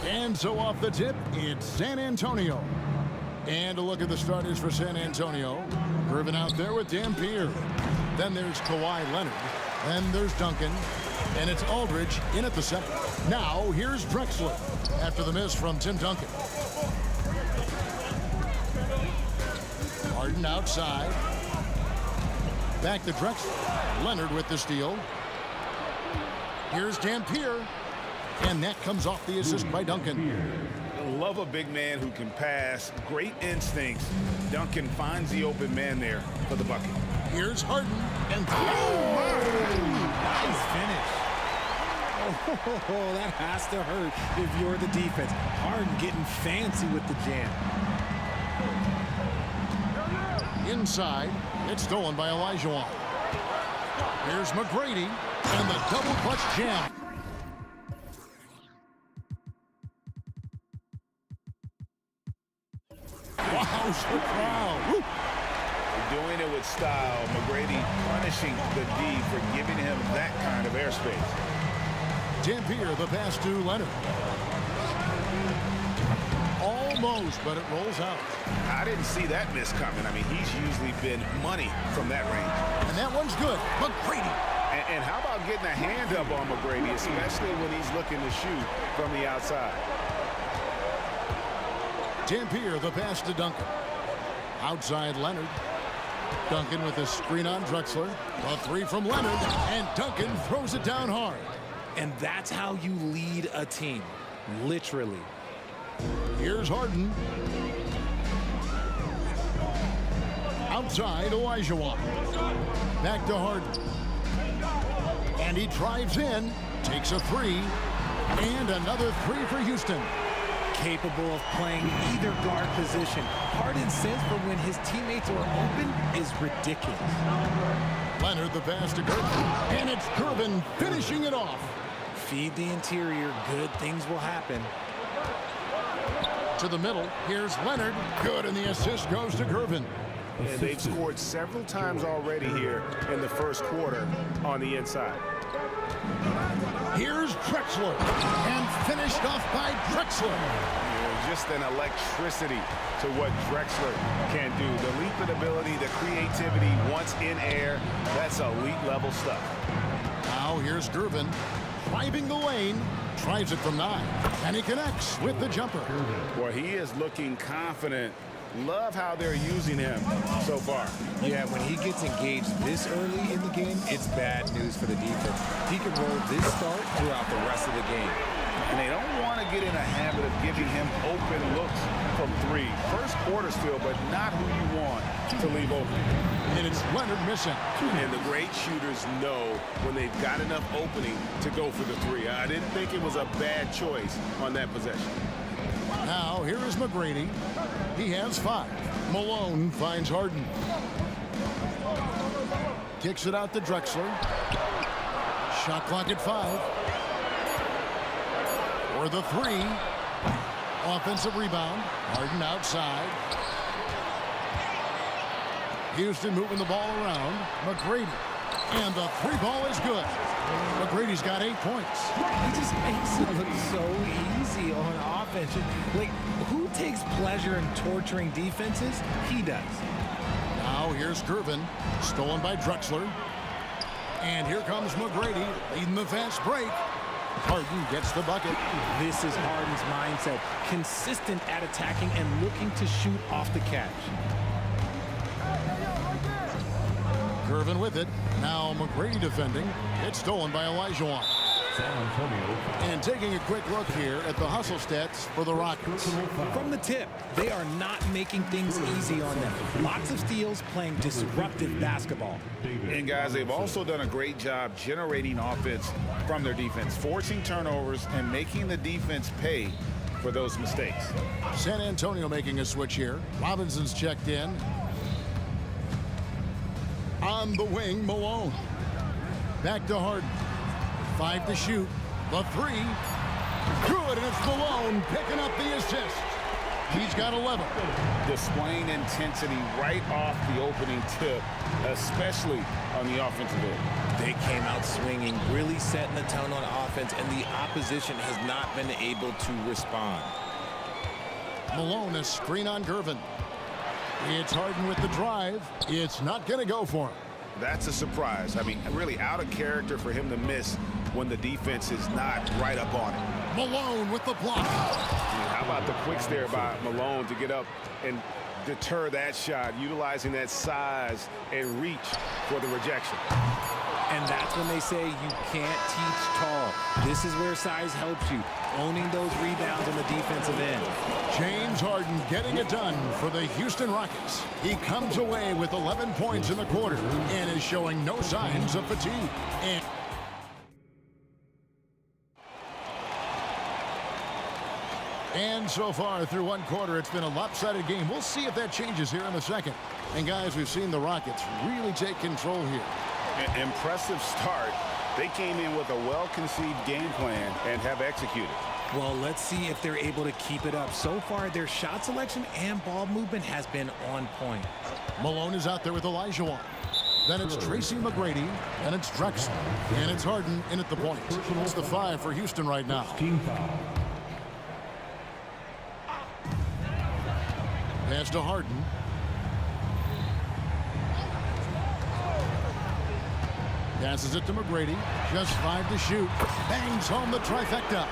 And so off the tip, it's San Antonio. And a look at the starters for San Antonio. Gervin out there with Dampier. Then there's Kawhi Leonard. Then there's Duncan. And it's Aldridge in at the center. Now here's Drexler after the miss from Tim Duncan. Harden outside. Back to Drexler. Leonard with the steal. Here's Dampier. And that comes off the assist by Duncan. Love a big man who can pass. Great instincts. Duncan finds the open man there for the bucket. Here's Harden. And Nice finish. Oh, that has to hurt if you're the defense. Harden getting fancy with the jam. Inside, it's stolen by Olajuwon. Here's McGrady and the double clutch jam. Wow, the crowd. Woo. Doing it with style. McGrady punishing the D for giving him that kind of airspace. Dampier, the pass to Leonard. Almost, but it rolls out. I didn't see that miss coming. I mean, he's usually been money from that range. And that one's good. McGrady. And how about getting a hand up on McGrady, especially when he's looking to shoot from the outside? Dampier, the pass to Duncan. Outside Leonard. Duncan with a screen on Drexler. A three from Leonard. And Duncan throws it down hard. And that's how you lead a team. Literally. Here's Harden. Outside Olajuwon. Back to Harden. And he drives in. Takes a three. And another three for Houston. Capable of playing either guard position. Harden's sense for when his teammates are open is ridiculous. Leonard the pass to Gervin. And it's Gervin finishing it off. Feed the interior. Good things will happen. To the middle. Here's Leonard. Good, and the assist goes to Gervin. And they've scored several times already here in the first quarter on the inside. Here's Drexler. And finished off by Drexler. Just an electricity to what Drexler can do. The leaping ability, the creativity once in air, that's elite level stuff. Now here's Gervin. Driving the lane. Tries it from 9. And he connects with the jumper. Well, he is looking confident. Love how they're using him so far. Yeah, when he gets engaged this early in the game, it's bad news for the defense. He can roll this start throughout the rest of the game. And they don't want to get in a habit of giving him open looks from 3. First quarter still, but not who you want to leave open. And it's Leonard missing. And the great shooters know when they've got enough opening to go for the 3. I didn't think it was a bad choice on that possession. Now here is McGrady. He has 5. Malone finds Harden. Kicks it out to Drexler. Shot clock at 5. For the 3. Offensive rebound. Harden outside. Houston moving the ball around. McGrady. And the 3 ball is good. McGrady's got 8 points. He just makes it look so easy on offense. Like, who takes pleasure in torturing defenses? He does. Now here's Gervin. Stolen by Drexler. And here comes McGrady leading the fast break. Harden gets the bucket. This is Harden's mindset. Consistent at attacking and looking to shoot off the catch. Gervin with it. Now McGrady defending. It's stolen by Olajuwon. And taking a quick look here at the hustle stats for the Rockets. From the tip, they are not making things easy on them. Lots of steals, playing disruptive basketball. And guys, they've also done a great job generating offense from their defense, forcing turnovers and making the defense pay for those mistakes. San Antonio making a switch here. Robinson's checked in. On the wing, Malone. Back to Harden. 5 to shoot. The 3. Good, and it's Malone picking up the assist. He's got 11. Displaying intensity right off the opening tip, especially on the offensive end. They came out swinging, really setting the tone on offense. defense, and the opposition has not been able to respond. Malone, a screen on Gervin. It's Harden with the drive. It's not going to go for him. That's a surprise. I mean, really out of character for him to miss when the defense is not right up on it. Malone with the block. How about the quicks there by Malone to get up and deter that shot, utilizing that size and reach for the rejection. And that's when they say you can't teach tall. This is where size helps you, owning those rebounds on the defensive end. James Harden getting it done for the Houston Rockets. He comes away with 11 points in the quarter and is showing no signs of fatigue. And so far through one quarter, it's been a lopsided game. We'll see if that changes here in the second. And guys, we've seen the Rockets really take control here. Impressive start. They came in with a well-conceived game plan and have executed. Well, let's see if they're able to keep it up. So far, their shot selection and ball movement has been on point. Malone is out there with Elijah. Then it's Tracy McGrady, and it's Drexler, and it's Harden in at the point. It's the 5 for Houston right now. Team foul. Pass to Harden. Passes it to McGrady. Just 5 to shoot. Bangs home the trifecta.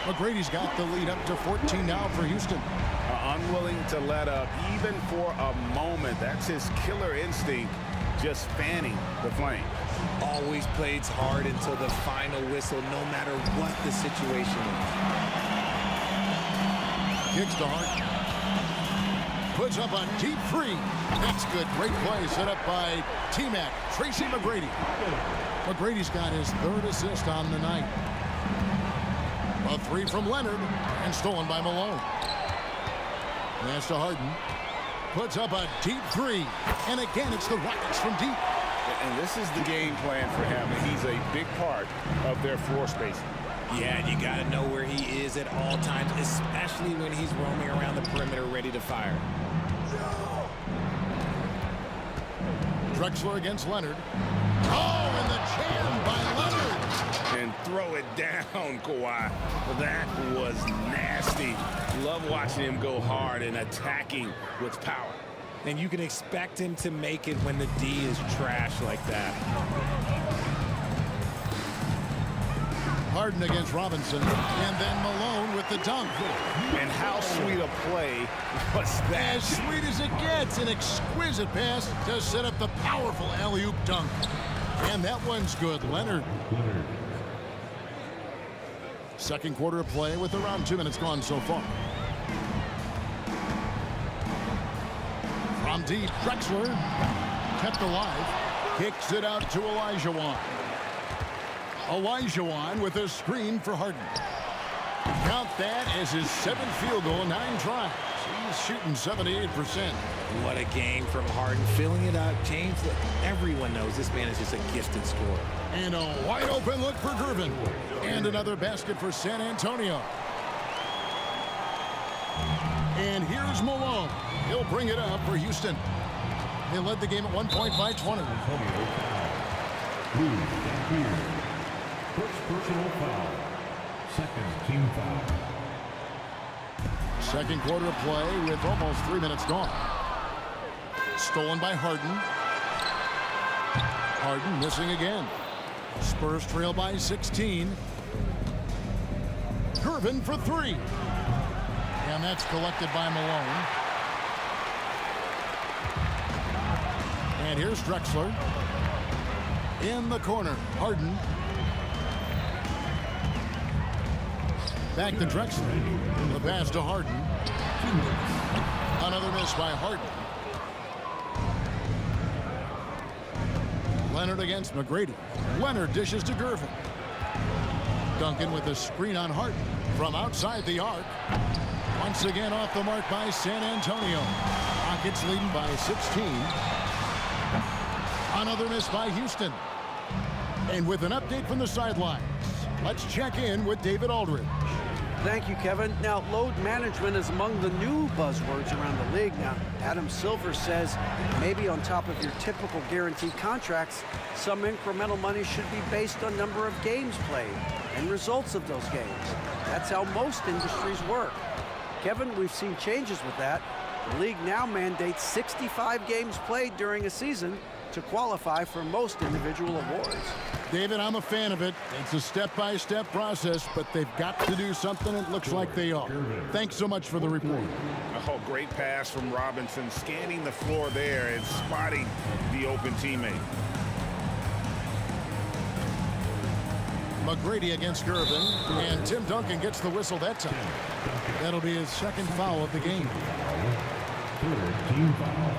McGrady's got the lead up to 14 now for Houston. Unwilling to let up even for a moment. That's his killer instinct, just fanning the flame. Always plays hard until the final whistle, no matter what the situation is. Kicks to Harden. Puts up a deep 3. That's good. Great play set up by T-Mac, Tracy McGrady. McGrady's got his 3rd assist on the night. A 3 from Leonard and stolen by Malone. Pass to Harden. Puts up a deep 3. And again, it's the Rockets from deep. And this is the game plan for him. He's a big part of their floor spacing. Yeah, and you got to know where he is at all times, especially when he's roaming around the perimeter ready to fire. Drexler against Leonard. Oh, and the jam by Leonard. And throw it down, Kawhi. That was nasty. Love watching him go hard and attacking with power. And you can expect him to make it when the D is trash like that. Harden against Robinson, and then Malone with the dunk. And how sweet a play was that? As sweet as it gets, an exquisite pass to set up the powerful alley-oop dunk. And that one's good, Leonard. Second quarter of play with around 2 minutes gone so far. From deep, Drexler kept alive, kicks it out to Elijah. Elijah with a screen for Harden. Count that as his 7th field goal, 9 tries. He's shooting 78%. What a game from Harden, filling it up. James, everyone knows this man is just a gifted scorer. And a wide open look for Gervin. And another basket for San Antonio. And here's Malone. He'll bring it up for Houston. They led the game at 1 point by 20. First personal foul. Second team foul. Second quarter of play with almost 3 minutes gone. Stolen by Harden. Harden missing again. Spurs trail by 16. Gervin for 3. And that's collected by Malone. And here's Drexler. In the corner, Harden. Back to Drexler. The pass to Harden. Another miss by Harden. Leonard against McGrady. Leonard dishes to Gervin. Duncan with a screen on Harden from outside the arc. Once again off the mark by San Antonio. Rockets leading by 16. Another miss by Houston. And with an update from the sidelines, let's check in with David Aldridge. Thank you, Kevin. Now, load management is among the new buzzwords around the league. Now, Adam Silver says maybe on top of your typical guaranteed contracts, some incremental money should be based on number of games played and results of those games. That's how most industries work. Kevin, we've seen changes with that. The league now mandates 65 games played during a season to qualify for most individual awards. David, I'm a fan of it. It's a step-by-step process, but they've got to do something. It looks like they are. Thanks so much for the report. Oh, great pass from Robinson, scanning the floor there and spotting the open teammate. McGrady against Gervin, and Tim Duncan gets the whistle that time. That'll be his second foul of the game. Team foul.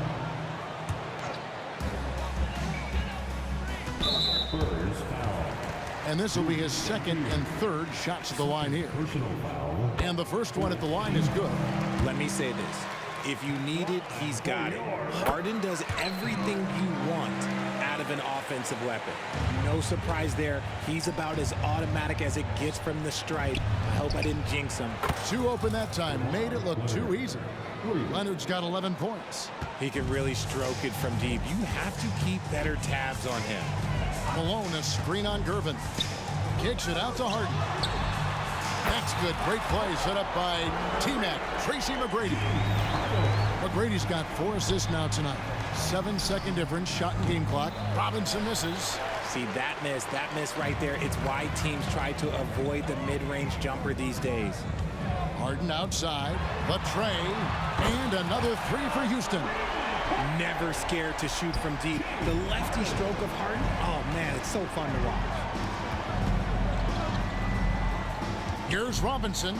First foul. And this will be his second and third shots at the line here. Personal foul. And the first one at the line is good. Let me say this. If you need it, he's got it. Harden does everything you want out of an offensive weapon. No surprise there. He's about as automatic as it gets from the stripe. I hope I didn't jinx him. Two open that time. Made it look too easy. Leonard's got 11 points. He can really stroke it from deep. You have to keep better tabs on him. Malone, a screen on Gervin. Kicks it out to Harden. That's good. Great play set up by T-Mac, Tracy McGrady. McGrady's got 4 assists now tonight. 7-second difference, shot and game clock. Robinson misses. See, that miss right there, it's why teams try to avoid the mid-range jumper these days. Harden outside, the tray, and another three for Houston. Never scared to shoot from deep. The lefty stroke of Harden, oh man, it's so fun to watch. Here's Robinson.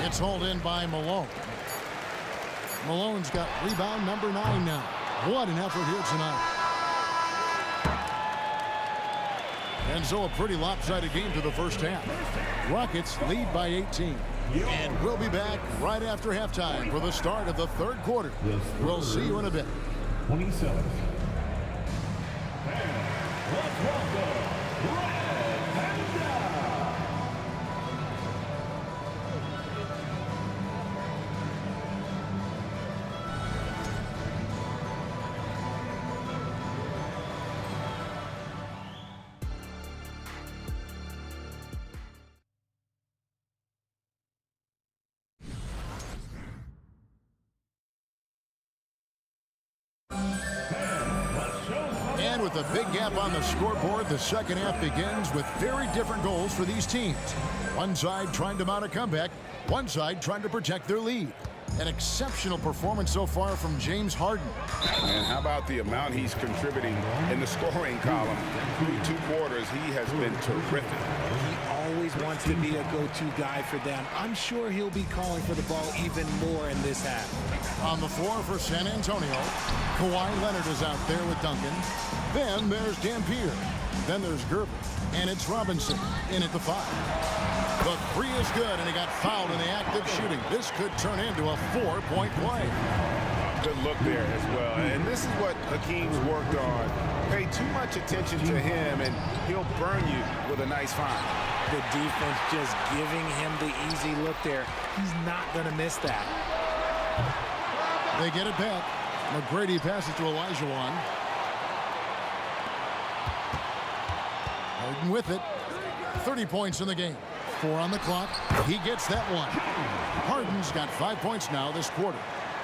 It's hauled in by Malone. Malone's got rebound number 9 now. What an effort here tonight. And so a pretty lopsided game to the first half. Rockets lead by 18. And we'll be back right after halftime for the start of the third quarter. We'll see you in a bit. 27. Let's welcome Red Panda. And with a big gap on the scoreboard, the second half begins with very different goals for these teams. One side trying to mount a comeback, one side trying to protect their lead. An exceptional performance so far from James Harden. And how about the amount he's contributing in the scoring column? Through 2 quarters, he has been terrific. He always wants to be a go-to guy for them. I'm sure he'll be calling for the ball even more in this half. On the floor for San Antonio, Kawhi Leonard is out there with Duncan. Then there's Dampier. Then there's Gervin. And it's Robinson in at the 5. The 3 is good, and he got fouled in the act of shooting. This could turn into a 4-point play. Good look there as well. And this is what Hakeem's worked on. Pay too much attention to him, and he'll burn you with a nice find. The defense just giving him the easy look there. He's not going to miss that. They get it back. McGrady passes to Olajuwon. Harden with it. 30 points in the game. 4 on the clock. He gets that one. Harden's got 5 points now this quarter.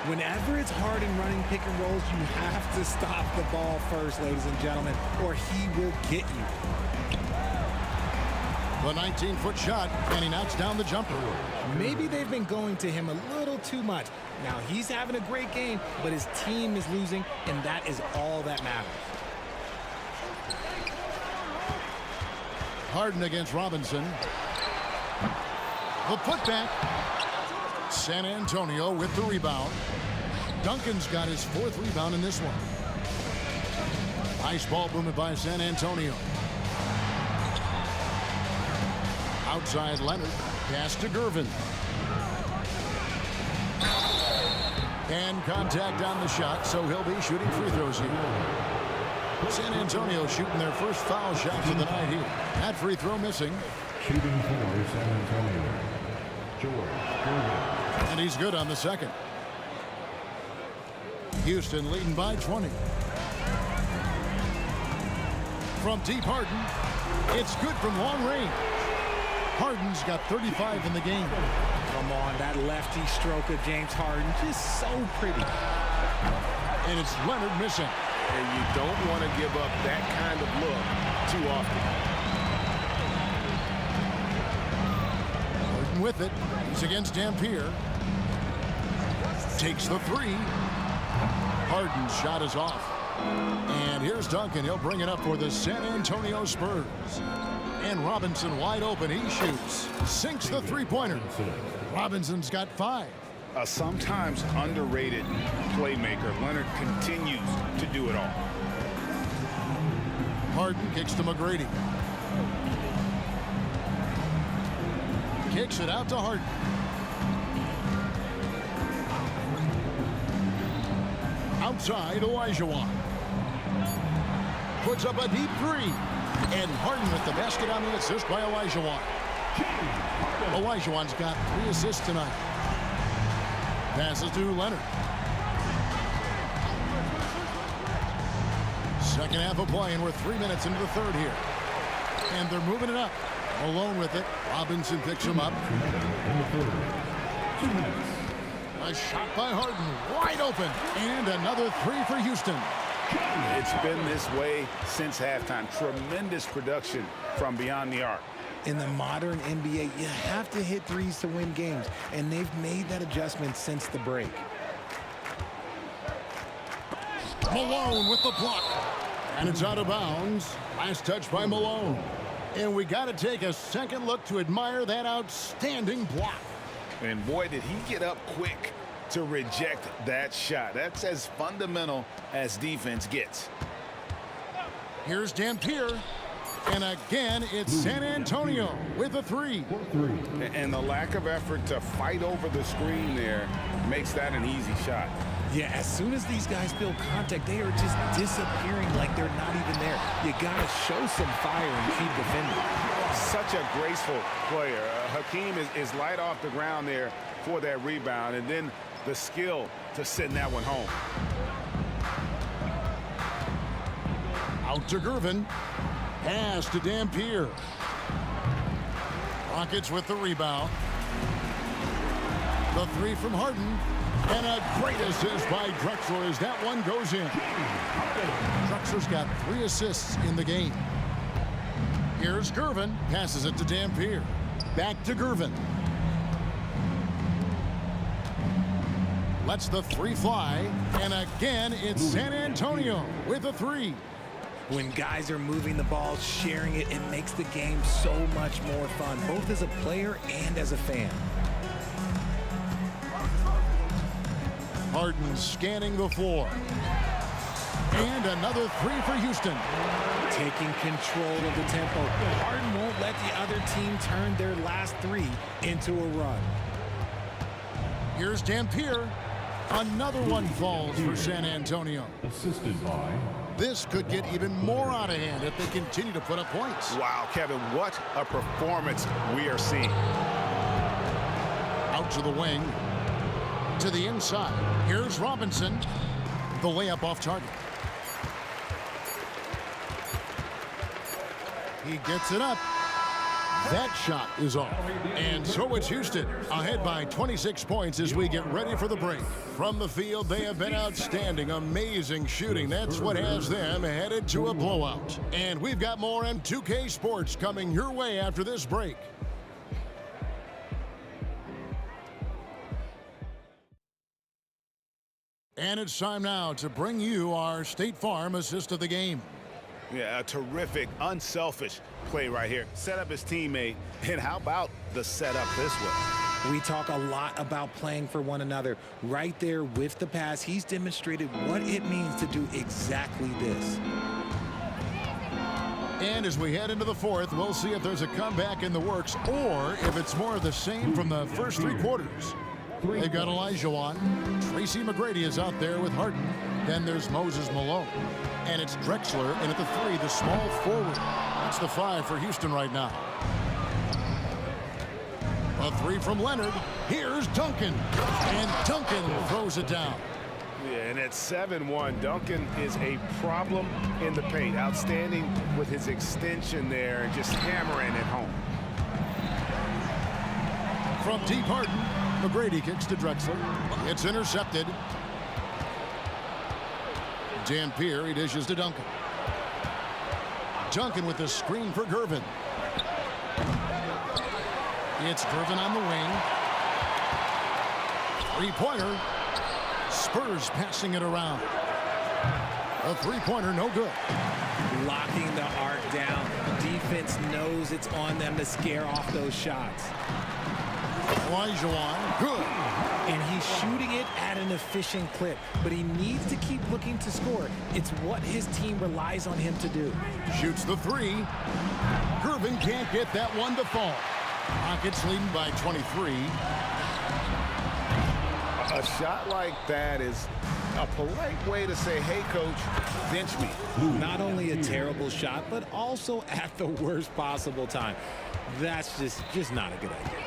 Whenever it's Harden running pick and rolls, you have to stop the ball first, ladies and gentlemen, or he will get you. The 19-foot shot, and he knocks down the jumper. Maybe they've been going to him a little too much. Now, he's having a great game, but his team is losing, and that is all that matters. Harden against Robinson. The putback. San Antonio with the rebound. Duncan's got his 4th rebound in this one. Nice ball movement by San Antonio. Outside Leonard. Pass to Gervin. And contact on the shot, so he'll be shooting free throws here. San Antonio shooting their first foul shots of the night here. That free throw missing. Shooting for San Antonio, George Gervin. And he's good on the second. Houston leading by 20. From deep, Harden. It's good from long range. Harden's got 35 in the game. Come on, that lefty stroke of James Harden, just so pretty. And it's Leonard missing. And you don't want to give up that kind of look too often. Harden with it. He's against Dampier. Takes the three. Harden's shot is off. And here's Duncan. He'll bring it up for the San Antonio Spurs. And Robinson wide open. He shoots. Sinks the three-pointer. Robinson's got 5. A sometimes underrated playmaker. Leonard continues to do it all. Harden kicks to McGrady. Kicks it out to Harden. Outside, Olajuwon. Puts up a deep three. And Harden with the basket on the assist by Olajuwon. Olajuwon's got 3 assists tonight. Passes to Leonard. Second half of play, and we're 3 minutes into the third here. And they're moving it up. Malone with it. Robinson picks him up. A shot by Harden. Wide open. And another 3 for Houston. It's been this way since halftime. Tremendous production from beyond the arc. In the modern NBA, you have to hit threes to win games, and they've made that adjustment since the break. Malone with the block. And it's out of bounds. Last touch by Malone. And we got to take a second look to admire that outstanding block. And boy, did he get up quick to reject that shot. That's as fundamental as defense gets. Here's Dampier. And again, it's San Antonio with a 3. And the lack of effort to fight over the screen there makes that an easy shot. Yeah, as soon as these guys feel contact, they are just disappearing like they're not even there. You got to show some fire and keep defending. Such a graceful player. Hakeem is light off the ground there for that rebound, and then the skill to send that one home. Out to Gervin. Pass to Dampier. Rockets with the rebound. The 3 from Harden. And a great assist by Drexler as that one goes in. Drexler's got 3 assists in the game. Here's Gervin. Passes it to Dampier. Back to Gervin. Lets the 3 fly. And again, it's San Antonio with a 3. When guys are moving the ball, sharing it, it makes the game so much more fun, both as a player and as a fan. Harden scanning the floor. And another 3 for Houston. Taking control of the tempo. Harden won't let the other team turn their last 3 into a run. Here's Dampier. Another one falls for San Antonio. Assisted by. This could get even more out of hand if they continue to put up points. Wow, Kevin, what a performance we are seeing. Out to the wing. To the inside. Here's Robinson. The layup off target. He gets it up. That shot is off. And so it's Houston ahead by 26 points as we get ready for the break. From the field, they have been outstanding, amazing shooting. That's what has them headed to a blowout. And we've got more M2K Sports coming your way after this break. And it's time now to bring you our State Farm assist of the game. Yeah, a terrific, unselfish play right here. Set up his teammate, and how about the setup this way? We talk a lot about playing for one another. Right there with the pass, he's demonstrated what it means to do exactly this. And as we head into the fourth, we'll see if there's a comeback in the works or if it's more of the same from the first 3 quarters. They've got Olajuwon. Tracy McGrady is out there with Harden. Then there's Moses Malone. And it's Drexler in at the 3, the small forward. That's the 5 for Houston right now. A three from Leonard. Here's Duncan. And Duncan throws it down. Yeah, and at 7-1, Duncan is a problem in the paint. Outstanding with his extension there and just hammering it home. From deep Harden, McGrady kicks to Drexler. It's intercepted. Dampier, he dishes to Duncan. Duncan with the screen for Gervin. It's Gervin on the wing. Three-pointer. Spurs passing it around. A three-pointer, no good. Locking the arc down. Defense knows it's on them to scare off those shots. Olajuwon, good. And he's shooting it at an efficient clip, but he needs to keep looking to score. It's what his team relies on him to do. Shoots the three. Gervin can't get that one to fall. Rockets leading by 23. A shot like that is a polite way to say, hey, coach, bench me. Not only a terrible shot, but also at the worst possible time. That's just not a good idea.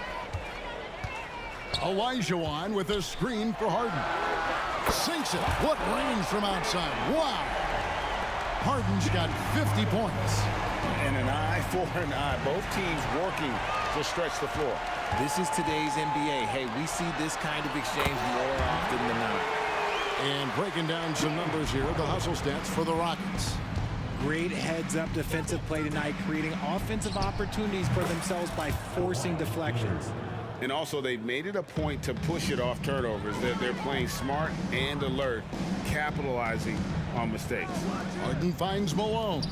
Olajuwon with a screen for Harden. Sinks it. What range from outside. Wow. Harden's got 50 points. And an eye for an eye. Both teams working to stretch the floor. This is today's NBA. Hey, we see this kind of exchange more often than not. And breaking down some numbers here, the hustle stats for the Rockets. Great heads-up defensive play tonight, creating offensive opportunities for themselves by forcing deflections. And also, they've made it a point to push it off turnovers. They're playing smart and alert, capitalizing on mistakes. Harden finds Malone.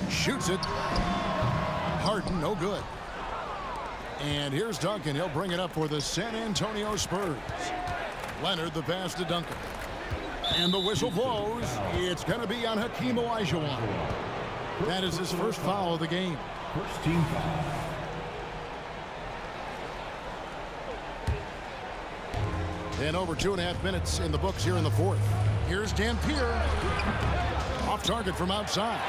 Shoots it. Harden, no good. And here's Duncan. He'll bring it up for the San Antonio Spurs. Leonard, the pass to Duncan. And the whistle blows. It's going to be on Hakeem Olajuwon. That is his first foul of the game. First team foul. And over 2.5 minutes in the books here in the fourth. Here's Dampier. Off target from outside.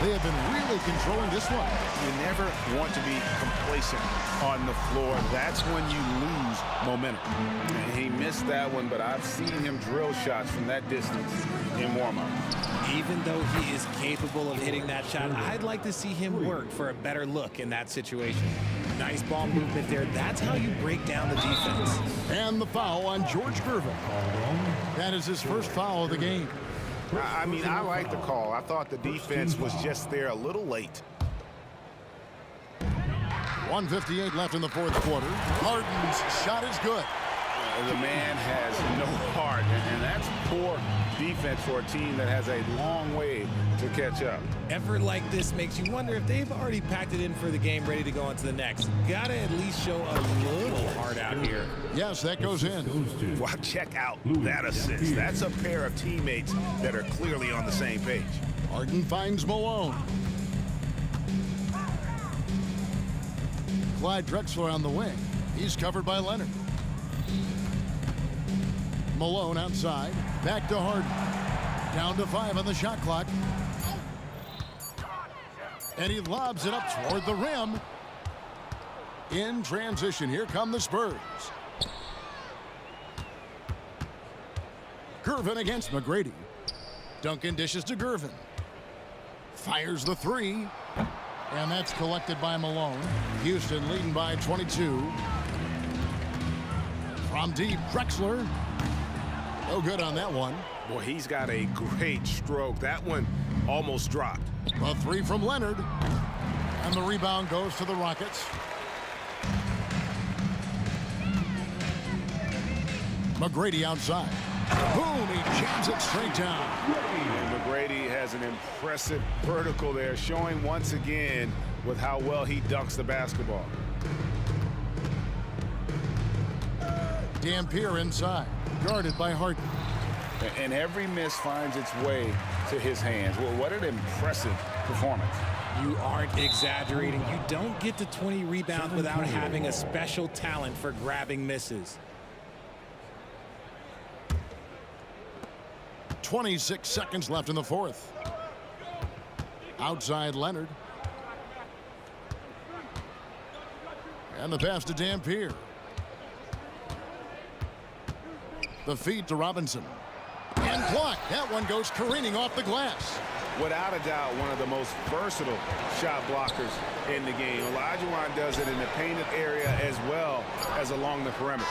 They have been really controlling this one. You never want to be complacent on the floor. That's when you lose momentum. And he missed that one, but I've seen him drill shots from that distance in warm-up. Even though he is capable of hitting that shot, I'd like to see him work for a better look in that situation. Nice ball movement there. That's how you break down the defense. And the foul on George Gervin. That is his first foul of the game. I mean, I like the call. I thought the defense was just there a little late. 1:58 left in the fourth quarter. Harden's shot is good. The man has no heart, and that's poor defense for a team that has a long way to catch up. Effort like this makes you wonder if they've already packed it in for the game, ready to go on to the next. Gotta at least show a little heart out here. Yes, that goes in. Well, check out that assist. That's a pair of teammates that are clearly on the same page. Harden finds Malone. Clyde Drexler on the wing. He's covered by Leonard. Malone outside. Back to Harden. Down to 5 on the shot clock. And he lobs it up toward the rim. In transition, here come the Spurs. Gervin against McGrady. Duncan dishes to Gervin. Fires the three. And that's collected by Malone. Houston leading by 22. From deep, Drexler. No good on that one. Boy, he's got a great stroke. That one almost dropped. A three from Leonard. And the rebound goes to the Rockets. McGrady outside. Boom, he jams it straight down. And McGrady has an impressive vertical there, showing once again with how well he dunks the basketball. Dampier inside, guarded by Harden. And every miss finds its way to his hands. Well, what an impressive performance. You aren't exaggerating. You don't get to 20 rebounds without having a special talent for grabbing misses. 26 seconds left in the fourth. Outside Leonard. And the pass to Dampier. The feed to Robinson. And blocked. That one goes careening off the glass. Without a doubt, one of the most versatile shot blockers in the game. Olajuwon does it in the painted area as well as along the perimeter.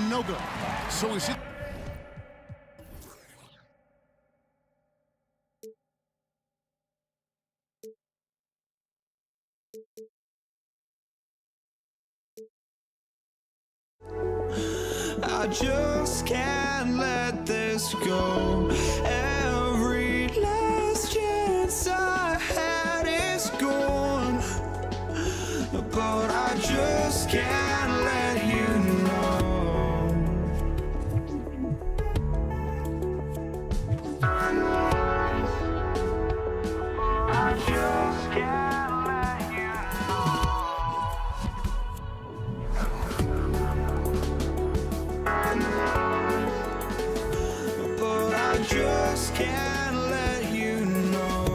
No good. So we see. I just can't let this go. Every last chance I had is gone, but I just can't let you know. I just can't let you but I just can't let you know.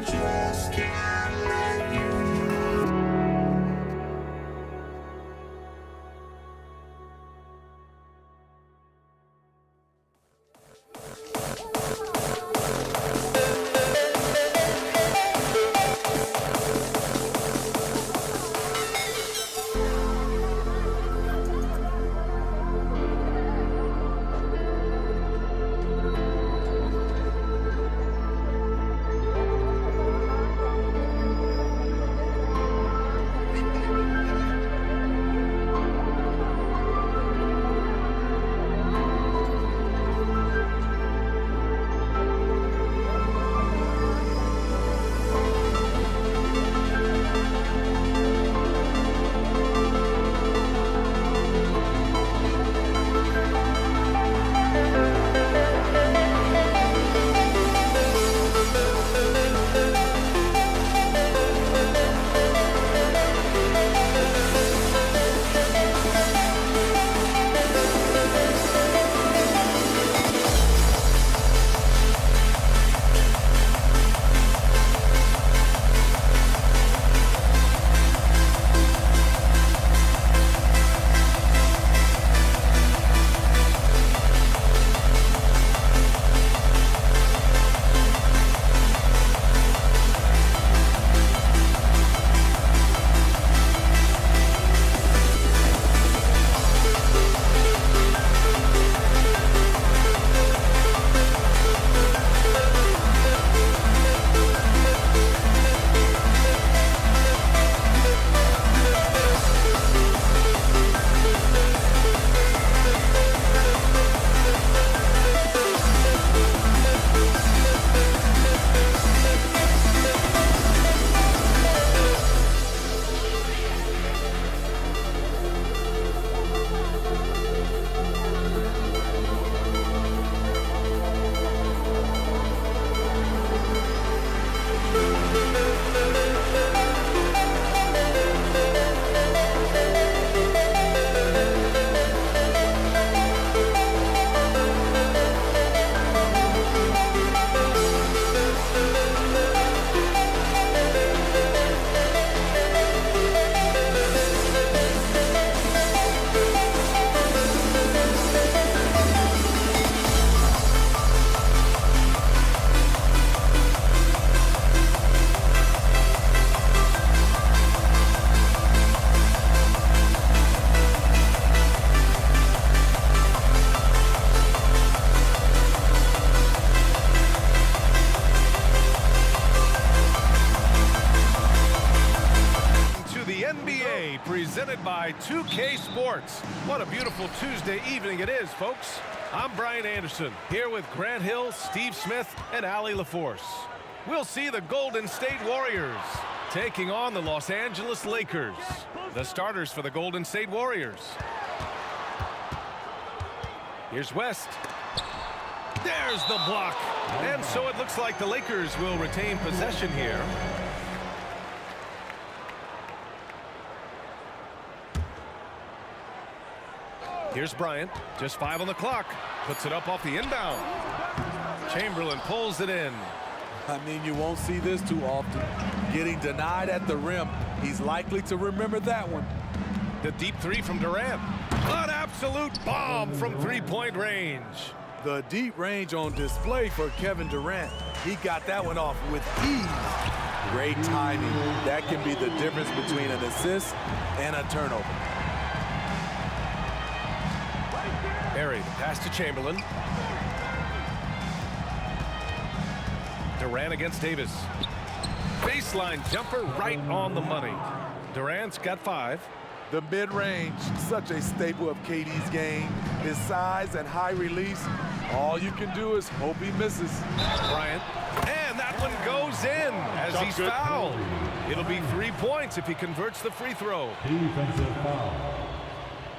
just can't let you 2K Sports. What a beautiful Tuesday evening it is, folks. I'm Brian Anderson, here with Grant Hill, Steve Smith, and Allie LaForce. We'll see the Golden State Warriors taking on the Los Angeles Lakers. The starters for the Golden State Warriors. Here's West. There's the block. And so it looks like the Lakers will retain possession here. Here's Bryant, just 5 on the clock. Puts it up off the inbound. Chamberlain pulls it in. I mean, you won't see this too often. Getting denied at the rim. He's likely to remember that one. The deep three from Durant. An absolute bomb from three-point range. The deep range on display for Kevin Durant. He got that one off with ease. Great timing. That can be the difference between an assist and a turnover. Barry, the pass to Chamberlain. Durant against Davis. Baseline jumper right on the money. Durant's got 5. The mid-range, such a staple of KD's game. His size and high release, all you can do is hope he misses. Bryant, and that one goes in as he's fouled. It'll be 3 points if he converts the free throw. Defensive foul.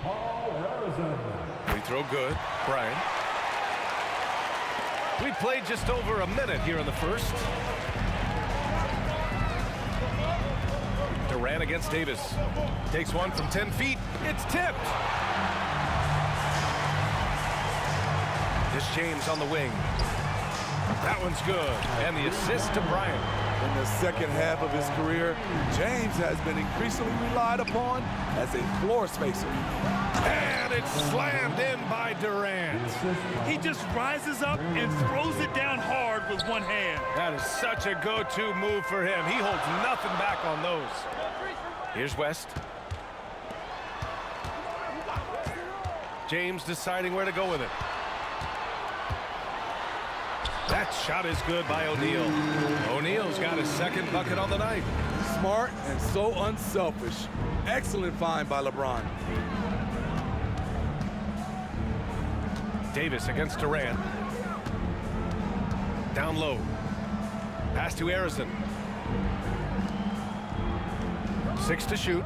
Paul Arizona. Free throw good. Bryant. We played just over a minute here in the first. Durant against Davis. Takes one from 10 feet. It's tipped. This James on the wing. That one's good. And the assist to Bryant. In the second half of his career, James has been increasingly relied upon as a floor spacer. And it's slammed in by Durant. He just rises up and throws it down hard with one hand. That is such a go-to move for him. He holds nothing back on those. Here's West. James deciding where to go with it. That shot is good by O'Neal. O'Neal's got his second bucket on the night. Smart and so unselfish. Excellent find by LeBron. Davis against Durant. Down low. Pass to Harrison. 6 to shoot.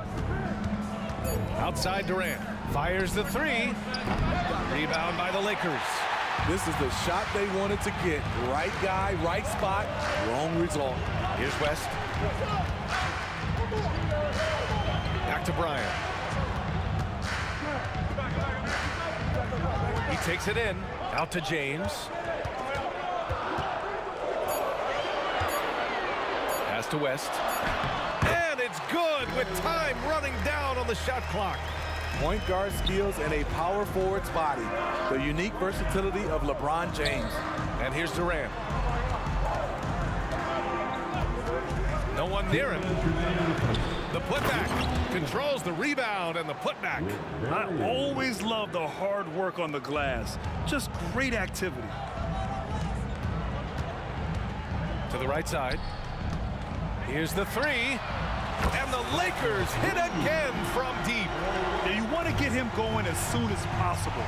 Outside Durant. Fires the 3. Rebound by the Lakers. This is the shot they wanted to get. Right guy, right spot, wrong result. Here's West. Back to Bryant. He takes it in. Out to James. Pass to West. And it's good with time running down on the shot clock. Point guard skills and a power forward's body. The unique versatility of LeBron James. And here's Durant. No one near him. The putback controls the rebound and the putback. I always love the hard work on the glass. Just great activity. To the right side. Here's the 3. And the Lakers hit again from deep. Yeah, you want to get him going as soon as possible.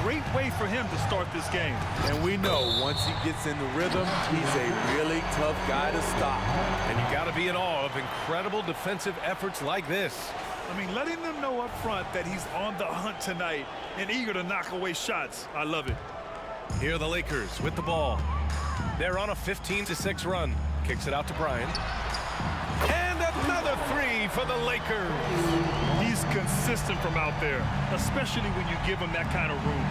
Great way for him to start this game. And we know once he gets in the rhythm, he's a really tough guy to stop. And you got to be in awe of incredible defensive efforts like this. I mean, letting them know up front that he's on the hunt tonight and eager to knock away shots. I love it. Here are the Lakers with the ball. They're on a 15-6 run. Kicks it out to Bryant. And another 3 for the Lakers. He's consistent from out there, especially when you give him that kind of room.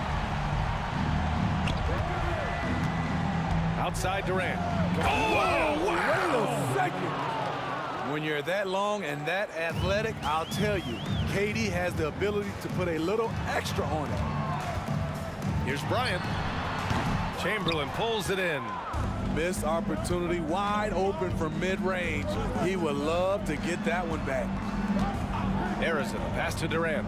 Outside Durant. Oh, wait a second. When you're that long and that athletic, I'll tell you, KD has the ability to put a little extra on it. Here's Bryant. Chamberlain pulls it in. Missed opportunity, wide open from mid-range. He would love to get that one back. Harrison, pass to Durant.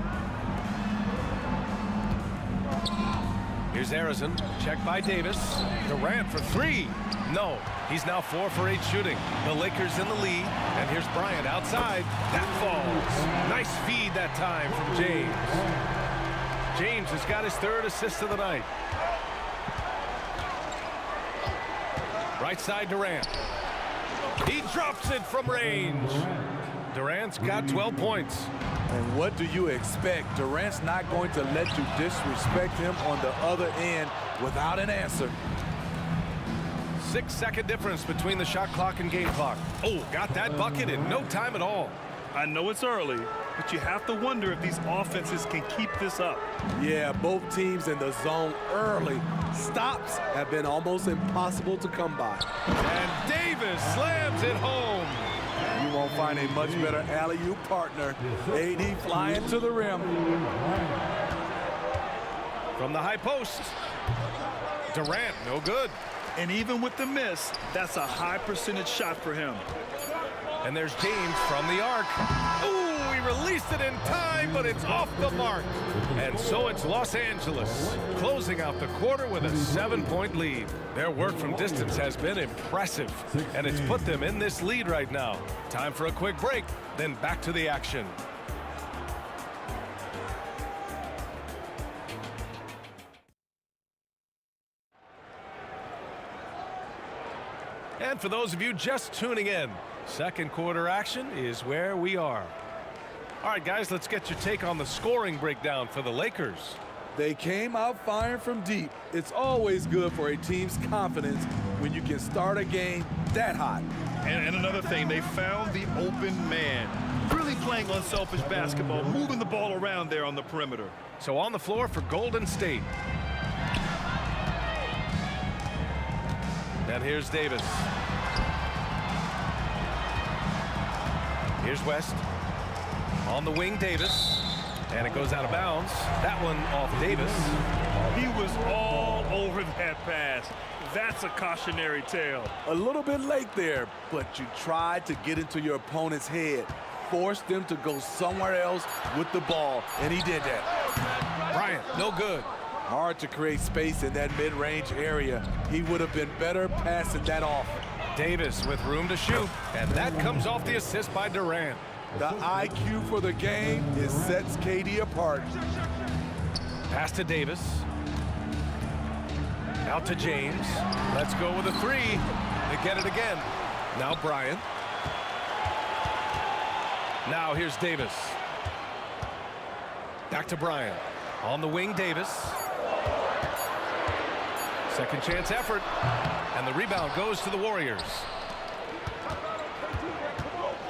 Here's Arizin, checked by Davis. Durant for three. No, he's now 4 for 8 shooting. The Lakers in the lead, and here's Bryant outside. That falls. Nice feed that time from James. James has got his 3rd assist of the night. Right side Durant. He drops it from range. Durant's got 12 points. And what do you expect? Durant's not going to let you disrespect him on the other end without an answer. 6-second difference between the shot clock and game clock. Oh, got that bucket in no time at all. I know it's early, but you have to wonder if these offenses can keep this up. Yeah, both teams in the zone early. Stops have been almost impossible to come by. And Davis slams it home. You won't find a much better alley-oop partner. AD flying to the rim. From the high post. Durant, no good. And even with the miss, that's a high percentage shot for him. And there's James from the arc. Ooh, he released it in time, but it's off the mark. And so it's Los Angeles, closing out the quarter with a 7-point lead. Their work from distance has been impressive, and it's put them in this lead right now. Time for a quick break, then back to the action. And for those of you just tuning in, second quarter action is where we are. All right, guys, let's get your take on the scoring breakdown for the Lakers. They came out firing from deep. It's always good for a team's confidence when you can start a game that hot. And another thing, they found the open man. Really playing unselfish basketball, moving the ball around there on the perimeter. So on the floor for Golden State. And here's Davis. Here's West. On the wing, Davis. And it goes out of bounds. That one off Davis. He was all over that pass. That's a cautionary tale. A little bit late there, but you tried to get into your opponent's head. Forced them to go somewhere else with the ball, and he did that. Bryant, no good. Hard to create space in that mid-range area. He would have been better passing that off. Davis with room to shoot, and that comes off the assist by Durant. The IQ for the game sets KD apart. Pass to Davis. Out to James. Let's go with a three. They get it again. Now Bryant. Now here's Davis. Back to Bryant. On the wing, Davis. Second chance effort. And the rebound goes to the Warriors.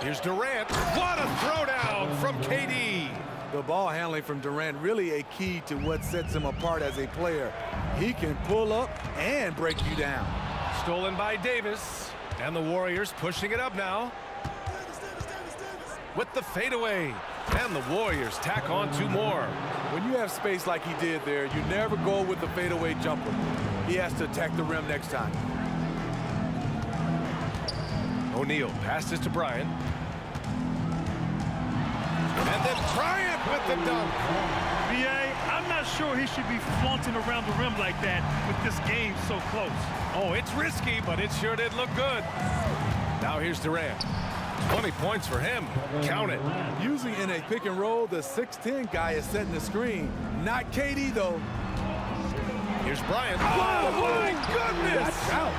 Here's Durant. What a throwdown from KD. The ball handling from Durant really a key to what sets him apart as a player. He can pull up and break you down. Stolen by Davis. And the Warriors pushing it up now. With the fadeaway. And the Warriors tack on 2 more. When you have space like he did there, you never go with the fadeaway jumper. He has to attack the rim next time. O'Neal passes to Bryant. And then Bryant with the dunk. B.A., I'm not sure he should be flaunting around the rim like that with this game so close. Oh, it's risky, but it sure did look good. Now here's Durant. 20 points for him. Count it. Using in a pick and roll, the 6'10 guy is setting the screen. Not KD, though. Here's Bryant. Oh, my goodness! That's out.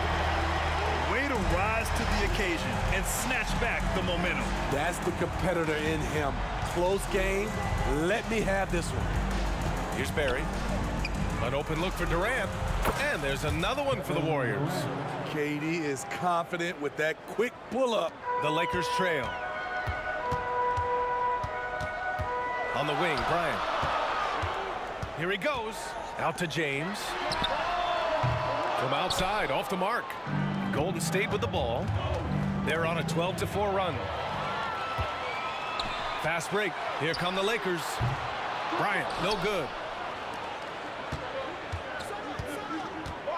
Way to rise to the occasion and snatch back the momentum. That's the competitor in him. Close game. Let me have this one. Here's Barry. An open look for Durant. And there's another one for the Warriors. KD is confident with that quick pull-up. The Lakers trail. On the wing, Bryant. Here he goes. Out to James. From outside, off the mark. Golden State with the ball. They're on a 12-4 run. Fast break. Here come the Lakers. Bryant, no good.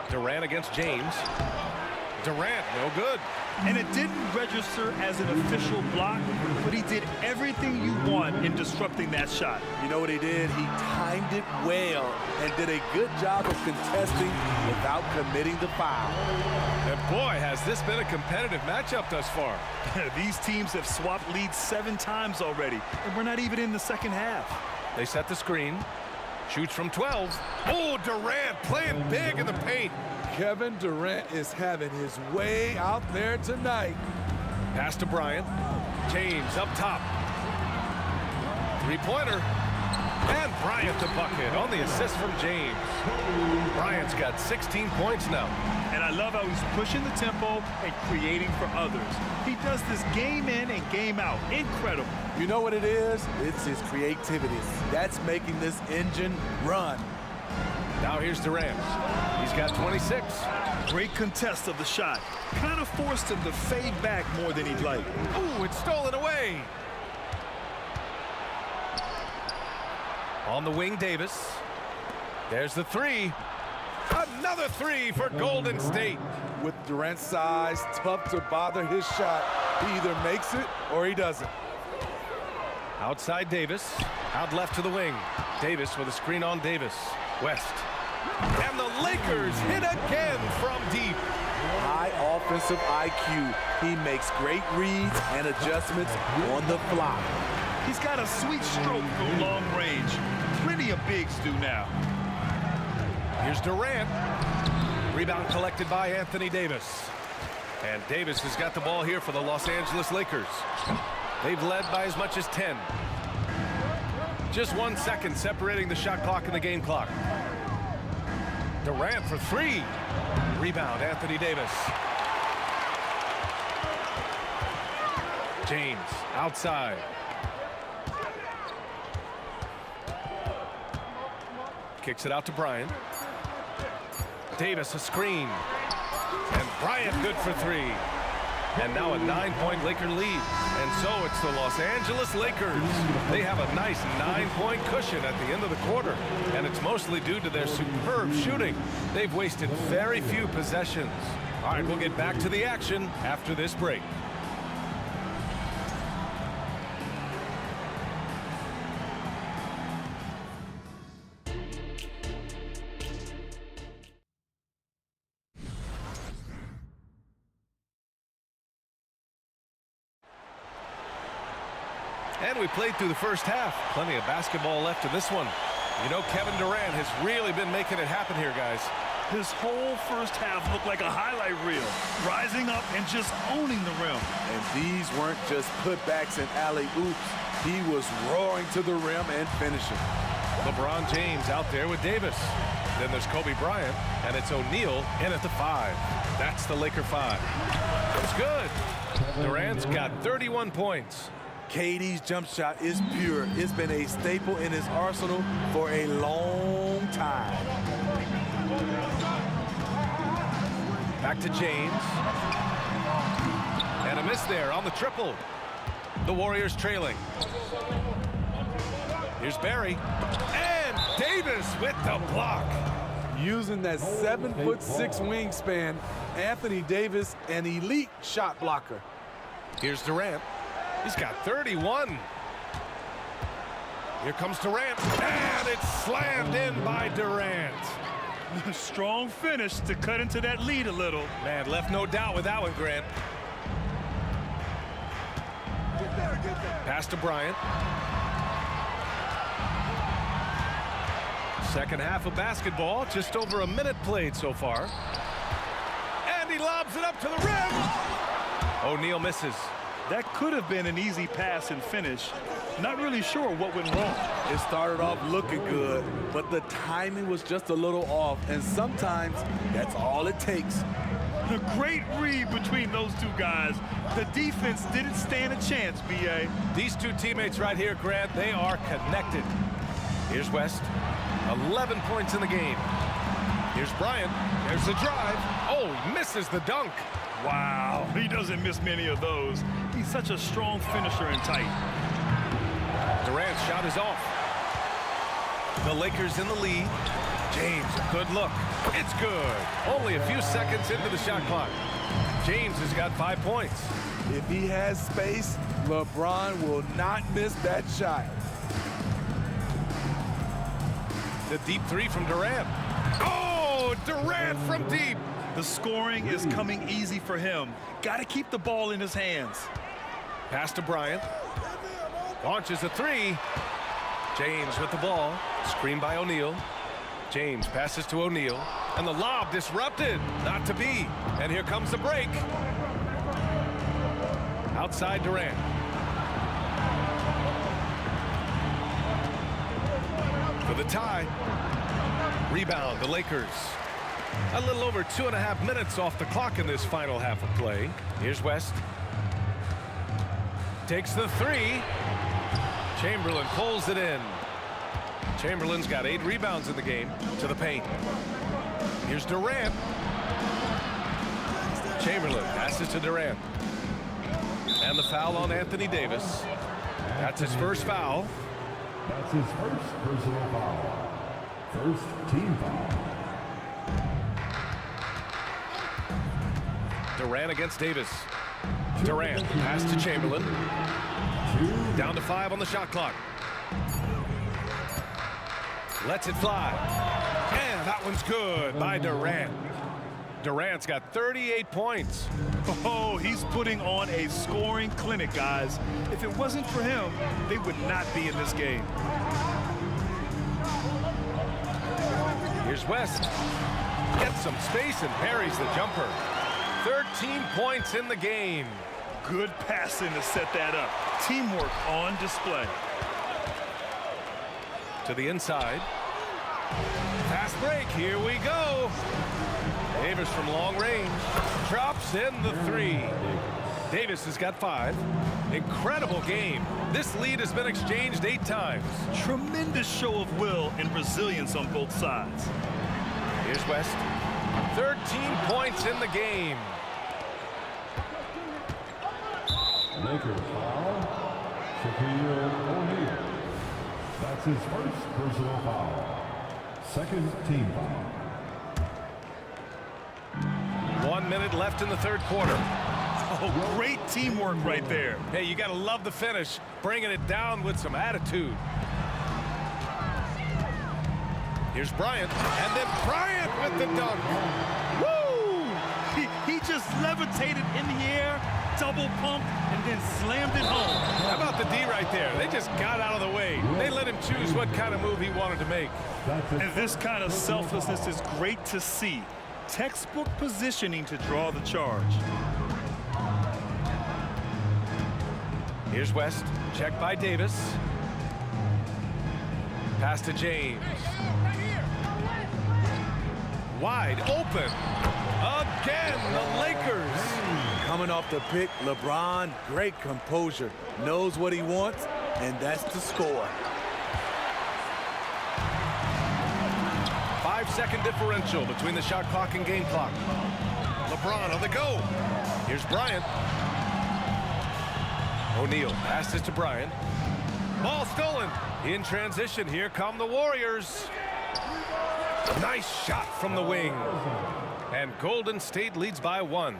Durant against James. Durant, no good. And it didn't register as an official block, but he did everything you want in disrupting that shot. You know what he did? He timed timed it well and did a good job of contesting without committing the foul. And boy, has this been a competitive matchup thus far. These teams have swapped leads 7 times already, and we're not even in the second half. They set the screen. Shoots from 12. Oh, Durant playing big in the paint. Kevin Durant is having his way out there tonight. Pass to Bryant. James up top. Three-pointer. And Bryant the bucket on the assist from James. Bryant's got 16 points now. And I love how he's pushing the tempo and creating for others. He does this game in and game out. Incredible. You know what it is? It's his creativity. That's making this engine run. Now here's Durant. He's got 26. Great contest of the shot. Kind of forced him to fade back more than he'd like. Ooh, it's stolen away. On the wing, Davis. There's the three. Another three for Golden State. With Durant's size, tough to bother his shot. He either makes it or he doesn't. Outside Davis. Out left to the wing. Davis with a screen on Davis. West. And the Lakers hit again from deep. High offensive IQ. He makes great reads and adjustments on the fly. He's got a sweet stroke from long range. Plenty of bigs do now. Here's Durant. Rebound collected by Anthony Davis. And Davis has got the ball here for the Los Angeles Lakers. They've led by as much as 10. Just 1 second separating the shot clock and the game clock. Durant for three. Rebound, Anthony Davis. James outside. Kicks it out to Bryant. Davis a screen. And Bryant good for three. And now a 9-point Laker lead. And so it's the Los Angeles Lakers. They have a nice 9-point cushion at the end of the quarter. And it's mostly due to their superb shooting. They've wasted very few possessions. All right, we'll get back to the action after this break. And we played through the first half. Plenty of basketball left in this one. You know, Kevin Durant has really been making it happen here, guys. His whole first half looked like a highlight reel, rising up and just owning the rim. And these weren't just putbacks and alley-oops. He was roaring to the rim and finishing. LeBron James out there with Davis. Then there's Kobe Bryant, and it's O'Neal in at the 5. That's the Laker 5. It's good. Durant's got 31 points. KD's jump shot is pure. It's been a staple in his arsenal for a long time. Back to James. And a miss there on the triple. The Warriors trailing. Here's Barry. And Davis with the block. Using that 7'6" wingspan, Anthony Davis, an elite shot blocker. Here's Durant. He's got 31. Here comes Durant. And it's slammed in by Durant. Strong finish to cut into that lead a little. Man, left no doubt with that one, Grant. Pass to Bryant. Second half of basketball, just over a minute played so far. And he lobs it up to the rim. O'Neal misses. That could have been an easy pass and finish. Not really sure what went wrong. It started off looking good, but the timing was just a little off, and sometimes that's all it takes. A great read between those two guys. The defense didn't stand a chance, B.A. These two teammates right here, Grant, they are connected. Here's West. 11 points in the game. Here's Bryant. There's the drive. Oh, he misses the dunk. Wow, he doesn't miss many of those. He's such a strong finisher and tight. Durant's shot is off. The Lakers in the lead. James, a good look. It's good. Only a few seconds into the shot clock. James has got 5 points. If he has space, LeBron will not miss that shot. The deep three from Durant. Oh, Durant from deep. The scoring is coming easy for him. Got to keep the ball in his hands. Pass to Bryant. Launches a three. James with the ball. Screen by O'Neal. James passes to O'Neal. And the lob disrupted. Not to be. And here comes the break. Outside Durant. For the tie. Rebound, the Lakers. A little over 2.5 minutes off the clock in this final half of play. Here's West. Takes the three. Chamberlain pulls it in. Chamberlain's got 8 rebounds in the game. To the paint. Here's Durant. Chamberlain passes to Durant. And the foul on Anthony Davis. That's his first foul. That's his first personal foul. First team foul. Durant against Davis. Durant pass to Chamberlain. Down to 5 on the shot clock. Lets it fly. And that one's good by Durant. Durant's got 38 points. Oh, he's putting on a scoring clinic, guys. If it wasn't for him, they would not be in this game. Here's West. Gets some space and parries the jumper. 13 points in the game. Good passing to set that up. Teamwork on display. To the inside. Fast break. Here we go. Davis from long range. Drops in the three. Davis has got 5. Incredible game. This lead has been exchanged 8 times. Tremendous show of will and resilience on both sides. Here's West. 13 points in the game. Lakers foul. Shaquille O'Neal. That's his first personal foul. Second team foul. 1 minute left in the third quarter. Oh, great teamwork right there. Hey, you got to love the finish. Bringing it down with some attitude. Here's Bryant. And then Bryant with the dunk. Woo! He just levitated in the air, double pumped, and then slammed it home. How about the D right there? They just got out of the way. They let him choose what kind of move he wanted to make. And this kind of selflessness is great to see. Textbook positioning to draw the charge. Here's West. Check by Davis. Pass to James. Wide open. Again, the Lakers. Coming off the pick, LeBron, great composure. Knows what he wants, and that's to score. 5-second differential between the shot clock and game clock. LeBron on the go. Here's Bryant. O'Neal passes to Bryant. Ball stolen. In transition, here come the Warriors. Nice shot from the wing. And Golden State leads by 1.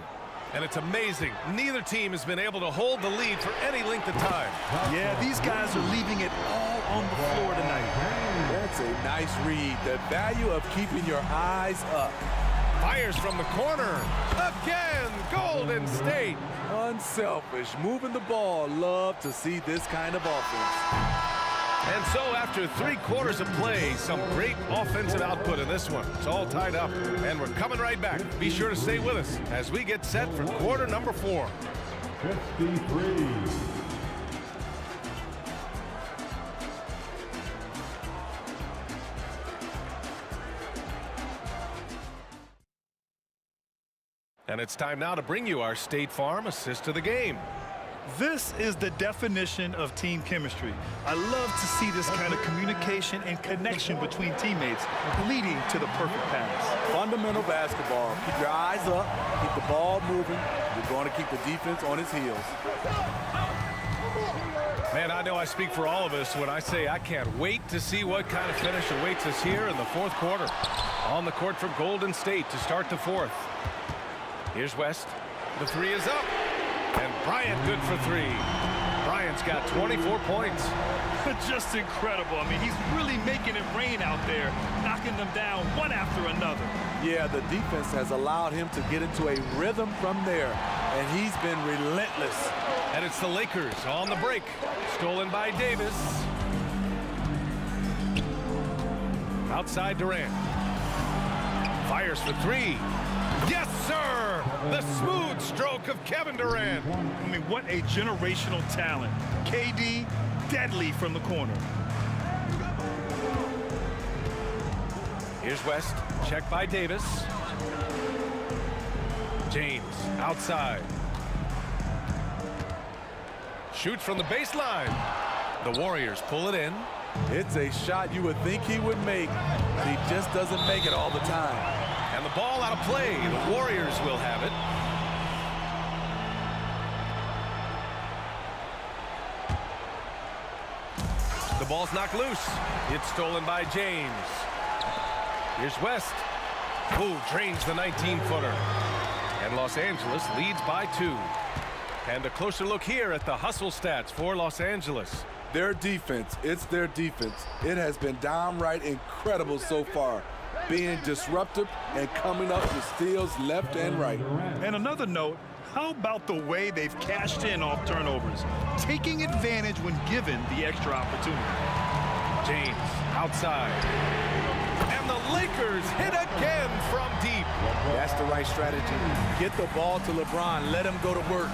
And it's amazing. Neither team has been able to hold the lead for any length of time. Yeah, these guys are leaving it all on the floor tonight. That's a nice read. The value of keeping your eyes up. Fires from the corner. Again, Golden State. Unselfish, moving the ball. Love to see this kind of offense. And so after 3 quarters of play, some great offensive output in this one. It's all tied up, and we're coming right back. Be sure to stay with us as we get set for quarter number 4. 53. And it's time now to bring you our State Farm assist of the game. This is the definition of team chemistry. I love to see this kind of communication and connection between teammates leading to the perfect pass. Fundamental basketball. Keep your eyes up, keep the ball moving. You're going to keep the defense on its heels. Man, I know I speak for all of us when I say I can't wait to see what kind of finish awaits us here in the 4th quarter. On the court for Golden State to start the 4th. Here's West. The 3 is up. And Bryant good for 3. Bryant's got 24 points. Just incredible. I mean, he's really making it rain out there, knocking them down one after another. Yeah, the defense has allowed him to get into a rhythm from there, and he's been relentless. And it's the Lakers on the break. Stolen by Davis. Outside Durant. Fires for three. Yes, sir! The smooth stroke of Kevin Durant. I mean, what a generational talent. KD, deadly from the corner. Here's West. Check by Davis. James outside. Shoots from the baseline. The Warriors pull it in. It's a shot you would think he would make, but he just doesn't make it all the time. And the ball out of play. The Warriors will have it. The ball's knocked loose. It's stolen by James. Here's West. Who drains the 19-footer. And Los Angeles leads by 2. And a closer look here at the hustle stats for Los Angeles. Their defense, it's their defense. It has been downright incredible so far, being disruptive and coming up with steals left and right. And another note, how about the way they've cashed in off turnovers, taking advantage when given the extra opportunity. James outside. And the Lakers hit again from deep. That's the right strategy. Get the ball to LeBron, let him go to work.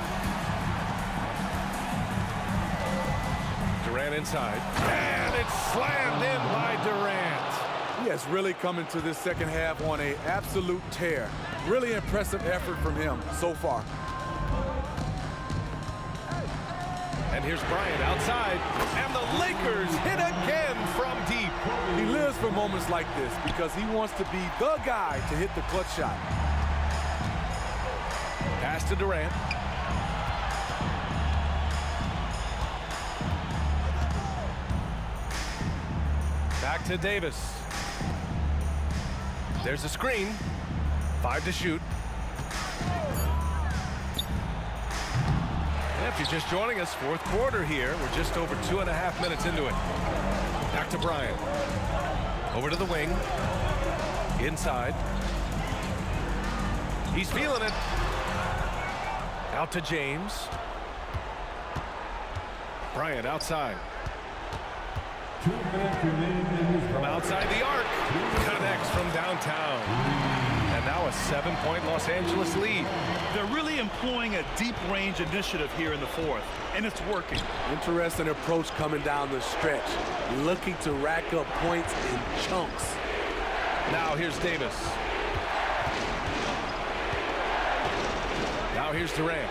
Durant inside. And it's slammed in by Durant. He has really come into this second half on an absolute tear. Really impressive effort from him so far. And here's Bryant outside. And the Lakers hit again from deep. He lives for moments like this because he wants to be the guy to hit the clutch shot. Pass to Durant. Back to Davis. There's a screen. 5 to shoot. And if you're just joining us, fourth quarter here. We're just over 2.5 minutes into it. Back to Bryant. Over to the wing. Inside. He's feeling it. Out to James. Bryant outside. From outside the arc. Connects from downtown. And now a 7-point Los Angeles lead. They're really employing a deep range initiative here in the fourth, and it's working. Interesting approach coming down the stretch. Looking to rack up points in chunks. Now here's Davis. Now here's Durant.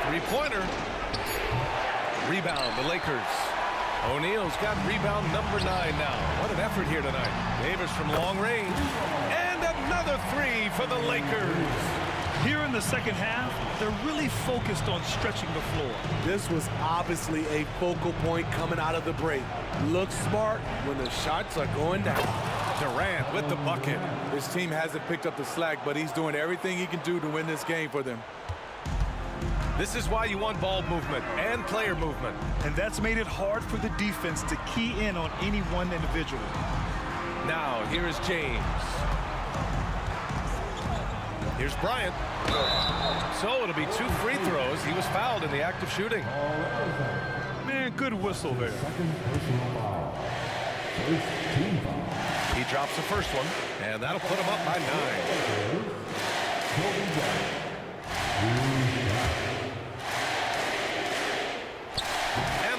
Three-pointer. Rebound, the Lakers. O'Neal's got rebound number 9 now. What an effort here tonight. Davis from long range. And another 3 for the Lakers. Here in the second half, they're really focused on stretching the floor. This was obviously a focal point coming out of the break. Look smart when the shots are going down. Durant with the bucket. His team hasn't picked up the slack, but he's doing everything he can do to win this game for them. This is why you want ball movement and player movement. And that's made it hard for the defense to key in on any one individual. Now, here is James. Here's Bryant. So it'll be 2 free throws. He was fouled in the act of shooting. Man, good whistle there. He drops the first one, and that'll put him up by 9.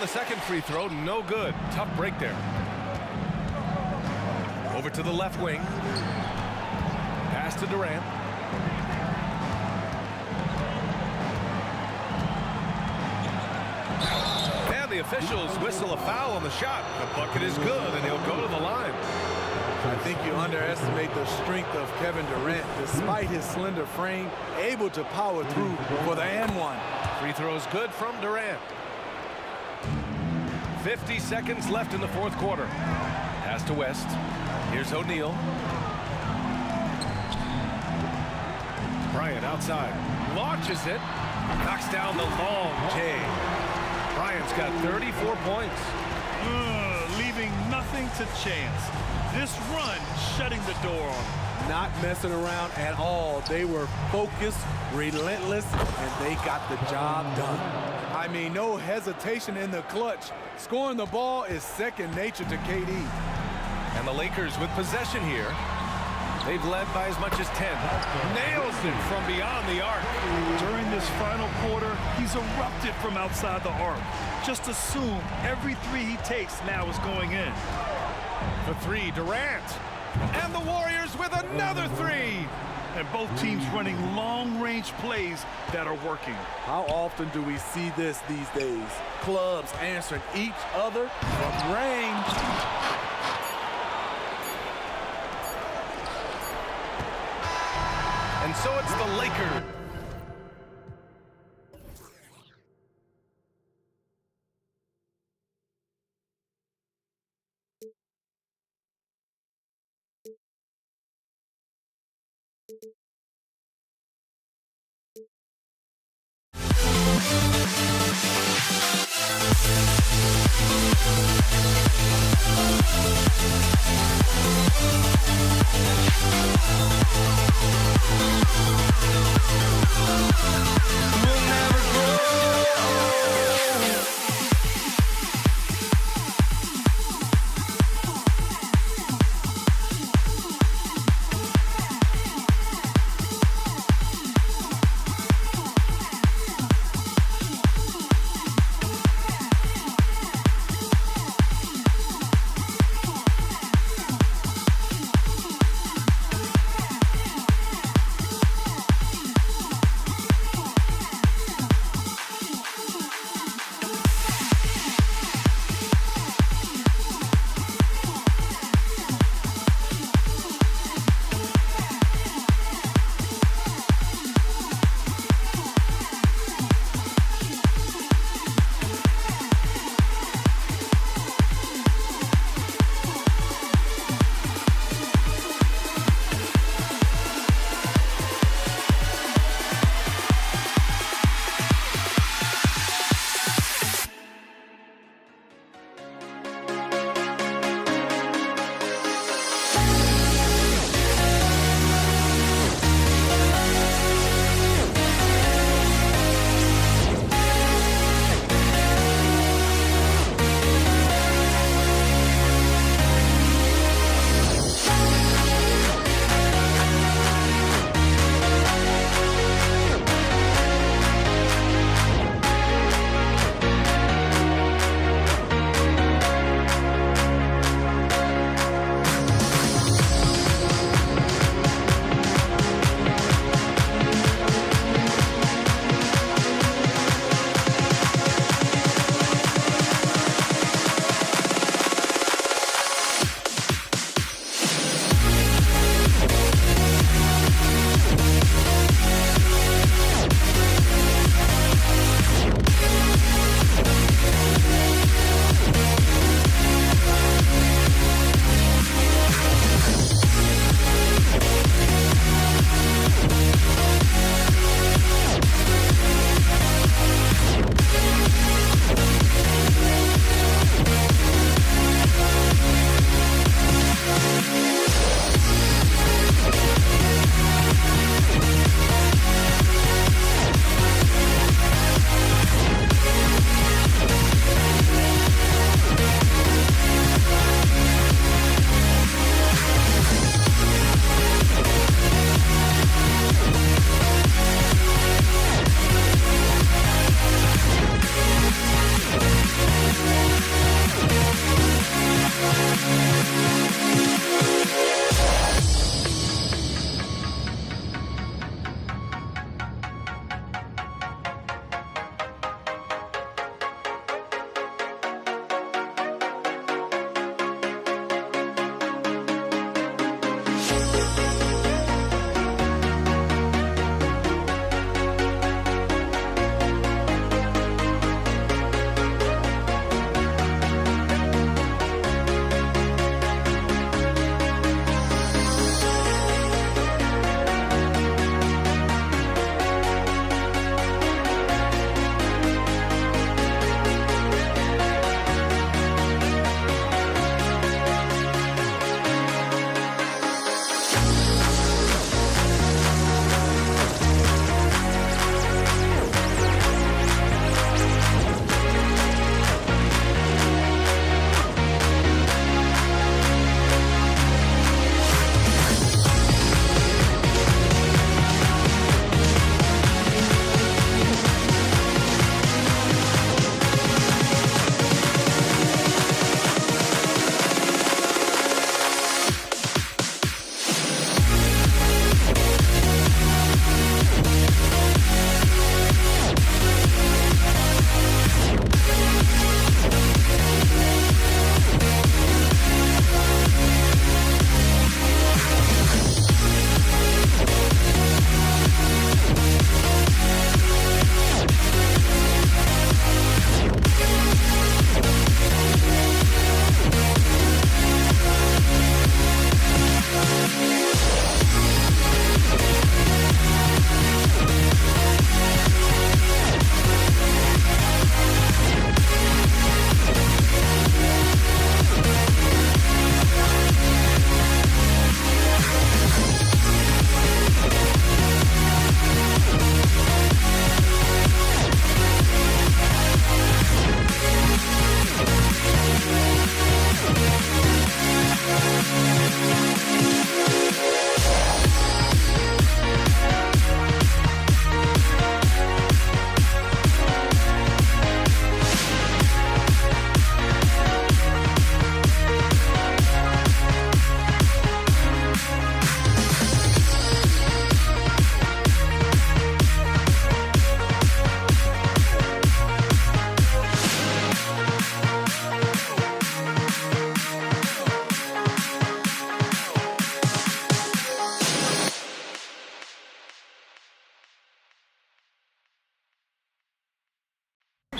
The second free throw, no good. Tough break there. Over to the left wing. Pass to Durant. And the officials whistle a foul on the shot. The bucket is good, and he'll go to the line. I think you underestimate the strength of Kevin Durant. Despite his slender frame, able to power through for the and one. Free throw is good from Durant. 50 seconds left in the fourth quarter. Pass to West. Here's O'Neal. Bryant outside. Launches it. Knocks down the long J. Bryant's got 34 points. Leaving nothing to chance. This run shutting the door on them. Not messing around at all. They were focused, relentless, and they got the job done. I mean, no hesitation in the clutch. Scoring the ball is second nature to KD. And the Lakers with possession here. They've led by as much as 10. Nails it from beyond the arc. During this final quarter, he's erupted from outside the arc. Just assume every three he takes now is going in. For three, Durant. And the Warriors with another three. And both teams running long-range plays that are working. How often do we see this these days? Clubs answering each other from range. And so it's the Lakers.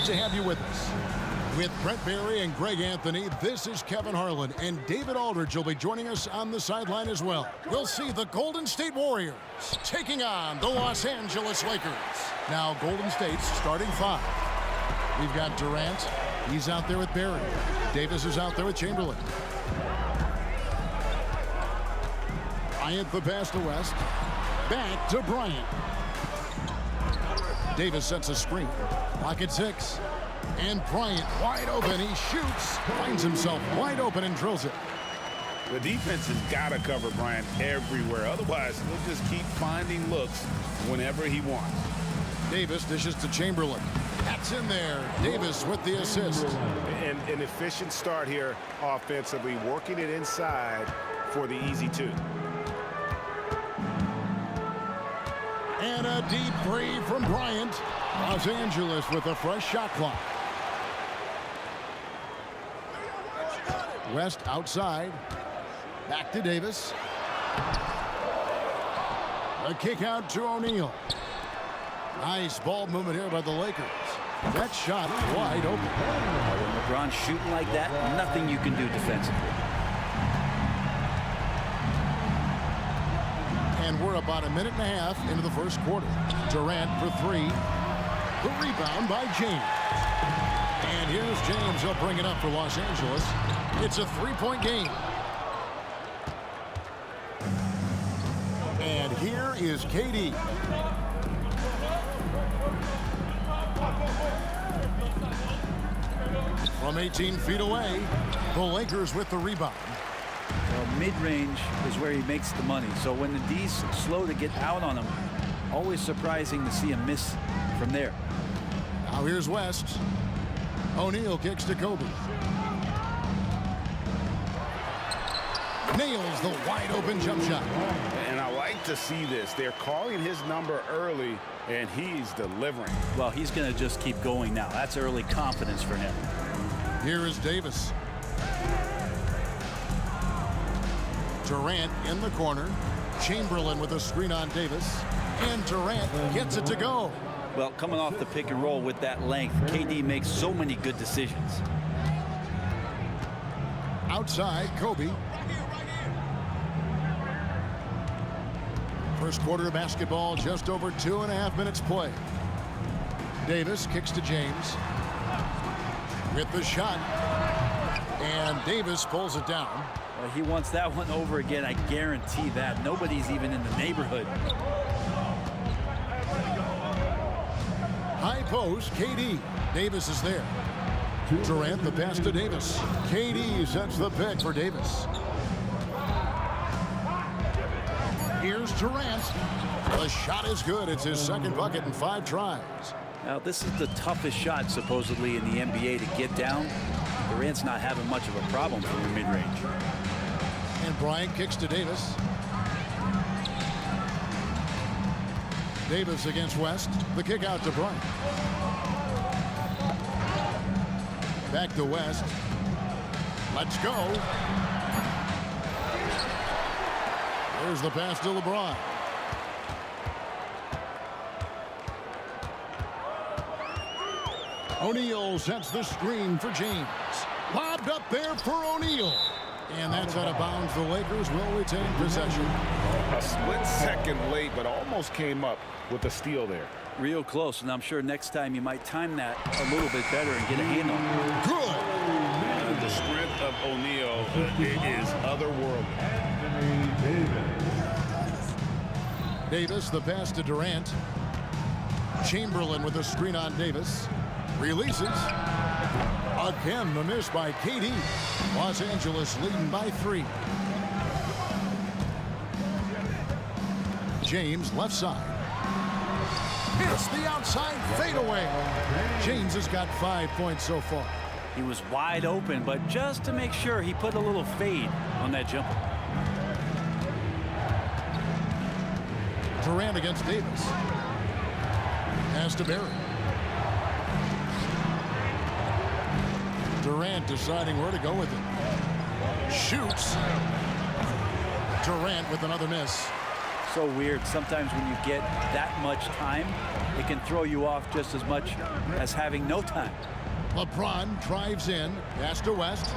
Great to have you with us. With Brent Barry and Greg Anthony, this is Kevin Harlan, and David Aldridge will be joining us on the sideline as well. We'll see the Golden State Warriors taking on the Los Angeles Lakers. Now, Golden State's starting five. We've got Durant. He's out there with Barry. Davis is out there with Chamberlain. Bryant the pass to West. Back to Bryant. Davis sets a screen. Pocket 6. And Bryant wide open. He shoots. Finds himself wide open and drills it. The defense has got to cover Bryant everywhere. Otherwise, he'll just keep finding looks whenever he wants. Davis dishes to Chamberlain. That's in there. Davis with the assist. And an efficient start here offensively, working it inside for the easy two. And a deep three from Bryant. Los Angeles with a fresh shot clock. West outside. Back to Davis. A kick out to O'Neal. Nice ball movement here by the Lakers. That shot wide open. When LeBron's shooting like that, nothing you can do defensively. And we're about a minute and a half into the first quarter. Durant for three. The rebound by James. And here's James. He'll bring it up for Los Angeles. It's a three-point game. And here is KD. From 18 feet away, the Lakers with the rebound. Well, mid-range is where he makes the money. So when the D's slow to get out on him, always surprising to see him miss from there. Now here's West. O'Neal kicks to Kobe. Nails the wide open jump shot. And I like to see this. They're calling his number early, and he's delivering. Well, he's going to just keep going now. That's early confidence for him. Here is Davis. Durant in the corner. Chamberlain with a screen on Davis. And Durant gets it to go. Well, coming off the pick and roll with that length, KD makes so many good decisions. Outside, Kobe. First quarter of basketball, just over 2.5 minutes play. Davis kicks to James. With the shot. And Davis pulls it down. Well, he wants that one over again, I guarantee that. Nobody's even in the neighborhood. High post, KD. Davis is there. Durant the pass to Davis. KD sets the pick for Davis. Here's Durant. The shot is good. It's his second bucket in 5 tries. Now, this is the toughest shot, supposedly, in the NBA to get down. Durant's not having much of a problem from the mid-range. And Bryant kicks to Davis. Davis against West. The kick out to Bryant. Back to West. Let's go. There's the pass to LeBron. O'Neal sets the screen for James. Lobbed up there for O'Neal. And that's out of bounds. The Lakers will retain possession. A split second late, but almost came up with a steal there. Real close, and I'm sure next time you might time that a little bit better and get a handle. Good. The strength of O'Neal is otherworldly. Davis, the pass to Durant. Chamberlain with a screen on Davis. Releases. Again, the miss by KD. Los Angeles leading by 3. James left side. Hits the outside fadeaway. James has got 5 points so far. He was wide open, but just to make sure, he put a little fade on that jumper. Durant against Davis. Pass to Barry. Durant deciding where to go with it. Shoots. Durant with another miss. So weird. Sometimes when you get that much time, it can throw you off just as much as having no time. LeBron drives in, pass to West.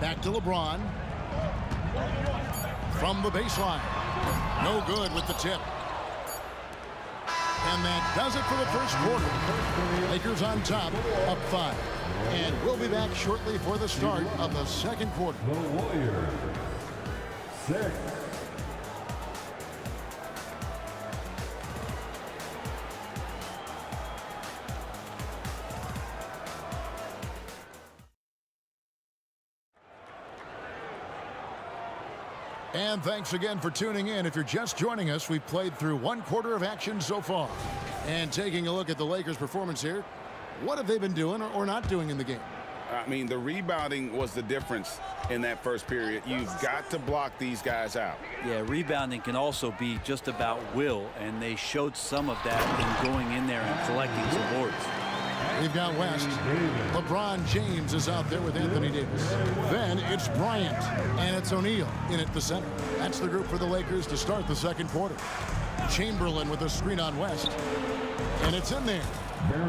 Back to LeBron. From the baseline. No good with the tip. And that does it for the first quarter. Lakers on top, up 5. And we'll be back shortly for the start of the second quarter. The Warriors, 6. And thanks again for tuning in. If you're just joining us, we've played through 1 quarter of action so far. And taking a look at the Lakers' performance here, what have they been doing or not doing in the game? I mean, the rebounding was the difference in that first period. You've got to block these guys out. Yeah, rebounding can also be just about will, and they showed some of that in going in there and collecting some boards. We've got West. LeBron James is out there with Anthony Davis. Then it's Bryant, and it's O'Neal in at the center. That's the group for the Lakers to start the second quarter. Chamberlain with a screen on West, and it's in there.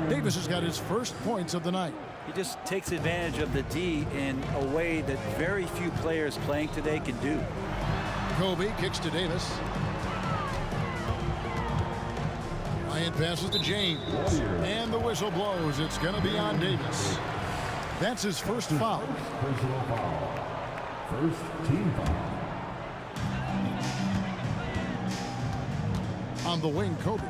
Davis has got his first points of the night. He just takes advantage of the D in a way that very few players playing today can do. Kobe kicks to Davis. Bryant passes to James. And the whistle blows. It's going to be on Davis. That's his first foul. Personal foul. First team foul. On the wing, Kobe.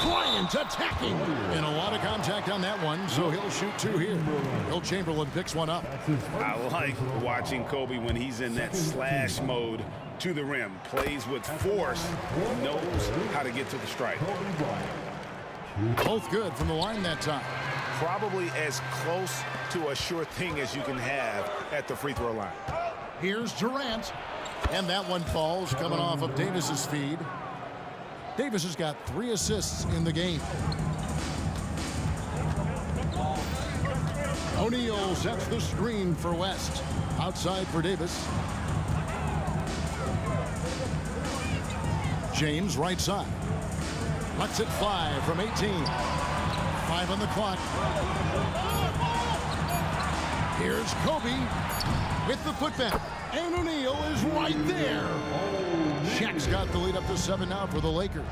Bryant attacking. And a lot of contact on that one, so he'll shoot 2 here. Will Chamberlain picks one up. I like watching Kobe when he's in that slash mode to the rim. Plays with force, knows how to get to the stripe. Both good from the line that time. Probably as close to a sure thing as you can have at the free throw line. Here's Durant. And that one falls coming off of Davis's feed. Davis has got 3 assists in the game. O'Neal sets the screen for West. Outside for Davis. James right side. Lets it fly from 18. 5 on the clock. Here's Kobe with the putback. And O'Neal is right there. Shaq's got the lead up to 7 now for the Lakers.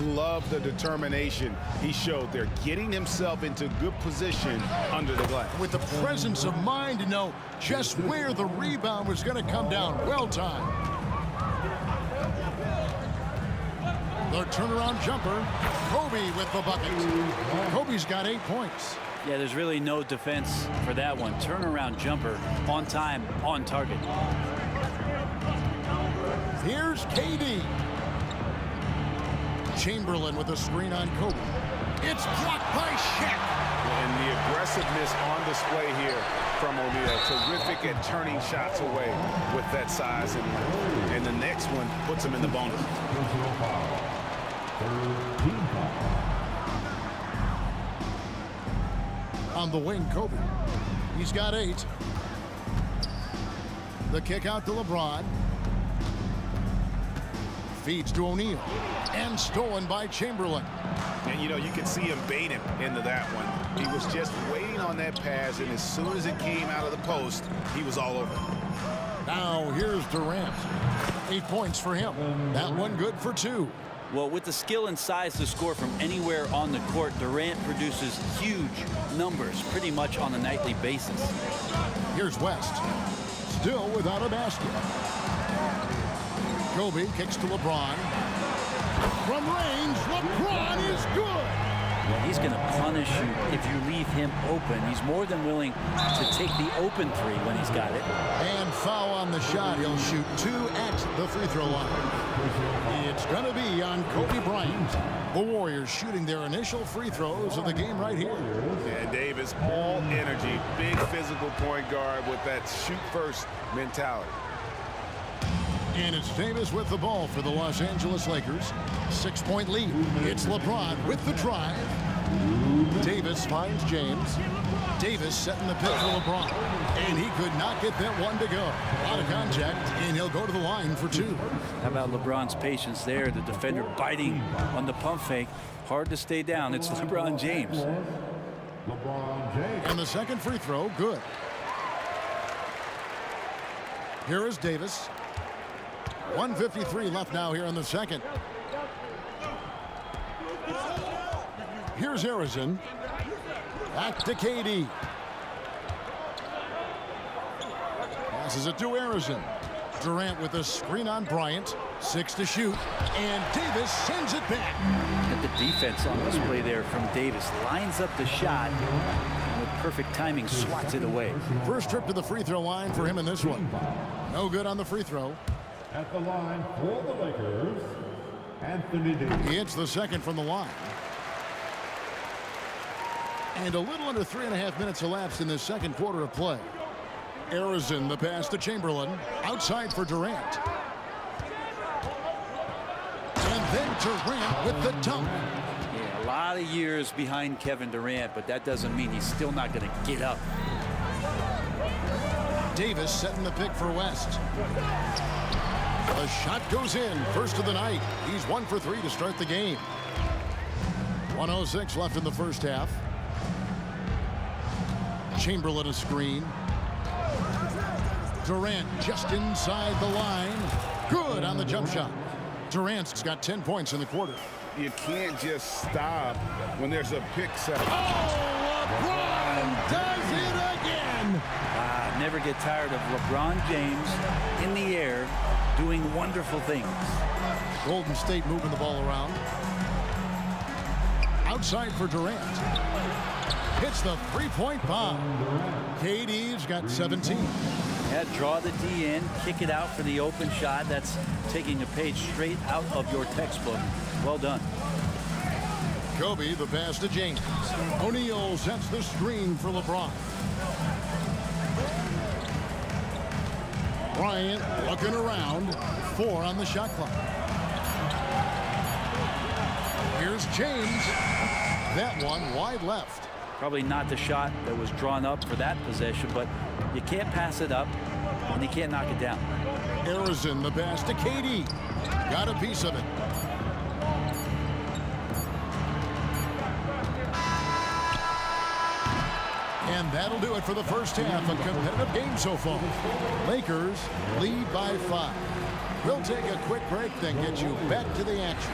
Love the determination he showed there, getting himself into good position under the glass. With the presence of mind to know just where the rebound was going to come down. Well timed. The turnaround jumper. Kobe with the bucket. Kobe's got 8 points. Yeah, there's really no defense for that one. Turnaround jumper, on time, on target. Here's KD. Chamberlain with a screen on Kobe. It's blocked by Shaq. And the aggressiveness on display here from O'Neal. Terrific at turning shots away with that size and length. And the next one puts him in the bonus. On the wing, Kobe. He's got 8. The kick out to LeBron. Feeds to O'Neal. And stolen by Chamberlain. And, you know, you can see him bait him into that one. He was just waiting on that pass, and as soon as it came out of the post, he was all over. Now here's Durant. 8 points for him. That one good for 2. Well, with the skill and size to score from anywhere on the court, Durant produces huge numbers pretty much on a nightly basis. Here's West. Still without a basket. Kobe kicks to LeBron. From range, LeBron is good. He's going to punish you if you leave him open. He's more than willing to take the open 3 when he's got it. And foul on the shot. He'll shoot 2 at the free throw line. It's going to be on Kobe Bryant. The Warriors shooting their initial free throws of the game right here. And Davis, all energy, big physical point guard with that shoot-first mentality. And it's Davis with the ball for the Los Angeles Lakers. 6-point lead. It's LeBron with the drive. Davis finds James. Davis setting the pick for LeBron. And he could not get that one to go. A lot of contact, and he'll go to the line for 2. How about LeBron's patience there? The defender biting on the pump fake. Hard to stay down. It's LeBron James. And the second free throw, good. Here is Davis. 1:53 left now here in the second. Here's Harrison. Back to KD. Passes it to Harrison. Durant with a screen on Bryant. 6 to shoot. And Davis sends it back. At the defense on display there from Davis. Lines up the shot. And with perfect timing, swats it away. First trip to the free throw line for him in this one. No good on the free throw. At the line for the Lakers, Anthony Davis. He hits the second from the line. And a little under 3.5 minutes elapsed in the second quarter of play. Harrison, the pass to Chamberlain. Outside for Durant. And then Durant with the dunk. Yeah, a lot of years behind Kevin Durant, but that doesn't mean he's still not going to get up. Davis setting the pick for West. The shot goes in. First of the night. He's 1 for 3 to start the game. 1:06 left in the first half. Chamberlain a screen. Durant just inside the line. Good on the jump shot. Durant's got 10 points in the quarter. You can't just stop when there's a pick set. Oh, LeBron does it again. Never get tired of LeBron James in the air doing wonderful things. Golden State moving the ball around. Outside for Durant. Hits the three-point bomb. KD's got 17. Yeah, draw the D in, kick it out for the open shot. That's taking a page straight out of your textbook. Well done. Kobe, the pass to James. O'Neal sets the screen for LeBron. Bryant looking around. 4 on the shot clock. Here's James. That one wide left. Probably not the shot that was drawn up for that possession, but you can't pass it up and you can't knock it down. Harrison, the pass to KD. Got a piece of it. And that'll do it for the first half. A competitive game so far. Lakers lead by 5. We'll take a quick break, then get you back to the action.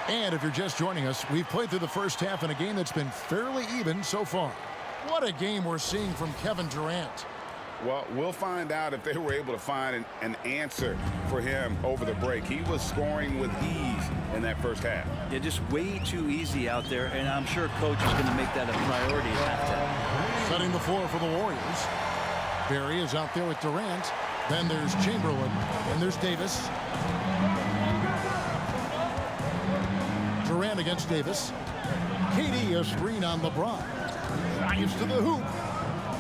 And if you're just joining us, we've played through the first half in a game that's been fairly even so far. What a game we're seeing from Kevin Durant. Well, we'll find out if they were able to find an answer for him over the break. He was scoring with ease in that first half. Yeah, just way too easy out there, and I'm sure coach is going to make that a priority at halftime. Setting the floor for the Warriors. Barry is out there with Durant. Then there's Chamberlain, and there's Davis. Durant against Davis. KD a screen on LeBron. Drives to the hoop.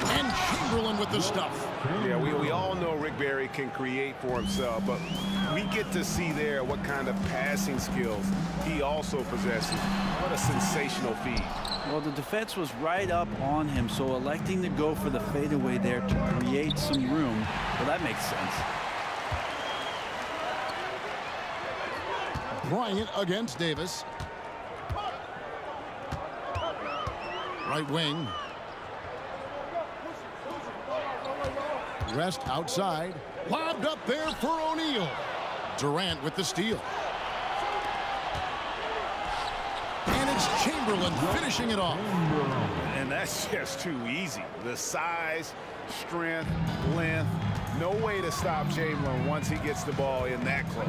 And Chamberlain with the stuff. Yeah, we all know Rick Barry can create for himself, but we get to see there what kind of passing skills he also possesses. What a sensational feed. Well, the defense was right up on him, so electing to go for the fadeaway there to create some room, well, that makes sense. Bryant against Davis. Right wing. Rest outside. Lobbed up there for O'Neal. Durant with the steal. And it's Chamberlain finishing it off. And that's just too easy. The size, strength, length. No way to stop Chamberlain once he gets the ball in that close.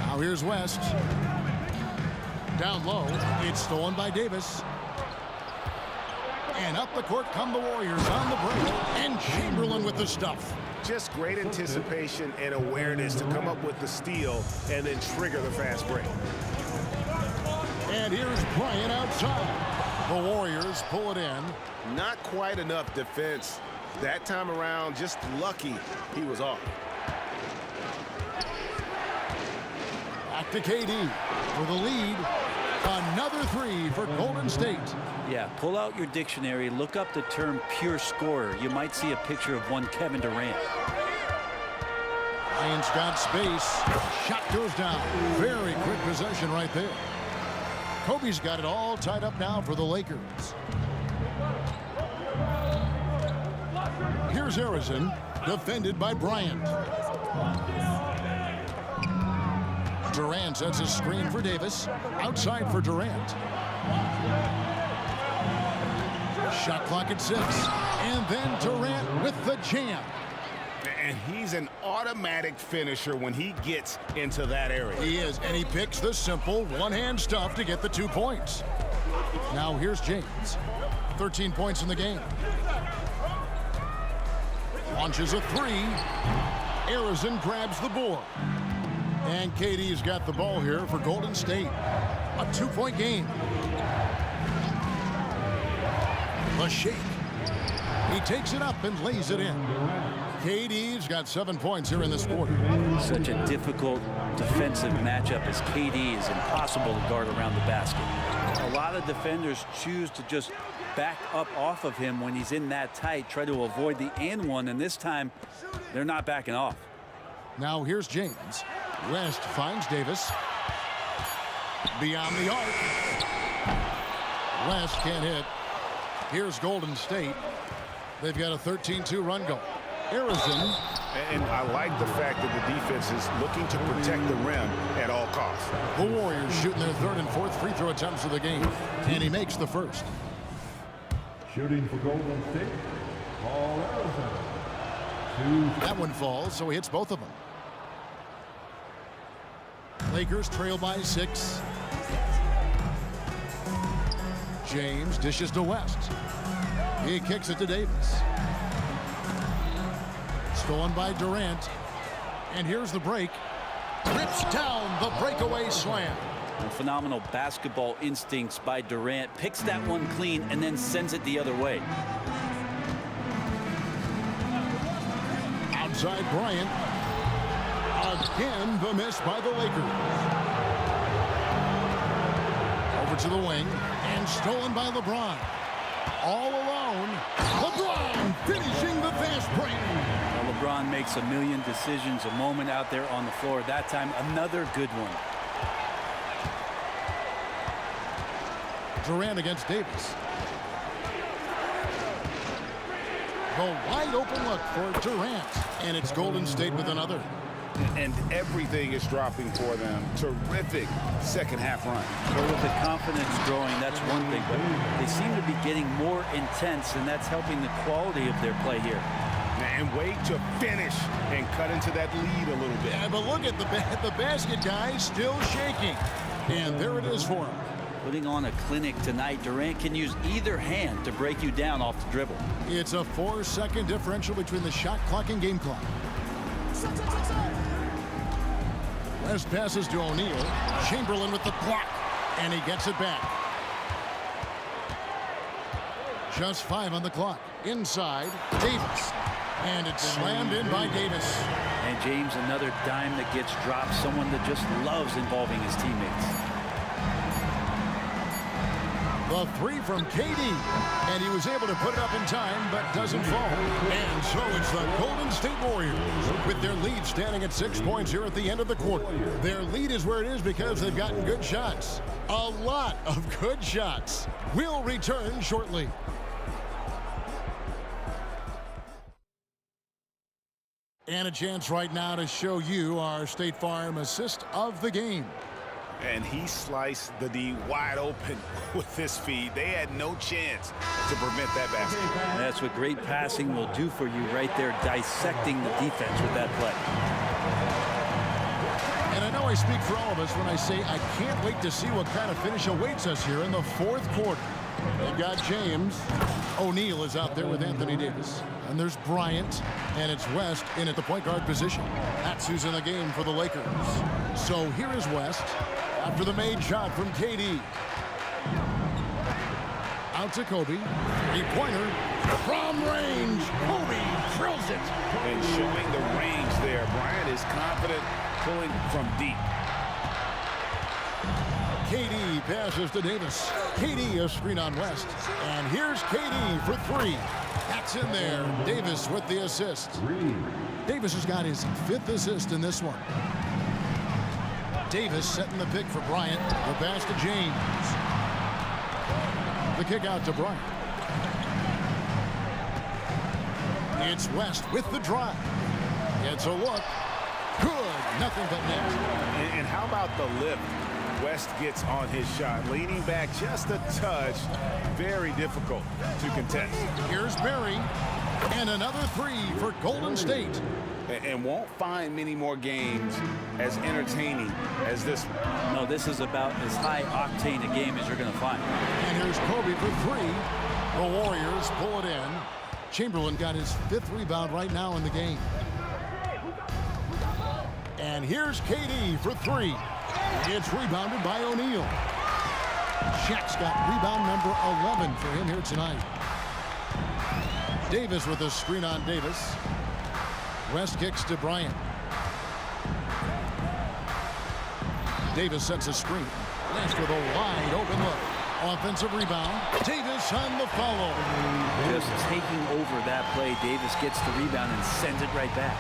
Now here's West. Down low. It's stolen by Davis. And up the court come the Warriors on the break. And Chamberlain with the stuff. Just great anticipation and awareness to come up with the steal and then trigger the fast break. And here's Bryant outside. The Warriors pull it in. Not quite enough defense. That time around, just lucky he was off. Back to KD for the lead. Another three for Golden State. Yeah, pull out your dictionary, look up the term pure scorer. You might see a picture of one Kevin Durant. Bryant's got space. Shot goes down. Very quick possession right there. Kobe's got it all tied up now for the Lakers. Here's Harrison, defended by Bryant. Durant sets a screen for Davis. Outside for Durant. Shot clock at 6. And then Durant with the jam. And he's an automatic finisher when he gets into that area. He is, and he picks the simple one-hand stuff to get the 2 points. Now here's James. 13 points in the game. Launches a 3. Harrison grabs the board. And KD's got the ball here for Golden State. A 2-point game. The shake. He takes it up and lays it in. KD's got 7 points here in this quarter. Such a difficult defensive matchup as KD is impossible to guard around the basket. A lot of defenders choose to just back up off of him when he's in that tight, try to avoid the and one, and this time they're not backing off. Now here's James. West finds Davis. Beyond the arc. West can't hit. Here's Golden State. They've got a 13-2 run goal. Harrison. And I like the fact that the defense is looking to protect the rim at all costs. The Warriors shooting their 3rd and 4th free throw attempts of the game. And he makes the first. Shooting for Golden State, Paul Harrison. That one falls, so he hits both of them. Lakers trail by 6. James dishes to West. He kicks it to Davis. Stolen by Durant. And here's the break. Rips down the breakaway slam. And phenomenal basketball instincts by Durant. Picks that one clean and then sends it the other way. Outside Bryant. Again, the miss by the Lakers. Over to the wing. And stolen by LeBron. All alone. LeBron finishing the fast break. Now LeBron makes a million decisions a moment out there on the floor. That time, another good one. Durant against Davis. The wide open look for Durant. And it's Golden State with another. And everything is dropping for them. Terrific second half run. Well, with the confidence growing, that's one thing, but they seem to be getting more intense, and that's helping the quality of their play here. And wait to finish and cut into that lead a little bit. Yeah, but look at the basket guy still shaking. And there it is for him. Putting on a clinic tonight, Durant can use either hand to break you down off the dribble. It's a 4-second differential between the shot clock and game clock. West passes to O'Neal. Chamberlain with the block. And he gets it back. Just 5 on the clock. Inside, Davis. And it's slammed in by Davis. And James, another dime that gets dropped. Someone that just loves involving his teammates. The 3 from KD. And he was able to put it up in time, but doesn't fall. And so it's the Golden State Warriors with their lead standing at 6 points here at the end of the quarter. Their lead is where it is because they've gotten good shots. A lot of good shots. We'll return shortly. And a chance right now to show you our State Farm assist of the game. And he sliced the D wide open with his feed. They had no chance to prevent that basket. That's what great passing will do for you right there, dissecting the defense with that play. And I know I speak for all of us when I say I can't wait to see what kind of finish awaits us here in the 4th quarter. They've got James. O'Neal is out there with Anthony Davis. And there's Bryant. And it's West in at the point guard position. That's who's in the game for the Lakers. So here is West after the made shot from KD. Out to Kobe. Three-pointer from range. Kobe drills it. And showing the range there. Bryant is confident pulling from deep. KD passes to Davis. KD a screen on West. And here's KD for three. That's in there. Davis with the assist. Davis has got his 5th assist in this one. Davis setting the pick for Bryant. The pass to James. The kick out to Bryant. It's West with the drive. It's a look. Good. Nothing but net. And how about the lift West gets on his shot? Leaning back just a touch. Very difficult to contest. Here's Barry. And another three for Golden State. And won't find many more games as entertaining as this one. No, this is about as high octane a game as you're going to find. And here's Kobe for three. The Warriors pull it in. Chamberlain got his 5th rebound right now in the game. And here's KD for three. It's rebounded by O'Neal. Shaq's got rebound number 11 for him here tonight. Davis with a screen on Davis. West kicks to Bryant. Davis sets a screen. West with a wide open look. Offensive rebound. Davis on the follow. Just taking over that play. Davis gets the rebound and sends it right back.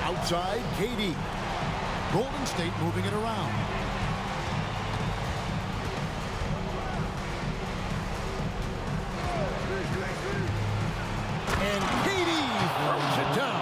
Outside, KD. Golden State moving it around. And KD throws it down.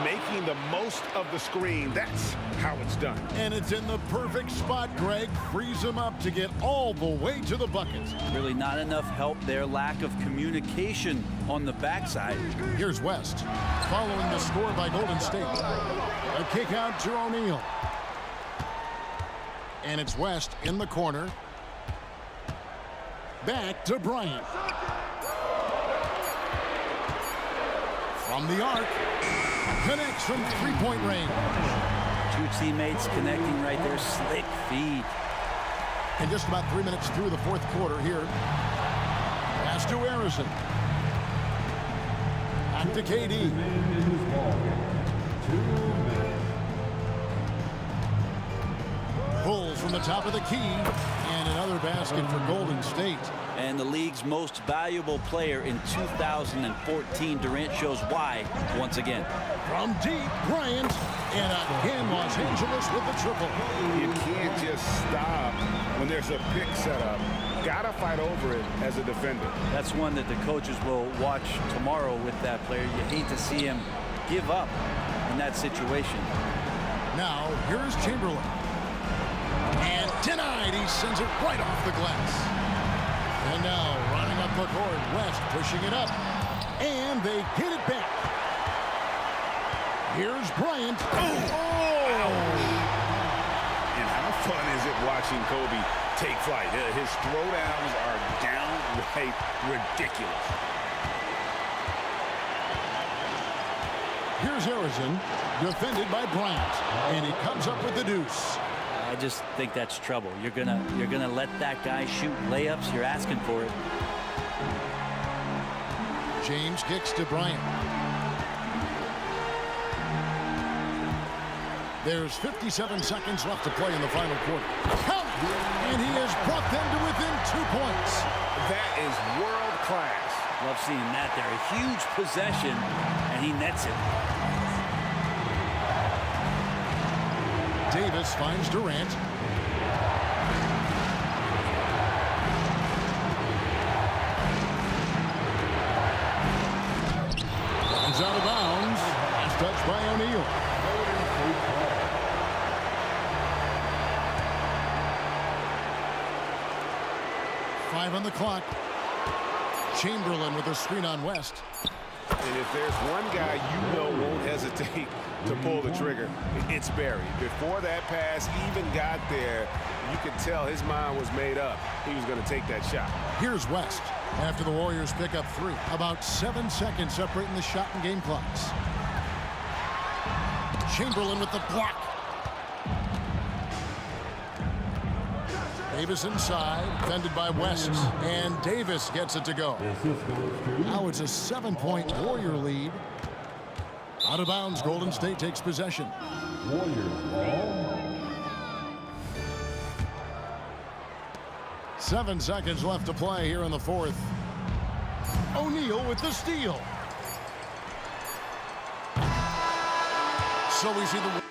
Making the most of the screen. That's how it's done. And it's in the perfect spot, Greg. Frees him up to get all the way to the bucket. Really not enough help there. Lack of communication on the backside. Here's West. Following the score by Golden State. A kick out to O'Neal. And it's West in the corner. Back to Bryant. From the arc. Connects from three-point range. Two teammates connecting right there. Slick feed. And just about 3 minutes through the 4th quarter here. Pass to Harrison. Back to KD. Pulls from the top of the key. And another basket for Golden State. And the league's most valuable player in 2014. Durant shows why once again. From deep, Bryant. And again, Los Angeles with the triple. You can't just stop when there's a pick set up. Gotta fight over it as a defender. That's one that the coaches will watch tomorrow with that player. You hate to see him give up in that situation. Now, here's Chamberlain. And denied. He sends it right off the glass. And now, running up the court, West pushing it up. And they get it back. Here's Bryant. Oh! And how fun is it watching Kobe take flight? His throwdowns are downright ridiculous. Here's Harrison, defended by Bryant. And he comes up with the deuce. I just think that's trouble. You're gonna let that guy shoot layups. You're asking for it. James kicks to Bryant. There's 57 seconds left to play in the final quarter. Count! And he has brought them to within 2 points. That is world class. Love seeing that there. A huge possession, and he nets it. Davis finds Durant. He's out of bounds. Last touch by O'Neal. Five on the clock. Chamberlain with a screen on West. And if there's one guy you know won't hesitate to pull the trigger, it's Barry. Before that pass even got there, you could tell his mind was made up. He was going to take that shot. Here's West after the Warriors pick up 3. About 7 seconds separating the shot and game clocks. Chamberlain with the block. Davis inside, defended by West, and Davis gets it to go. Now it's a 7-point Warrior lead. Out of bounds, Golden State takes possession. Warrior ball. 7 seconds left to play here in the 4th. O'Neal with the steal. So we see the...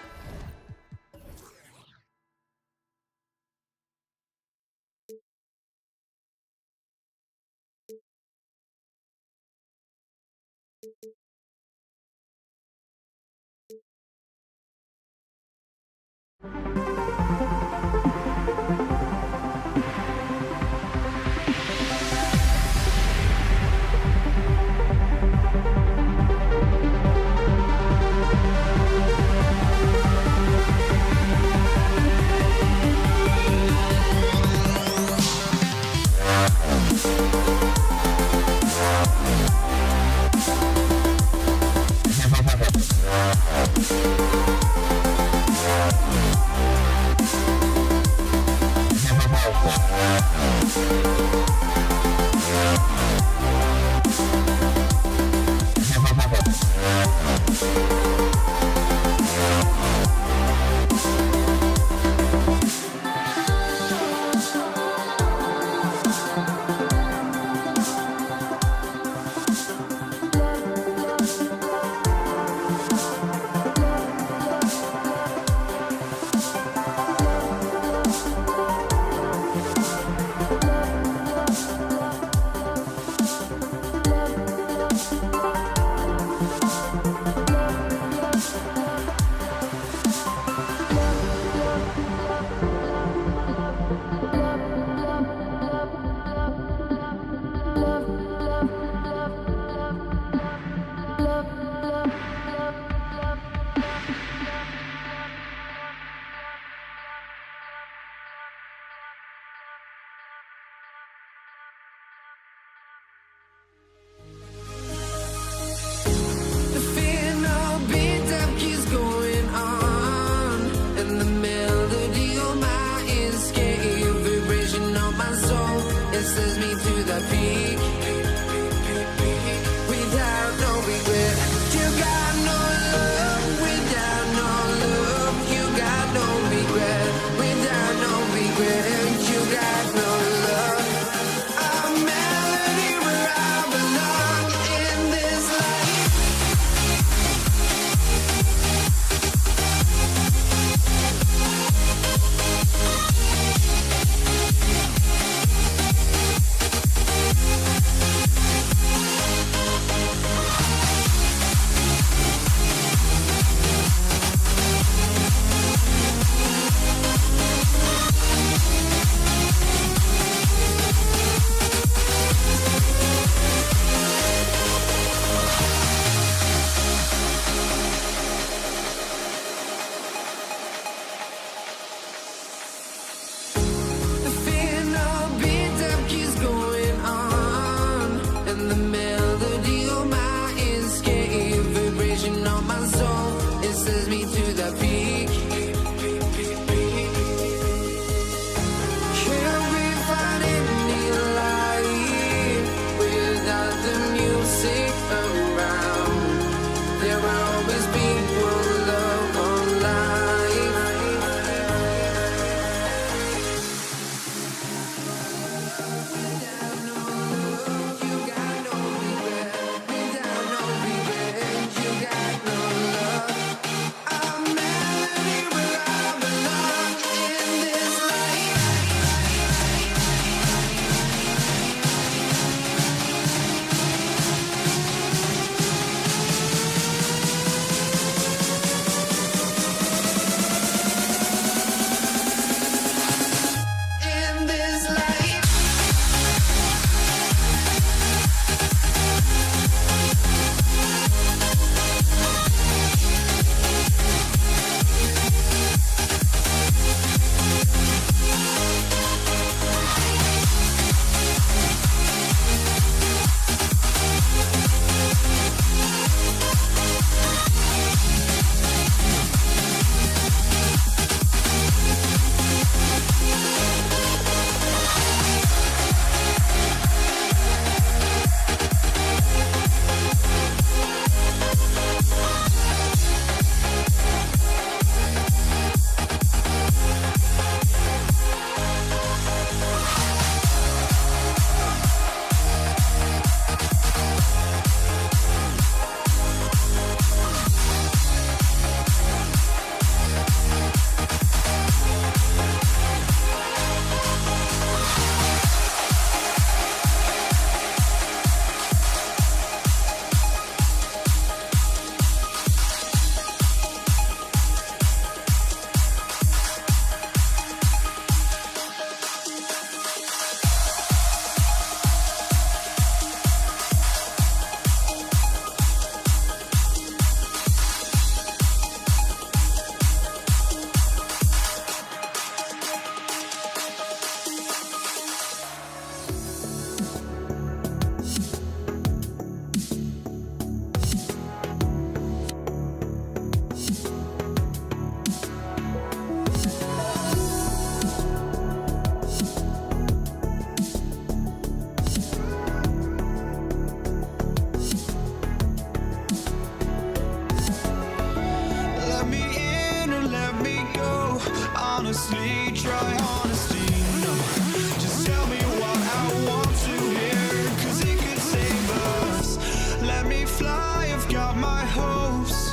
up my hopes,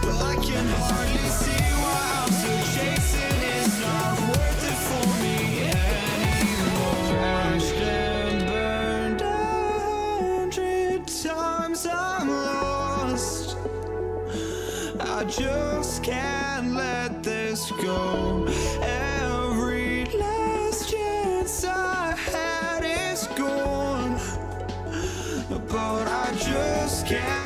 but I can hardly see why I'm still chasing. It's not worth it for me anymore. Crashed and burned 100 times, I'm lost. I just can't let this go. Every last chance I had is gone, but I just can't.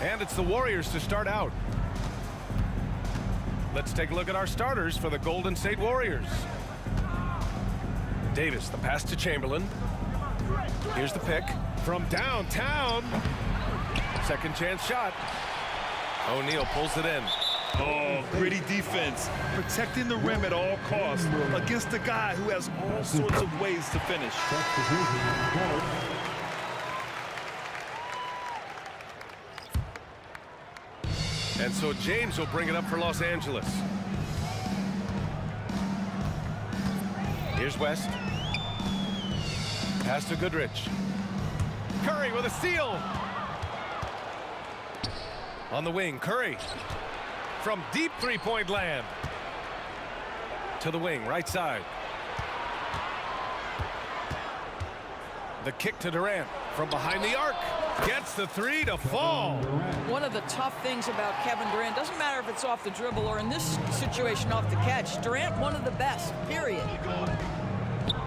And it's the Warriors to start out. Let's take a look at our starters for the Golden State Warriors. Davis, the pass to Chamberlain. Here's the pick from downtown. Second chance shot. O'Neal pulls it in. Oh, gritty defense, protecting the rim at all costs against a guy who has all sorts of ways to finish. And so James will bring it up for Los Angeles. Here's West. Pass to Goodrich. Curry with a steal. On the wing, Curry. From deep three-point land. To the wing, right side. The kick to Durant from behind the arc. Gets the three to fall. One of the tough things about Kevin Durant, doesn't matter if it's off the dribble or in this situation off the catch, Durant one of the best, period.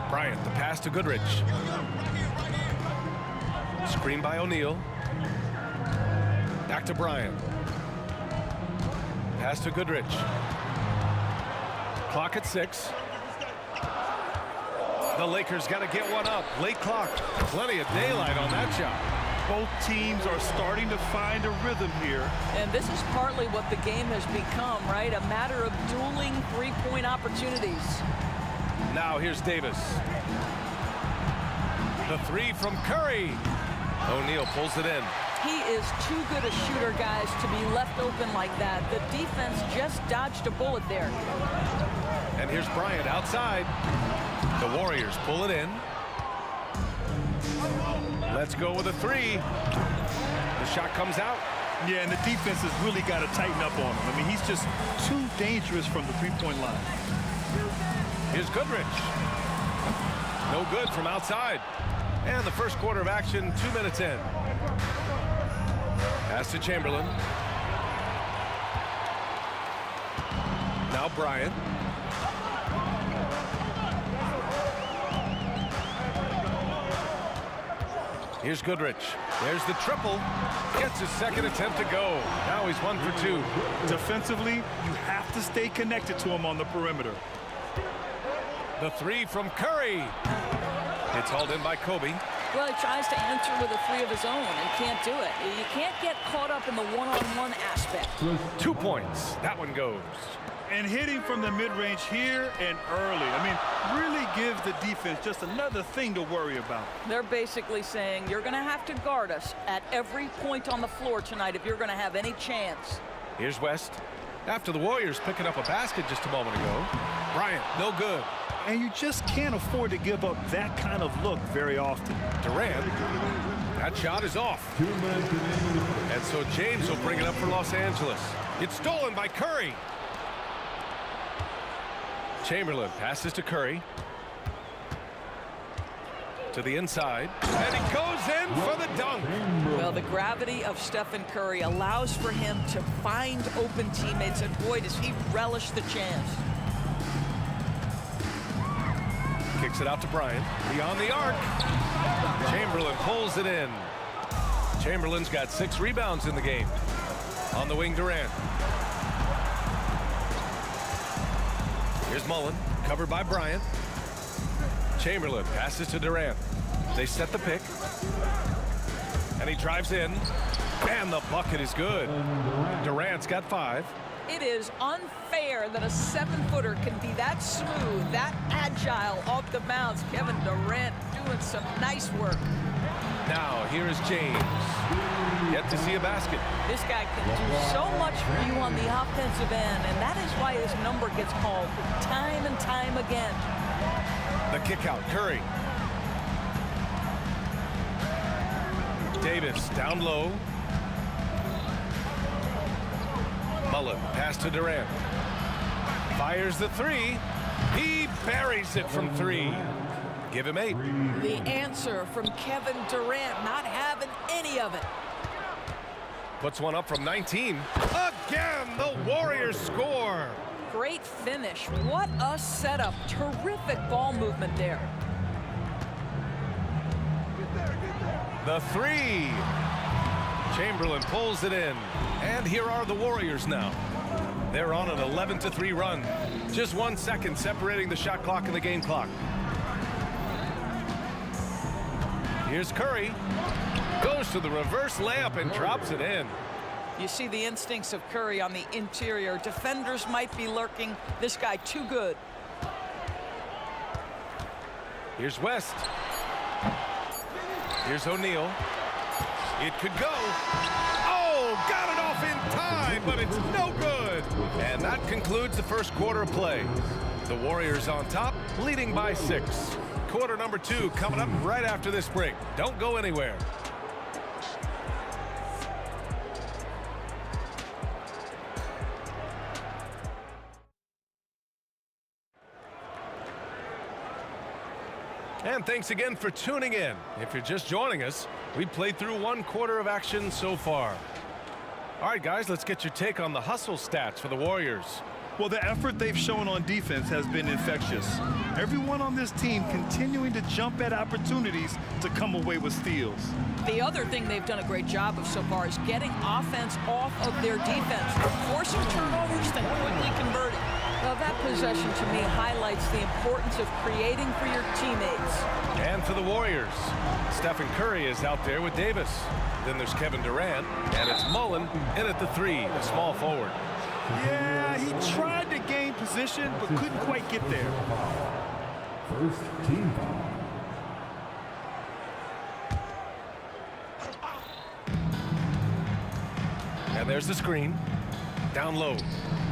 Bryant, the pass to Goodrich. Screen by O'Neal. Back to Bryant. Pass to Goodrich. Clock at 6. The Lakers got to get one up. Late clock. Plenty of daylight on that shot. Both teams are starting to find a rhythm here. And this is partly what the game has become, right? A matter of dueling three-point opportunities. Now here's Davis. The three from Curry. O'Neal pulls it in. He is too good a shooter, guys, to be left open like that. The defense just dodged a bullet there. And here's Bryant outside. The Warriors pull it in. Let's go with a three. The shot comes out. Yeah, and the defense has really got to tighten up on him. I mean, he's just too dangerous from the three-point line. Here's Goodrich. No good from outside. And the first quarter of action, 2 minutes in. Pass to Chamberlain. Now Bryant. Here's Goodrich. There's the triple. Gets his second attempt to go. Now he's 1 for 2. Defensively, you have to stay connected to him on the perimeter. The three from Curry. It's hauled in by Kobe. Well, he tries to answer with a three of his own and can't do it. You can't get caught up in the one-on-one aspect. 2 points. That one goes. And hitting from the mid-range here and early. I mean, really gives the defense just another thing to worry about. They're basically saying you're going to have to guard us at every point on the floor tonight if you're going to have any chance. Here's West. After the Warriors picking up a basket just a moment ago. Bryant, no good. And you just can't afford to give up that kind of look very often. Durant, that shot is off. And so James will bring it up for Los Angeles. It's stolen by Curry. Chamberlain passes to Curry. To the inside. And he goes in for the dunk. Well, the gravity of Stephen Curry allows for him to find open teammates. And boy, does he relish the chance. Kicks it out to Bryant. Beyond the arc. Chamberlain pulls it in. Chamberlain's got 6 rebounds in the game. On the wing, Durant. Here's Mullen, covered by Bryant. Chamberlain passes to Durant. They set the pick. And he drives in. And the bucket is good. Durant's got 5. It is unfair that a 7-footer can be that smooth, that agile off the bounce. Kevin Durant doing some nice work. Now, here is James. Yet to see a basket. This guy can do so much for you on the offensive end, and that is why his number gets called time and time again. The kick out, Curry. Davis down low. Mullen, pass to Durant. Fires the three. He buries it from 3. Give him 8. The answer from Kevin Durant, not having any of it. Puts one up from 19. Again, the Warriors score. Great finish. What a setup. Terrific ball movement there. The 3. Chamberlain pulls it in. And here are the Warriors now. They're on an 11-3 run. Just 1 second separating the shot clock and the game clock. Here's Curry. Goes to the reverse layup and drops it in. You see the instincts of Curry on the interior. Defenders might be lurking. This guy too good. Here's West. Here's O'Neal. It could go. Oh, got it off in time, but it's no good. And that concludes the first quarter of play. The Warriors on top, leading by 6. Quarter number 2 coming up right after this break. Don't go anywhere. And thanks again for tuning in. If you're just joining us, we played through 1 quarter of action so far. All right, guys, let's get your take on the hustle stats for the Warriors. Well, the effort they've shown on defense has been infectious. Everyone on this team continuing to jump at opportunities to come away with steals. The other thing they've done a great job of so far is getting offense off of their defense, forcing turnovers, then quickly converting. Well, that possession to me highlights the importance of creating for your teammates. And for the Warriors, Stephen Curry is out there with Davis. Then there's Kevin Durant, and it's Mullen in at the 3, the small forward. Yeah, he tried to gain position, but couldn't quite get there. First team foul. And there's the screen. Down low.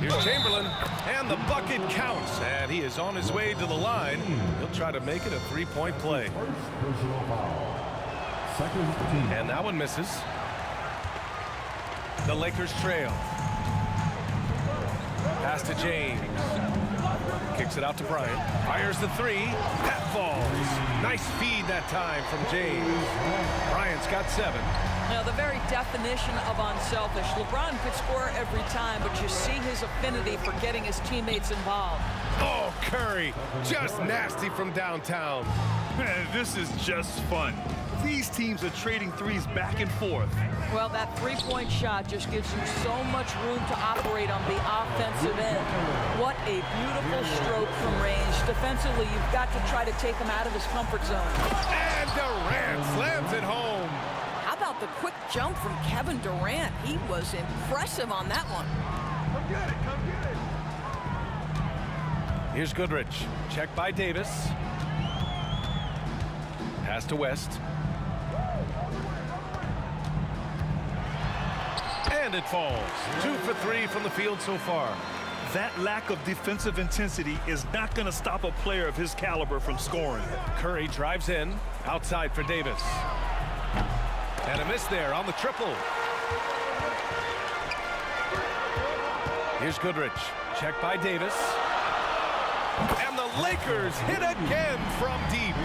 Here's Chamberlain, and the bucket counts. And he is on his way to the line. He'll try to make it a 3-point play. Personal foul. Second team. And that one misses. The Lakers trail. Pass to James. Kicks it out to Bryant. Fires the 3. That falls. Nice feed that time from James. Bryant's got 7. Now, the very definition of unselfish. LeBron could score every time, but you see his affinity for getting his teammates involved. Oh, Curry, just nasty from downtown. Man, this is just fun. These teams are trading threes back and forth. Well, that three-point shot just gives you so much room to operate on the offensive end. What a beautiful stroke from range. Defensively, you've got to try to take him out of his comfort zone. And Durant slams it home. How about the quick jump from Kevin Durant? He was impressive on that one. Come get it, come get it. Here's Goodrich. Check by Davis. Pass to West. And it falls. 2 for 3 from the field so far. That lack of defensive intensity is not going to stop a player of his caliber from scoring. Curry drives in. Outside for Davis. And a miss there on the triple. Here's Goodrich. Check by Davis. And the Lakers hit again from deep.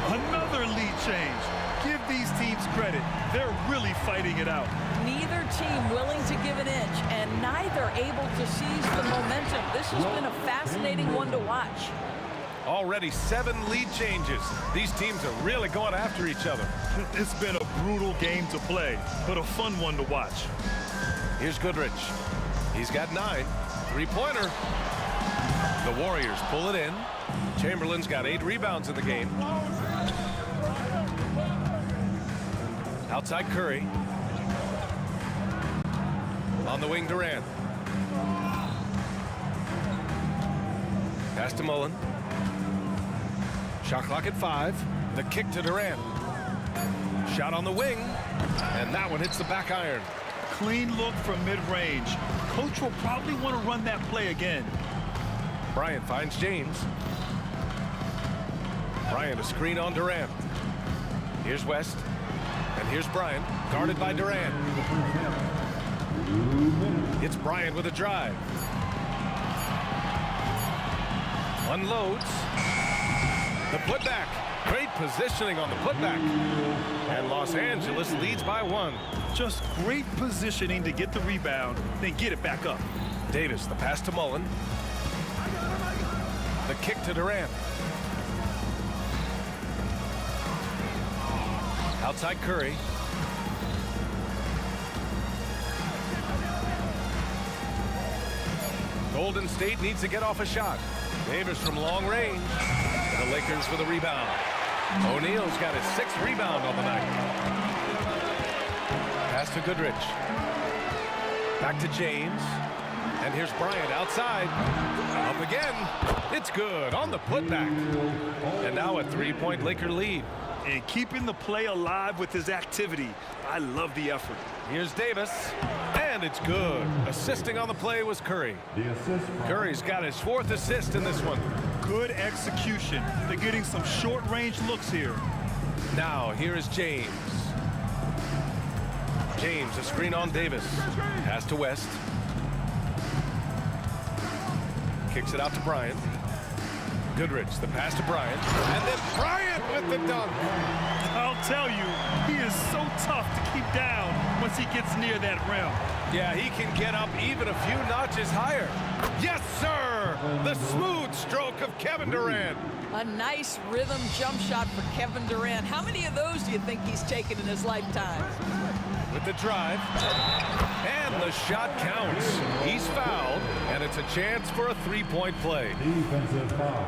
Another lead change. Give these teams credit. They're really fighting it out. Neither team willing to give an inch, and neither able to seize the momentum. This has been a fascinating one to watch. Already 7 lead changes. These teams are really going after each other. It's been a brutal game to play, but a fun one to watch. Here's Goodrich. He's got 9. 3-pointer. The Warriors pull it in. Chamberlain's got 8 rebounds in the game. Outside Curry. On the wing, Durant. Pass to Mullen. Shot clock at 5. The kick to Durant. Shot on the wing. And that one hits the back iron. Clean look from mid-range. Coach will probably want to run that play again. Bryant finds James. Bryant a screen on Durant. Here's West. And here's Bryant, guarded by Durant. It's Bryant with a drive. Unloads. The putback. Great positioning on the putback. And Los Angeles leads by 1. Just great positioning to get the rebound, then get it back up. Davis, the pass to Mullen. The kick to Durant. Outside Curry. Golden State needs to get off a shot. Davis from long range. The Lakers with a rebound. O'Neal's got his 6th rebound on the night. Pass to Goodrich. Back to James. And here's Bryant outside. Up again. It's good on the putback. And now a 3-point Laker lead. And keeping the play alive with his activity. I love the effort. Here's Davis. And it's good. Assisting on the play was Curry. Curry's got his 4th assist in this one. Good execution. They're getting some short-range looks here. Now, here is James. James, a screen on Davis. Pass to West. Kicks it out to Bryant. Goodrich, the pass to Bryant. And then Bryant with the dunk. I'll tell you, he is so tough to keep down once he gets near that rim. Yeah, he can get up even a few notches higher. Yes, sir! The smooth stroke of Kevin Durant. A nice rhythm jump shot for Kevin Durant. How many of those do you think he's taken in his lifetime? With the drive. And the shot counts. He's fouled, and it's a chance for a 3-point play. Defensive foul.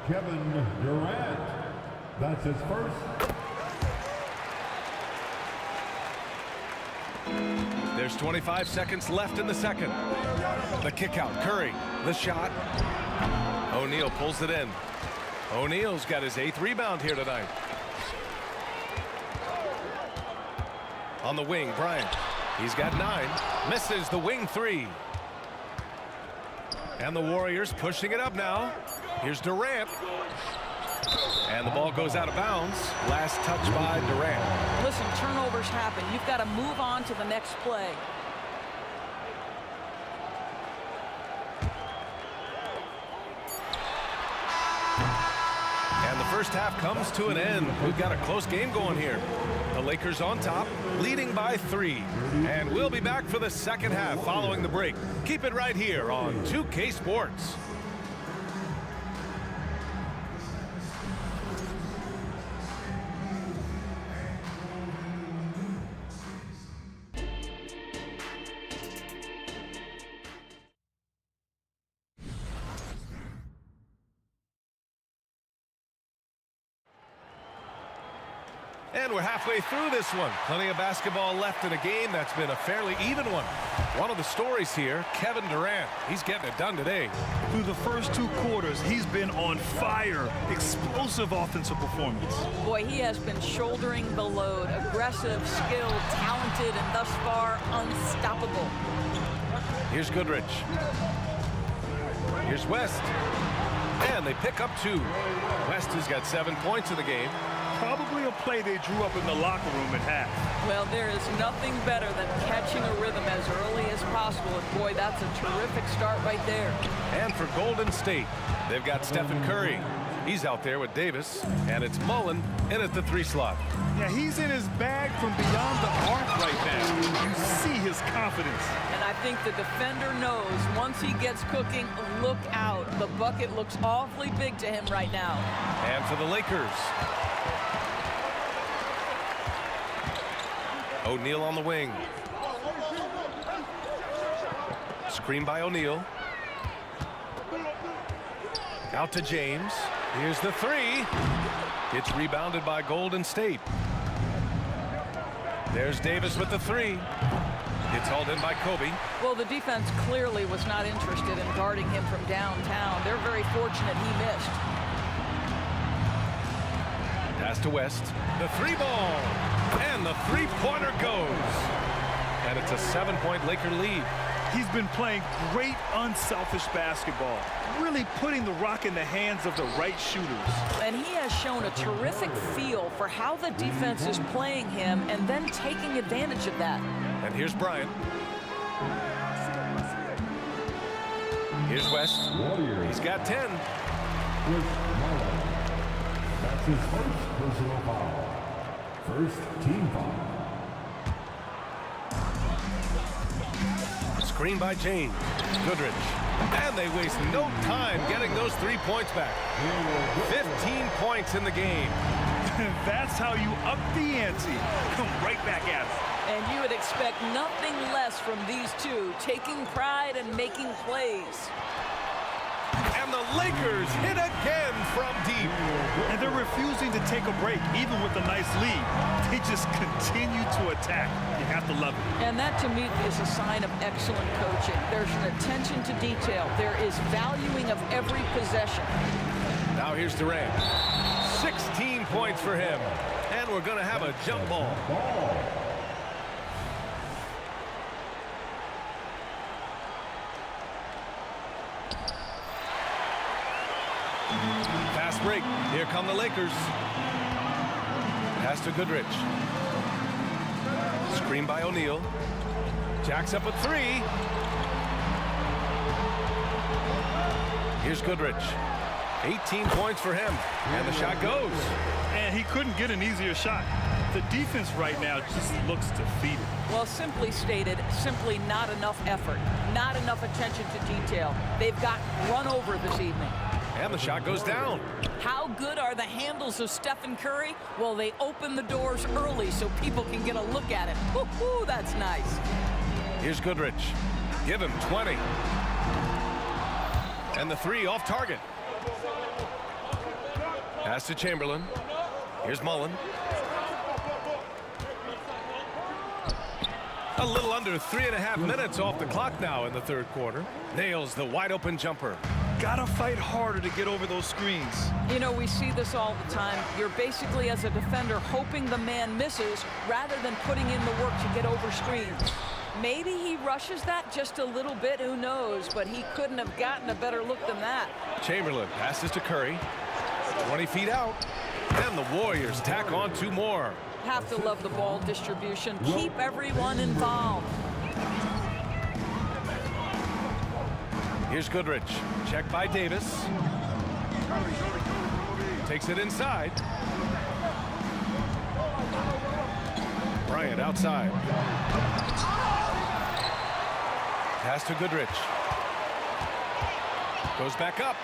Kevin Durant. That's his first. There's 25 seconds left in the second. The kick out. Curry. The shot. O'Neal pulls it in. O'Neal's got his 8th rebound here tonight. On the wing, Bryant. He's got 9. Misses the wing 3. And the Warriors pushing it up now. Here's Durant. And the ball goes out of bounds. Last touch by Durant. Listen, turnovers happen. You've got to move on to the next play. And the first half comes to an end. We've got a close game going here. The Lakers on top, leading by 3. And we'll be back for the second half following the break. Keep it right here on 2K Sports. And we're halfway through this one. Plenty of basketball left in a game that's been a fairly even one. One of the stories here, Kevin Durant. He's getting it done today. Through the first 2 quarters, he's been on fire. Explosive offensive performance. Boy, he has been shouldering the load. Aggressive, skilled, talented, and thus far unstoppable. Here's Goodrich. Here's West. And they pick up 2. West has got 7 points in the game. Probably a play they drew up in the locker room at half. Well, there is nothing better than catching a rhythm as early as possible. And boy, that's a terrific start right there. And for Golden State, they've got Stephen Curry. He's out there with Davis, and it's Mullen in at the 3 slot. Yeah, he's in his bag from beyond the arc right now. You see his confidence. And I think the defender knows once he gets cooking, look out. The bucket looks awfully big to him right now. And for the Lakers, O'Neal on the wing. Screen by O'Neal. Out to James. Here's the 3. It's rebounded by Golden State. There's Davis with the 3. It's hauled in by Kobe. Well, the defense clearly was not interested in guarding him from downtown. They're very fortunate he missed. Pass to West. The 3 ball. And the 3-pointer goes. And it's a 7-point Laker lead. He's been playing great unselfish basketball, really putting the rock in the hands of the right shooters. And he has shown a terrific feel for how the defense is playing him and then taking advantage of that. And here's Bryant. Here's West. He's got 10. That's his first personal foul. First team foul. Screen by James. Goodrich. And they waste no time getting those 3 points back. 15 points in the game. That's how you up the ante. Come right back at it. And you would expect nothing less from these two, taking pride and making plays. And the Lakers hit again from deep. And they're refusing to take a break, even with a nice lead. They just continue to attack. You have to love it. And that, to me, is a sign of excellent coaching. There's an attention to detail. There is valuing of every possession. Now here's Durant. 16 points for him. And we're going to have a jump ball. Fast break. Here come the Lakers. Pass to Goodrich. Screen by O'Neal. Jacks up a 3. Here's Goodrich. 18 points for him. And the shot goes. And he couldn't get an easier shot. The defense right now just looks defeated. Well, simply stated, simply not enough effort, not enough attention to detail. They've got run over this evening. And the shot goes down. How good are the handles of Stephen Curry? Well, they open the doors early so people can get a look at it. Woo-hoo, that's nice. Here's Goodrich. Give him 20. And the 3 off target. Pass to Chamberlain. Here's Mullen. A little under 3.5 minutes off the clock now in the third quarter. Nails the wide open jumper. Gotta fight harder to get over those screens. You know, we see this all the time. You're basically, as a defender, hoping the man misses rather than putting in the work to get over screens. Maybe he rushes that just a little bit, who knows, but he couldn't have gotten a better look than that. Chamberlain passes to Curry. 20 feet out. And the Warriors tack on 2 more. Have to love the ball distribution. Keep everyone involved. Here's Goodrich. Check by Davis. Takes it inside. Bryant outside. Pass to Goodrich. Goes back up.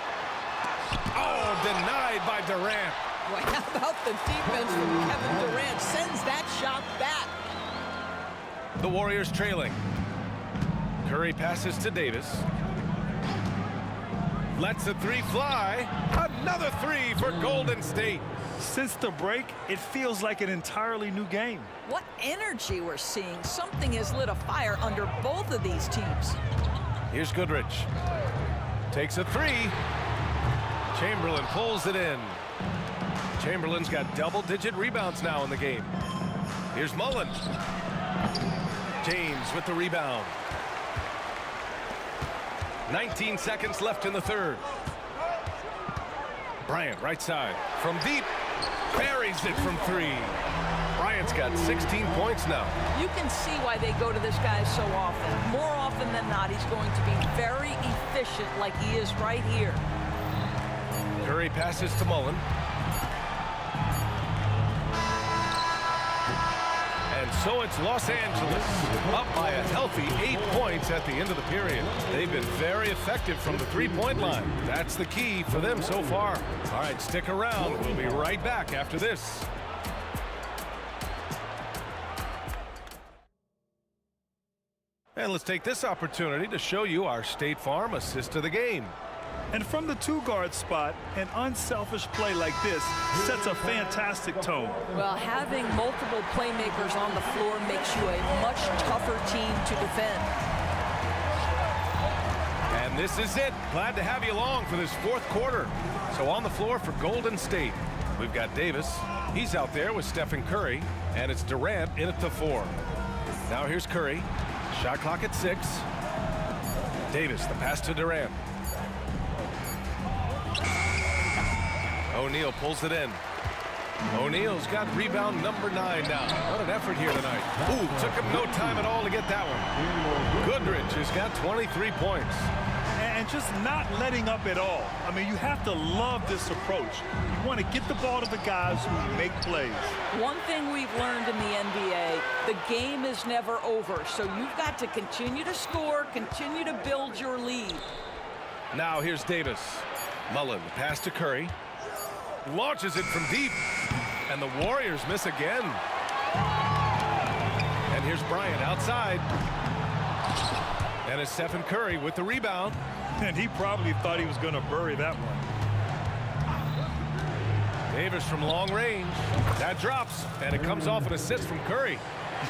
Oh, denied by Durant. Well, how about the defense from Kevin Durant? Sends that shot back. The Warriors trailing. Curry passes to Davis. Lets the 3 fly. Another 3 for Golden State. Since the break, it feels like an entirely new game. What energy we're seeing. Something has lit a fire under both of these teams. Here's Goodrich. Takes a 3. Chamberlain pulls it in. Chamberlain's got double-digit rebounds now in the game. Here's Mullen. James with the rebound. 19 seconds left in the third. Bryant right side. From deep. Buries it from 3. Bryant's got 16 points now. You can see why they go to this guy so often. More often than not, he's going to be very efficient like he is right here. Curry passes to Mullen. And so it's Los Angeles up by a healthy 8 points at the end of the period. They've been very effective from the 3-point line. That's the key for them so far. All right, stick around. We'll be right back after this. And let's take this opportunity to show you our State Farm assist of the game. And from the 2-guard spot, an unselfish play like this sets a fantastic tone. Well, having multiple playmakers on the floor makes you a much tougher team to defend. And this is it. Glad to have you along for this 4th quarter. So on the floor for Golden State, we've got Davis. He's out there with Stephen Curry, and it's Durant in at the 4. Now here's Curry. Shot clock at 6. Davis, the pass to Durant. O'Neal pulls it in. O'Neal's got rebound number 9 now. What an effort here tonight. Ooh, took him no time at all to get that one. Goodrich has got 23 points. And just not letting up at all. I mean, you have to love this approach. You want to get the ball to the guys who make plays. One thing we've learned in the NBA, the game is never over. So you've got to continue to score, continue to build your lead. Now here's Davis. Mullen, pass to Curry. Launches it from deep. And the Warriors miss again. And here's Bryant outside. And it's Stephen Curry with the rebound. And he probably thought he was going to bury that one. Davis from long range. That drops, and it comes off an assist from Curry.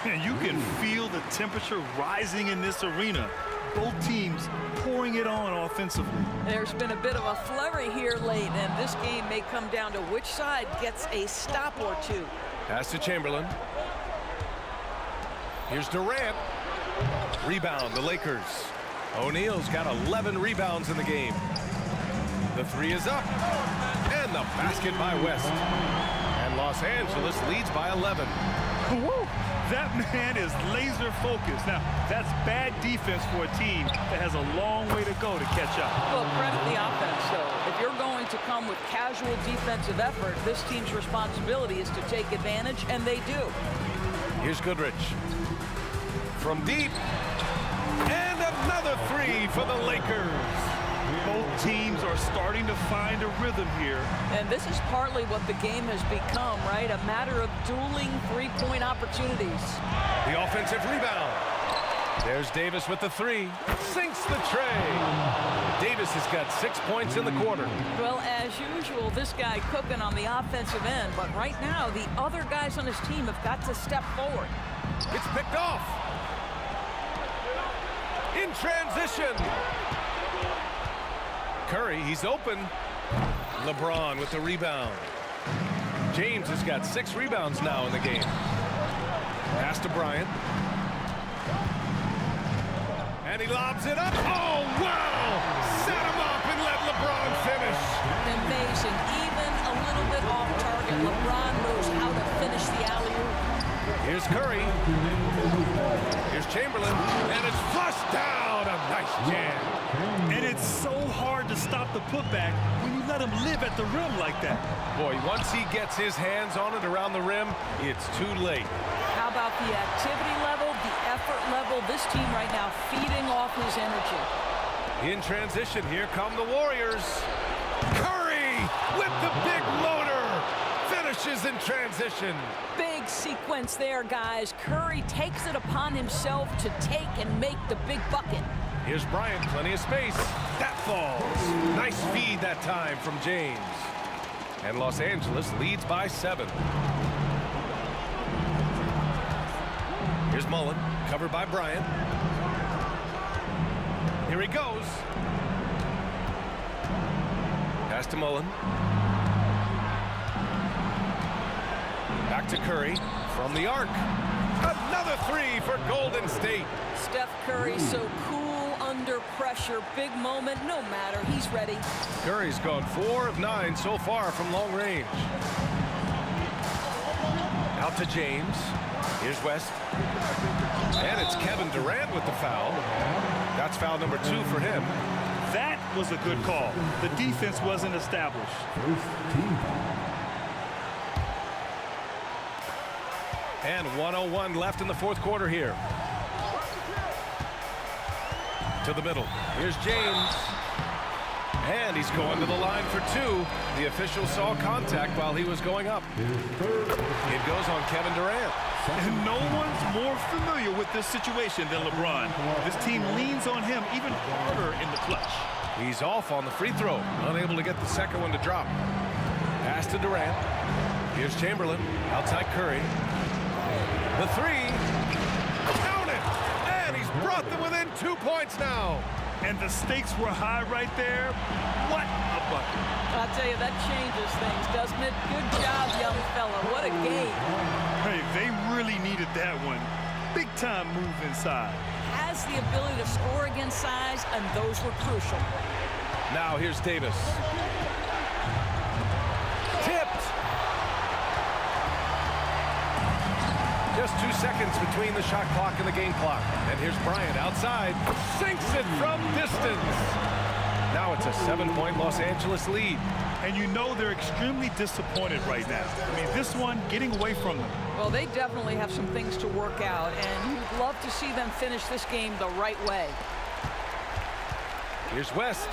And you can feel the temperature rising in this arena. Both teams pouring it on offensively. There's been a bit of a flurry here late, and this game may come down to which side gets a stop or two. Pass to Chamberlain. Here's Durant. Rebound, the Lakers. O'Neal's got 11 rebounds in the game. The three is up. And the basket by West. And Los Angeles leads by 11. Woo! That man is laser focused. Now, that's bad defense for a team that has a long way to go to catch up. Well, credit the offense, though. If you're going to come with casual defensive effort, this team's responsibility is to take advantage, and they do. Here's Goodrich. From deep. And another three for the Lakers. Both teams are starting to find a rhythm here. And this is partly what the game has become, right? A matter of dueling three-point opportunities. The offensive rebound. There's Davis with the three. Sinks the tray. Davis has got 6 points in the quarter. Well, as usual, this guy cooking on the offensive end. But right now, the other guys on his team have got to step forward. It's picked off. In transition. Curry, he's open. LeBron with the rebound. James has got 6 rebounds now in the game. Pass to Bryant. And he lobs it up. Oh, wow! Set him up and let LeBron finish. Amazing. Even a little bit off target. LeBron knows how to finish the alley-oop. Here's Curry. Here's Chamberlain. And it's flushed down. A nice jam. And it's so hard to stop the putback when you let him live at the rim like that. Boy, once he gets his hands on it around the rim, it's too late. How about the activity level, the effort level? This team right now feeding off his energy. In transition, here come the Warriors. Curry with the big motor. Finishes in transition. Big sequence there, guys. Curry takes it upon himself to take and make the big bucket. Here's Bryant, plenty of space. That falls. Nice feed that time from James. And Los Angeles leads by 7. Here's Mullen, covered by Bryant. Here he goes. Pass to Mullen. Back to Curry from the arc. Another three for Golden State. Steph Curry so cool under pressure. Big moment, no matter. He's ready. Curry's gone 4 of 9 so far from long range. Out to James. Here's West. And it's Kevin Durant with the foul. That's foul number 2 for him. That was a good call. The defense wasn't established. And 1:01 left in the fourth quarter here. To the middle. Here's James. And he's going to the line for 2. The official saw contact while he was going up. It goes on Kevin Durant. And no one's more familiar with this situation than LeBron. This team leans on him even harder in the clutch. He's off on the free throw. Unable to get the second one to drop. Pass to Durant. Here's Chamberlain. Outside Curry. The three. Count it! And he's brought them within 2 points now. And the stakes were high right there. What a bucket. I'll tell you, that changes things, doesn't it? Good job, young fella. What a game. Hey, they really needed that one. Big time move inside. Has the ability to score against size, and those were crucial. Now here's Davis. Tipped. Just 2 seconds between the shot clock and the game clock. And here's Bryant outside. Sinks it from distance. Now it's a 7-point Los Angeles lead. And you know they're extremely disappointed right now. I mean, this one getting away from them. Well, they definitely have some things to work out, and you'd love to see them finish this game the right way. Here's West.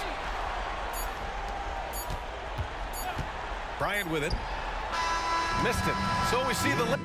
Bryant with it. Missed it. So we see the...